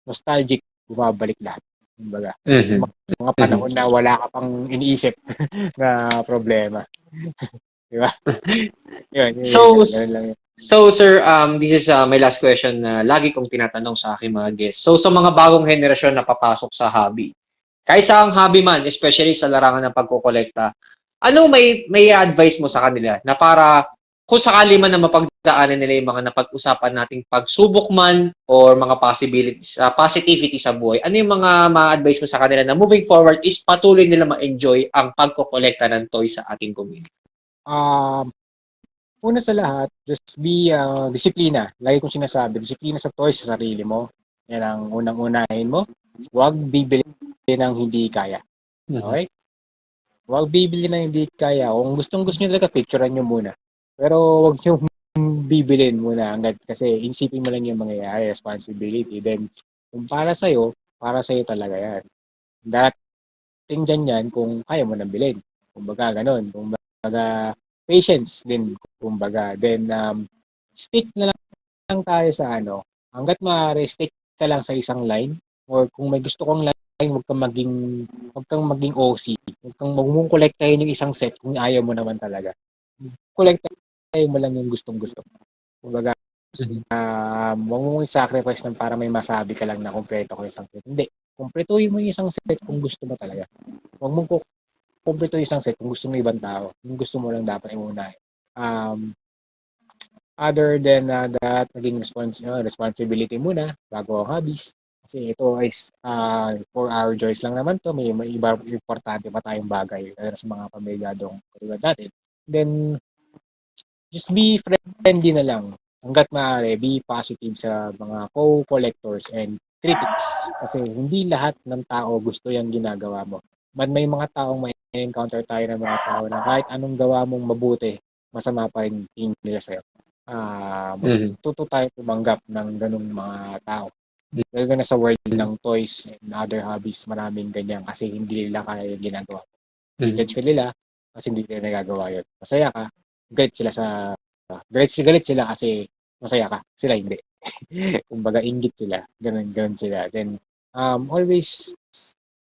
nostalgic, bumabalik lahat. Kumbaga, Mhm. mga Mhm. panahon na wala ka pang iniisip na problema. Di ba? So, Ganun lang yun. sir, this is my last question na lagi kong tinatanong sa aking mga guests. So, sa mga bagong henerasyon na papasok sa hobby, kahit sa ang hobby man, especially sa larangan ng pagkokolekta, ano may advice mo sa kanila na para kung sakali man na mapagdaanan nila yung mga napag-usapan nating pagsubok man or mga possibilities, positivity sa buhay, ano yung mga ma-advise mo sa kanila na moving forward is patuloy nila ma-enjoy ang pagkokolekta ng toys sa ating community? Um, una sa lahat, just be disiplina. Lagi kong sinasabi, disiplina sa toys sa sarili mo. Yan ang unang-unahin mo. Huwag bibili ng hindi kaya. Mhm. Okay? Huwag bibili ng hindi kaya. Kung gustong-gusto nyo talaga, picturean nyo muna. Pero huwag nyo bibilin muna hanggat kasi isipin mo lang yung mangyayari, responsibility. Then, kung para sa'yo talaga yan. Darating dyan yan kung kaya mo nang bilhin. Kumbaga, ganun. Kumbaga, patience din. Kumbaga, then, stick na lang tayo sa ano, hanggat maaari, stick ka lang sa isang line. Or kung may gusto kong line, huwag kang maging OC. Huwag mong kolektahin yung isang set kung ayaw mo naman talaga. Kolektahin mo lang yung gustong-gusto. Kumbaga, Mhm. huwag mong i-sacrifice ng para may masabi ka lang na kumpleto ko isang set. Hindi. Kumpletuhin mo yung isang set kung gusto mo talaga. Huwag mong kumpleto yung isang set kung gusto mo ibang tao. Kung gusto mo lang dapat imunahin. Um, Other than that, naging responsibility muna bago ang hobbies. Kasi ito is for our joys lang naman to. May iba importante pa tayong bagay sa mga pamilyadong katulad natin. Then, just be friendly na lang. Hanggat maaari, be positive sa mga co-collectors and critics. Kasi hindi lahat ng tao gusto yung ginagawa mo. May mga taong may encounter tayo ng mga tao na kahit anong gawa mong mabuti, masama pa rin tingin nila sa'yo. Mhm. Matuto tayo tumanggap ng ganung mga tao. Lalo na sa world ng toys and other hobbies, maraming ganyan kasi hindi nila kaya yung ginagawa. Mhm. I-judge ka nila kasi hindi nila nagagawa yun. Masaya ka, galit sila galit sila kasi masaya ka, sila hindi. Kumbaga, inggit sila. Ganun sila. Then, always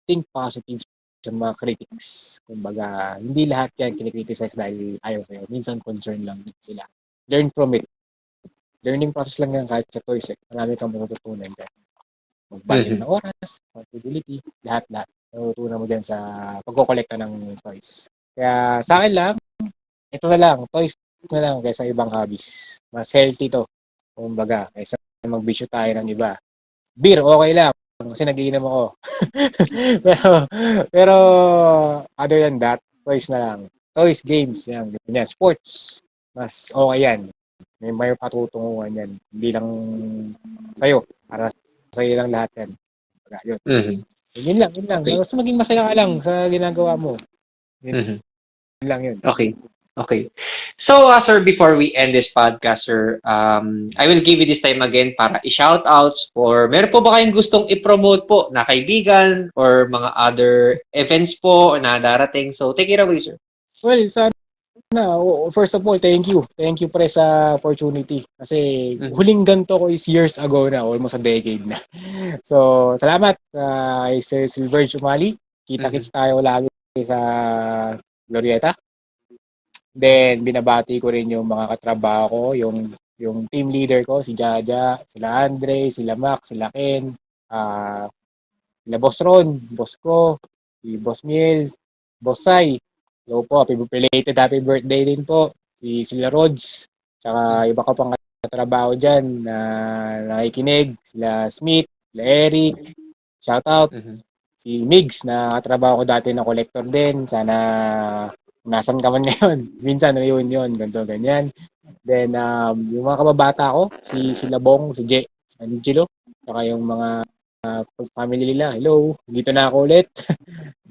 think positive sa mga critics. Kumbaga, hindi lahat yan kinikriticize dahil ayaw sa'yo. Minsan, concern lang din sila. Learn from it. Learning process lang yan kahit sa toys. Marami kang matututunan dyan. Mag-budget Mhm. ng oras, responsibility, lahat-lahat. Matututunan mo dyan sa pagkokolekta ng toys. Kaya sa akin lang, ito na lang, toys na lang kaysa ibang hobbies. Mas healthy to. Kumbaga, kaysa magbisyo tayo ng iba. Beer, okay lang. Kasi nagiinom ako. pero, pero, other than that, toys na lang. Toys, games, yan, ganyan. Sports, mas okay yan. May patutunguhan yan. Hindi lang sa'yo. Para sa'yo lang lahat yan. Kumbaga, yun. Mhm. Yun lang. Okay. Mas maging masaya ka lang sa ginagawa mo. Yun Mhm. lang yun. Okay. Okay. So, sir, before we end this podcast, sir, I will give you this time again para i-shoutouts or meron po ba kayong gustong i-promote po na kaibigan or mga other events po na darating? So, take it away, sir. Well, first of all, thank you. Thank you pre sa opportunity. Kasi Mhm. huling ganito ko is years ago na, almost a decade na. So, salamat kay Sir Silver Chumali. Mhm. Kita-kits tayo lagi sa Glorieta. Then, binabati ko rin yung mga katrabaho ko, yung team leader ko, si Jaja, sila Andre, sila Max, sila Ken, ah, sila Boss Ron, Boss ko, si Boss Miel, Boss Sai. Hello po, happy birthday din po. Sila Rods, tsaka Mhm. iba ka pang katrabaho dyan na nakikinig, sila Smith, sila Eric, shout out. Mhm. Si Migs na katrabaho ko dati na collector din. Sana nasan ka man ngayon. Minsan yun, ganito, ganyan. Then, yung mga kababata ko, si Labong, si Angelo, saka yung mga family nila, hello, dito na ako ulit.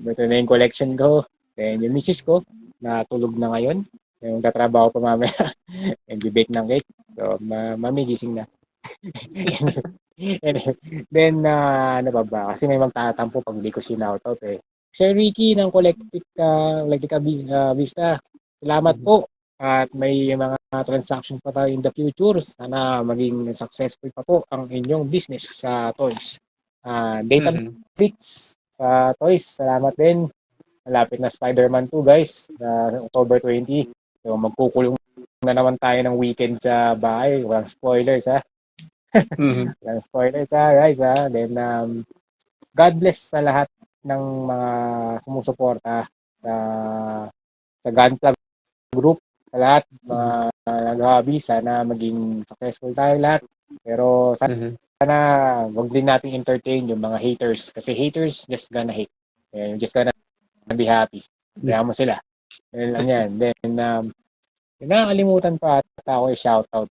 Ito na yung collection ko. Then, yung misis ko, natulog na ngayon. Yung tatrabaho pa mamaya, nag-bake ng cake. So, mami, gising na. And then, ano pa ba? Kasi may magtatampo pag di ko sinoutout eh. Sir Ricky ng Collectica Vista, salamat Mhm. po. At may mga transaction pa tayo in the future. Sana maging successful pa po ang inyong business sa toys. Data Mhm. Bricks sa toys, salamat din. Malapit na Spider-Man 2 guys, October 20. So magkukulong na naman tayo ng weekend sa bahay. Walang spoilers ha. Mhm. Walang spoilers ha guys ha. Then God bless sa lahat ng mga sumusuporta sa Gunpla group, sa lahat mga Mhm. nag-hobby. Sana maging successful tayo lahat. Pero Mhm. sana wag din natin entertain yung mga haters. Kasi haters just gonna hate. And just gonna be happy. Kaya mo sila. Yan lang yan. Then, Nakakalimutan pa ata ako i-shoutout.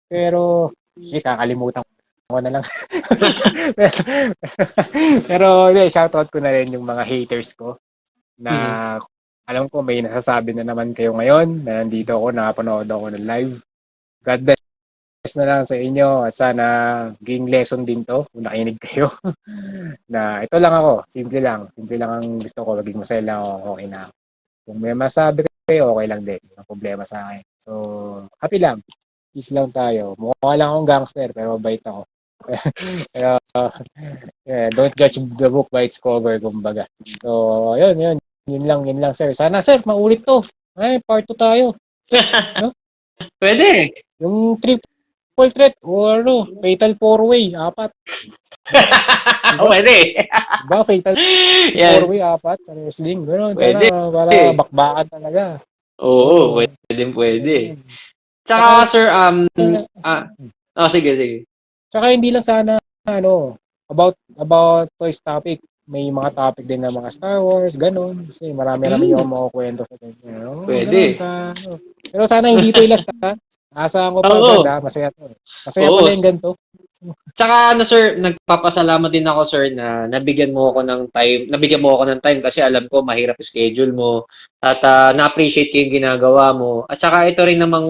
Pero, kakalimutan ko na lang. pero shoutout ko na rin yung mga haters ko na alam ko may nasasabi na naman kayo ngayon na nandito ako, nakapanood ako ng live. God bless na lang sa inyo at sana game lesson din to kung nakinig kayo. Na ito lang ako, simple lang ang gusto ko, maging masaya lang ako, okay na ako. Kung may masabi kayo, okay lang din, ang problema sa akin. So, happy lang, peace lang tayo. Mukha lang akong gangster pero mabait ako. Pero, don't judge the book by its cover, kumbaga. So, yun lang sir. Sana sir, maulit to. Ay, part 2 tayo. No? Pwede. Yung triple threat o ano, fatal four-way, 4. Pwede. Diba? Fatal Yan. four-way, 4 sa wrestling. Gano'n, Pwede. para bakbakan talaga. Oo, pwede. Tsaka, sir, sige. Tsaka hindi lang sana, about toys topic. May mga topic din ng mga Star Wars, gano'n. Kasi marami yung makukwento sa ganyan. Pwede. Ganun, pero sana hindi to last, ha? Asahan ko pa agad, masaya to. Masaya pala yung ganito. Tsaka sir, nagpapasalamat din ako sir na nabigyan mo ako ng time kasi alam ko mahirap schedule mo at na-appreciate ko yung ginagawa mo. At tsaka ito rin namang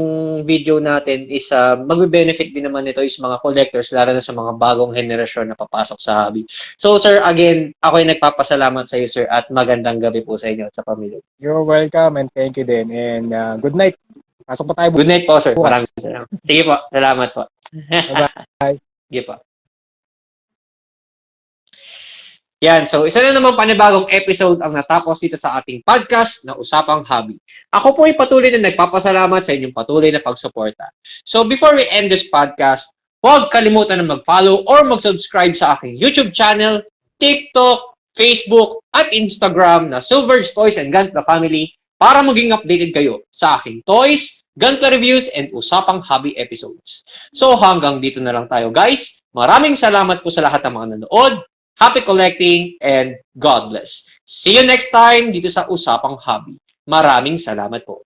video natin is magbe-benefit din naman ito is mga collectors lalo na sa mga bagong henerasyon na papasok sa hobby. So sir, again, ako ay nagpapasalamat sa iyo sir at magandang gabi po sa inyo at sa pamilya. You're welcome and thank you din. And good night. Pasok pa tayo. Good night po sir. Maraming salamat. Sige po, salamat po. Bye-bye. Sige po. Yan, so isa na naman panibagong episode ang natapos dito sa ating podcast na Usapang Hobby. Ako po ay patuloy na nagpapasalamat sa inyong patuloy na pagsuporta. So before we end this podcast, huwag kalimutan na mag-follow or mag-subscribe sa aking YouTube channel, TikTok, Facebook, at Instagram na Silver's Toys and Gantla Family para maging updated kayo sa aking toys, Gantla reviews, and Usapang Hobby episodes. So hanggang dito na lang tayo guys. Maraming salamat po sa lahat ng mga nanood. Happy collecting and God bless. See you next time dito sa Usapang Hobby. Maraming salamat po.